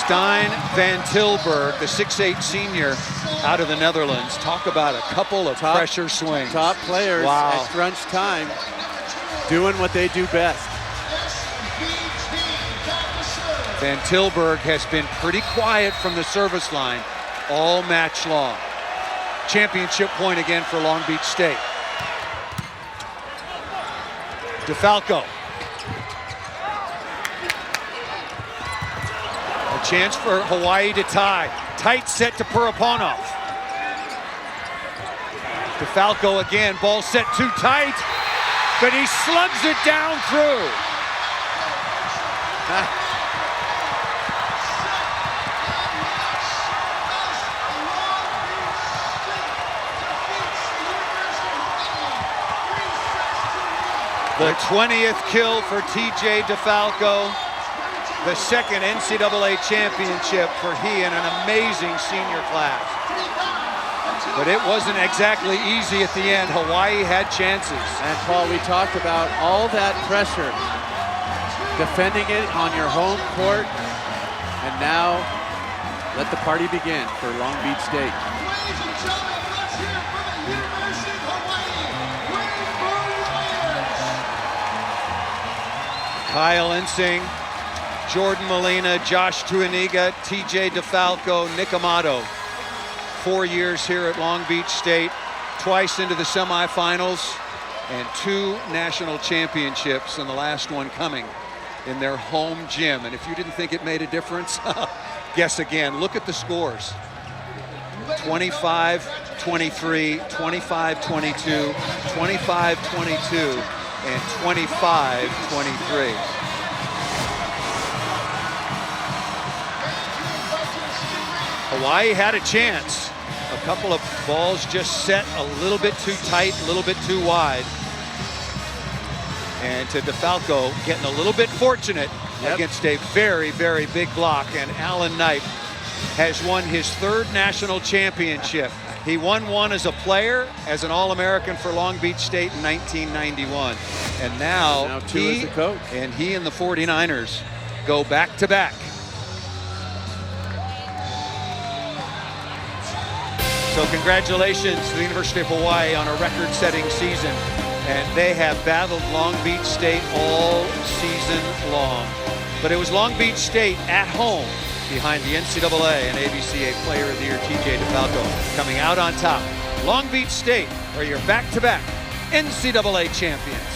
Stijn Van Tilburg, the 6'8" senior out of the Netherlands. Talk about a couple of pressure swings. Top players wow. at crunch time doing what they do best. Van Tilburg has been pretty quiet from the service line all match long. Championship point again for Long Beach State. DeFalco. A chance for Hawaii to tie. Tight set to Paraponov. DeFalco again, ball set too tight, but he slugs it down through. The 20th kill for TJ DeFalco. The second NCAA championship for he and an amazing senior class. But it wasn't exactly easy at the end. Hawaii had chances. And Paul, we talked about all that pressure, defending it on your home court, and now let the party begin for Long Beach State. Kyle Ensing, Jordan Molina, Josh Tuaniga, TJ DeFalco, Nick Amato. 4 years here at Long Beach State, twice into the semifinals, and 2 national championships, and the last one coming in their home gym. And if you didn't think it made a difference, guess again. Look at the scores. 25-23, 25-22, 25-22, and 25-23. Hawaii had a chance. A couple of balls just set a little bit too tight, a little bit too wide. And to DeFalco getting a little bit fortunate against a very, very big block. And Alan Knipe has won his 3rd national championship. He won one as a player, as an All-American for Long Beach State in 1991. And now 2 as a coach. And he and the 49ers go back-to-back. So congratulations to the University of Hawaii on a record-setting season. And they have battled Long Beach State all season long. But it was Long Beach State at home behind the NCAA and ABCA Player of the Year, TJ DeFalco, coming out on top. Long Beach State are your back-to-back NCAA champions.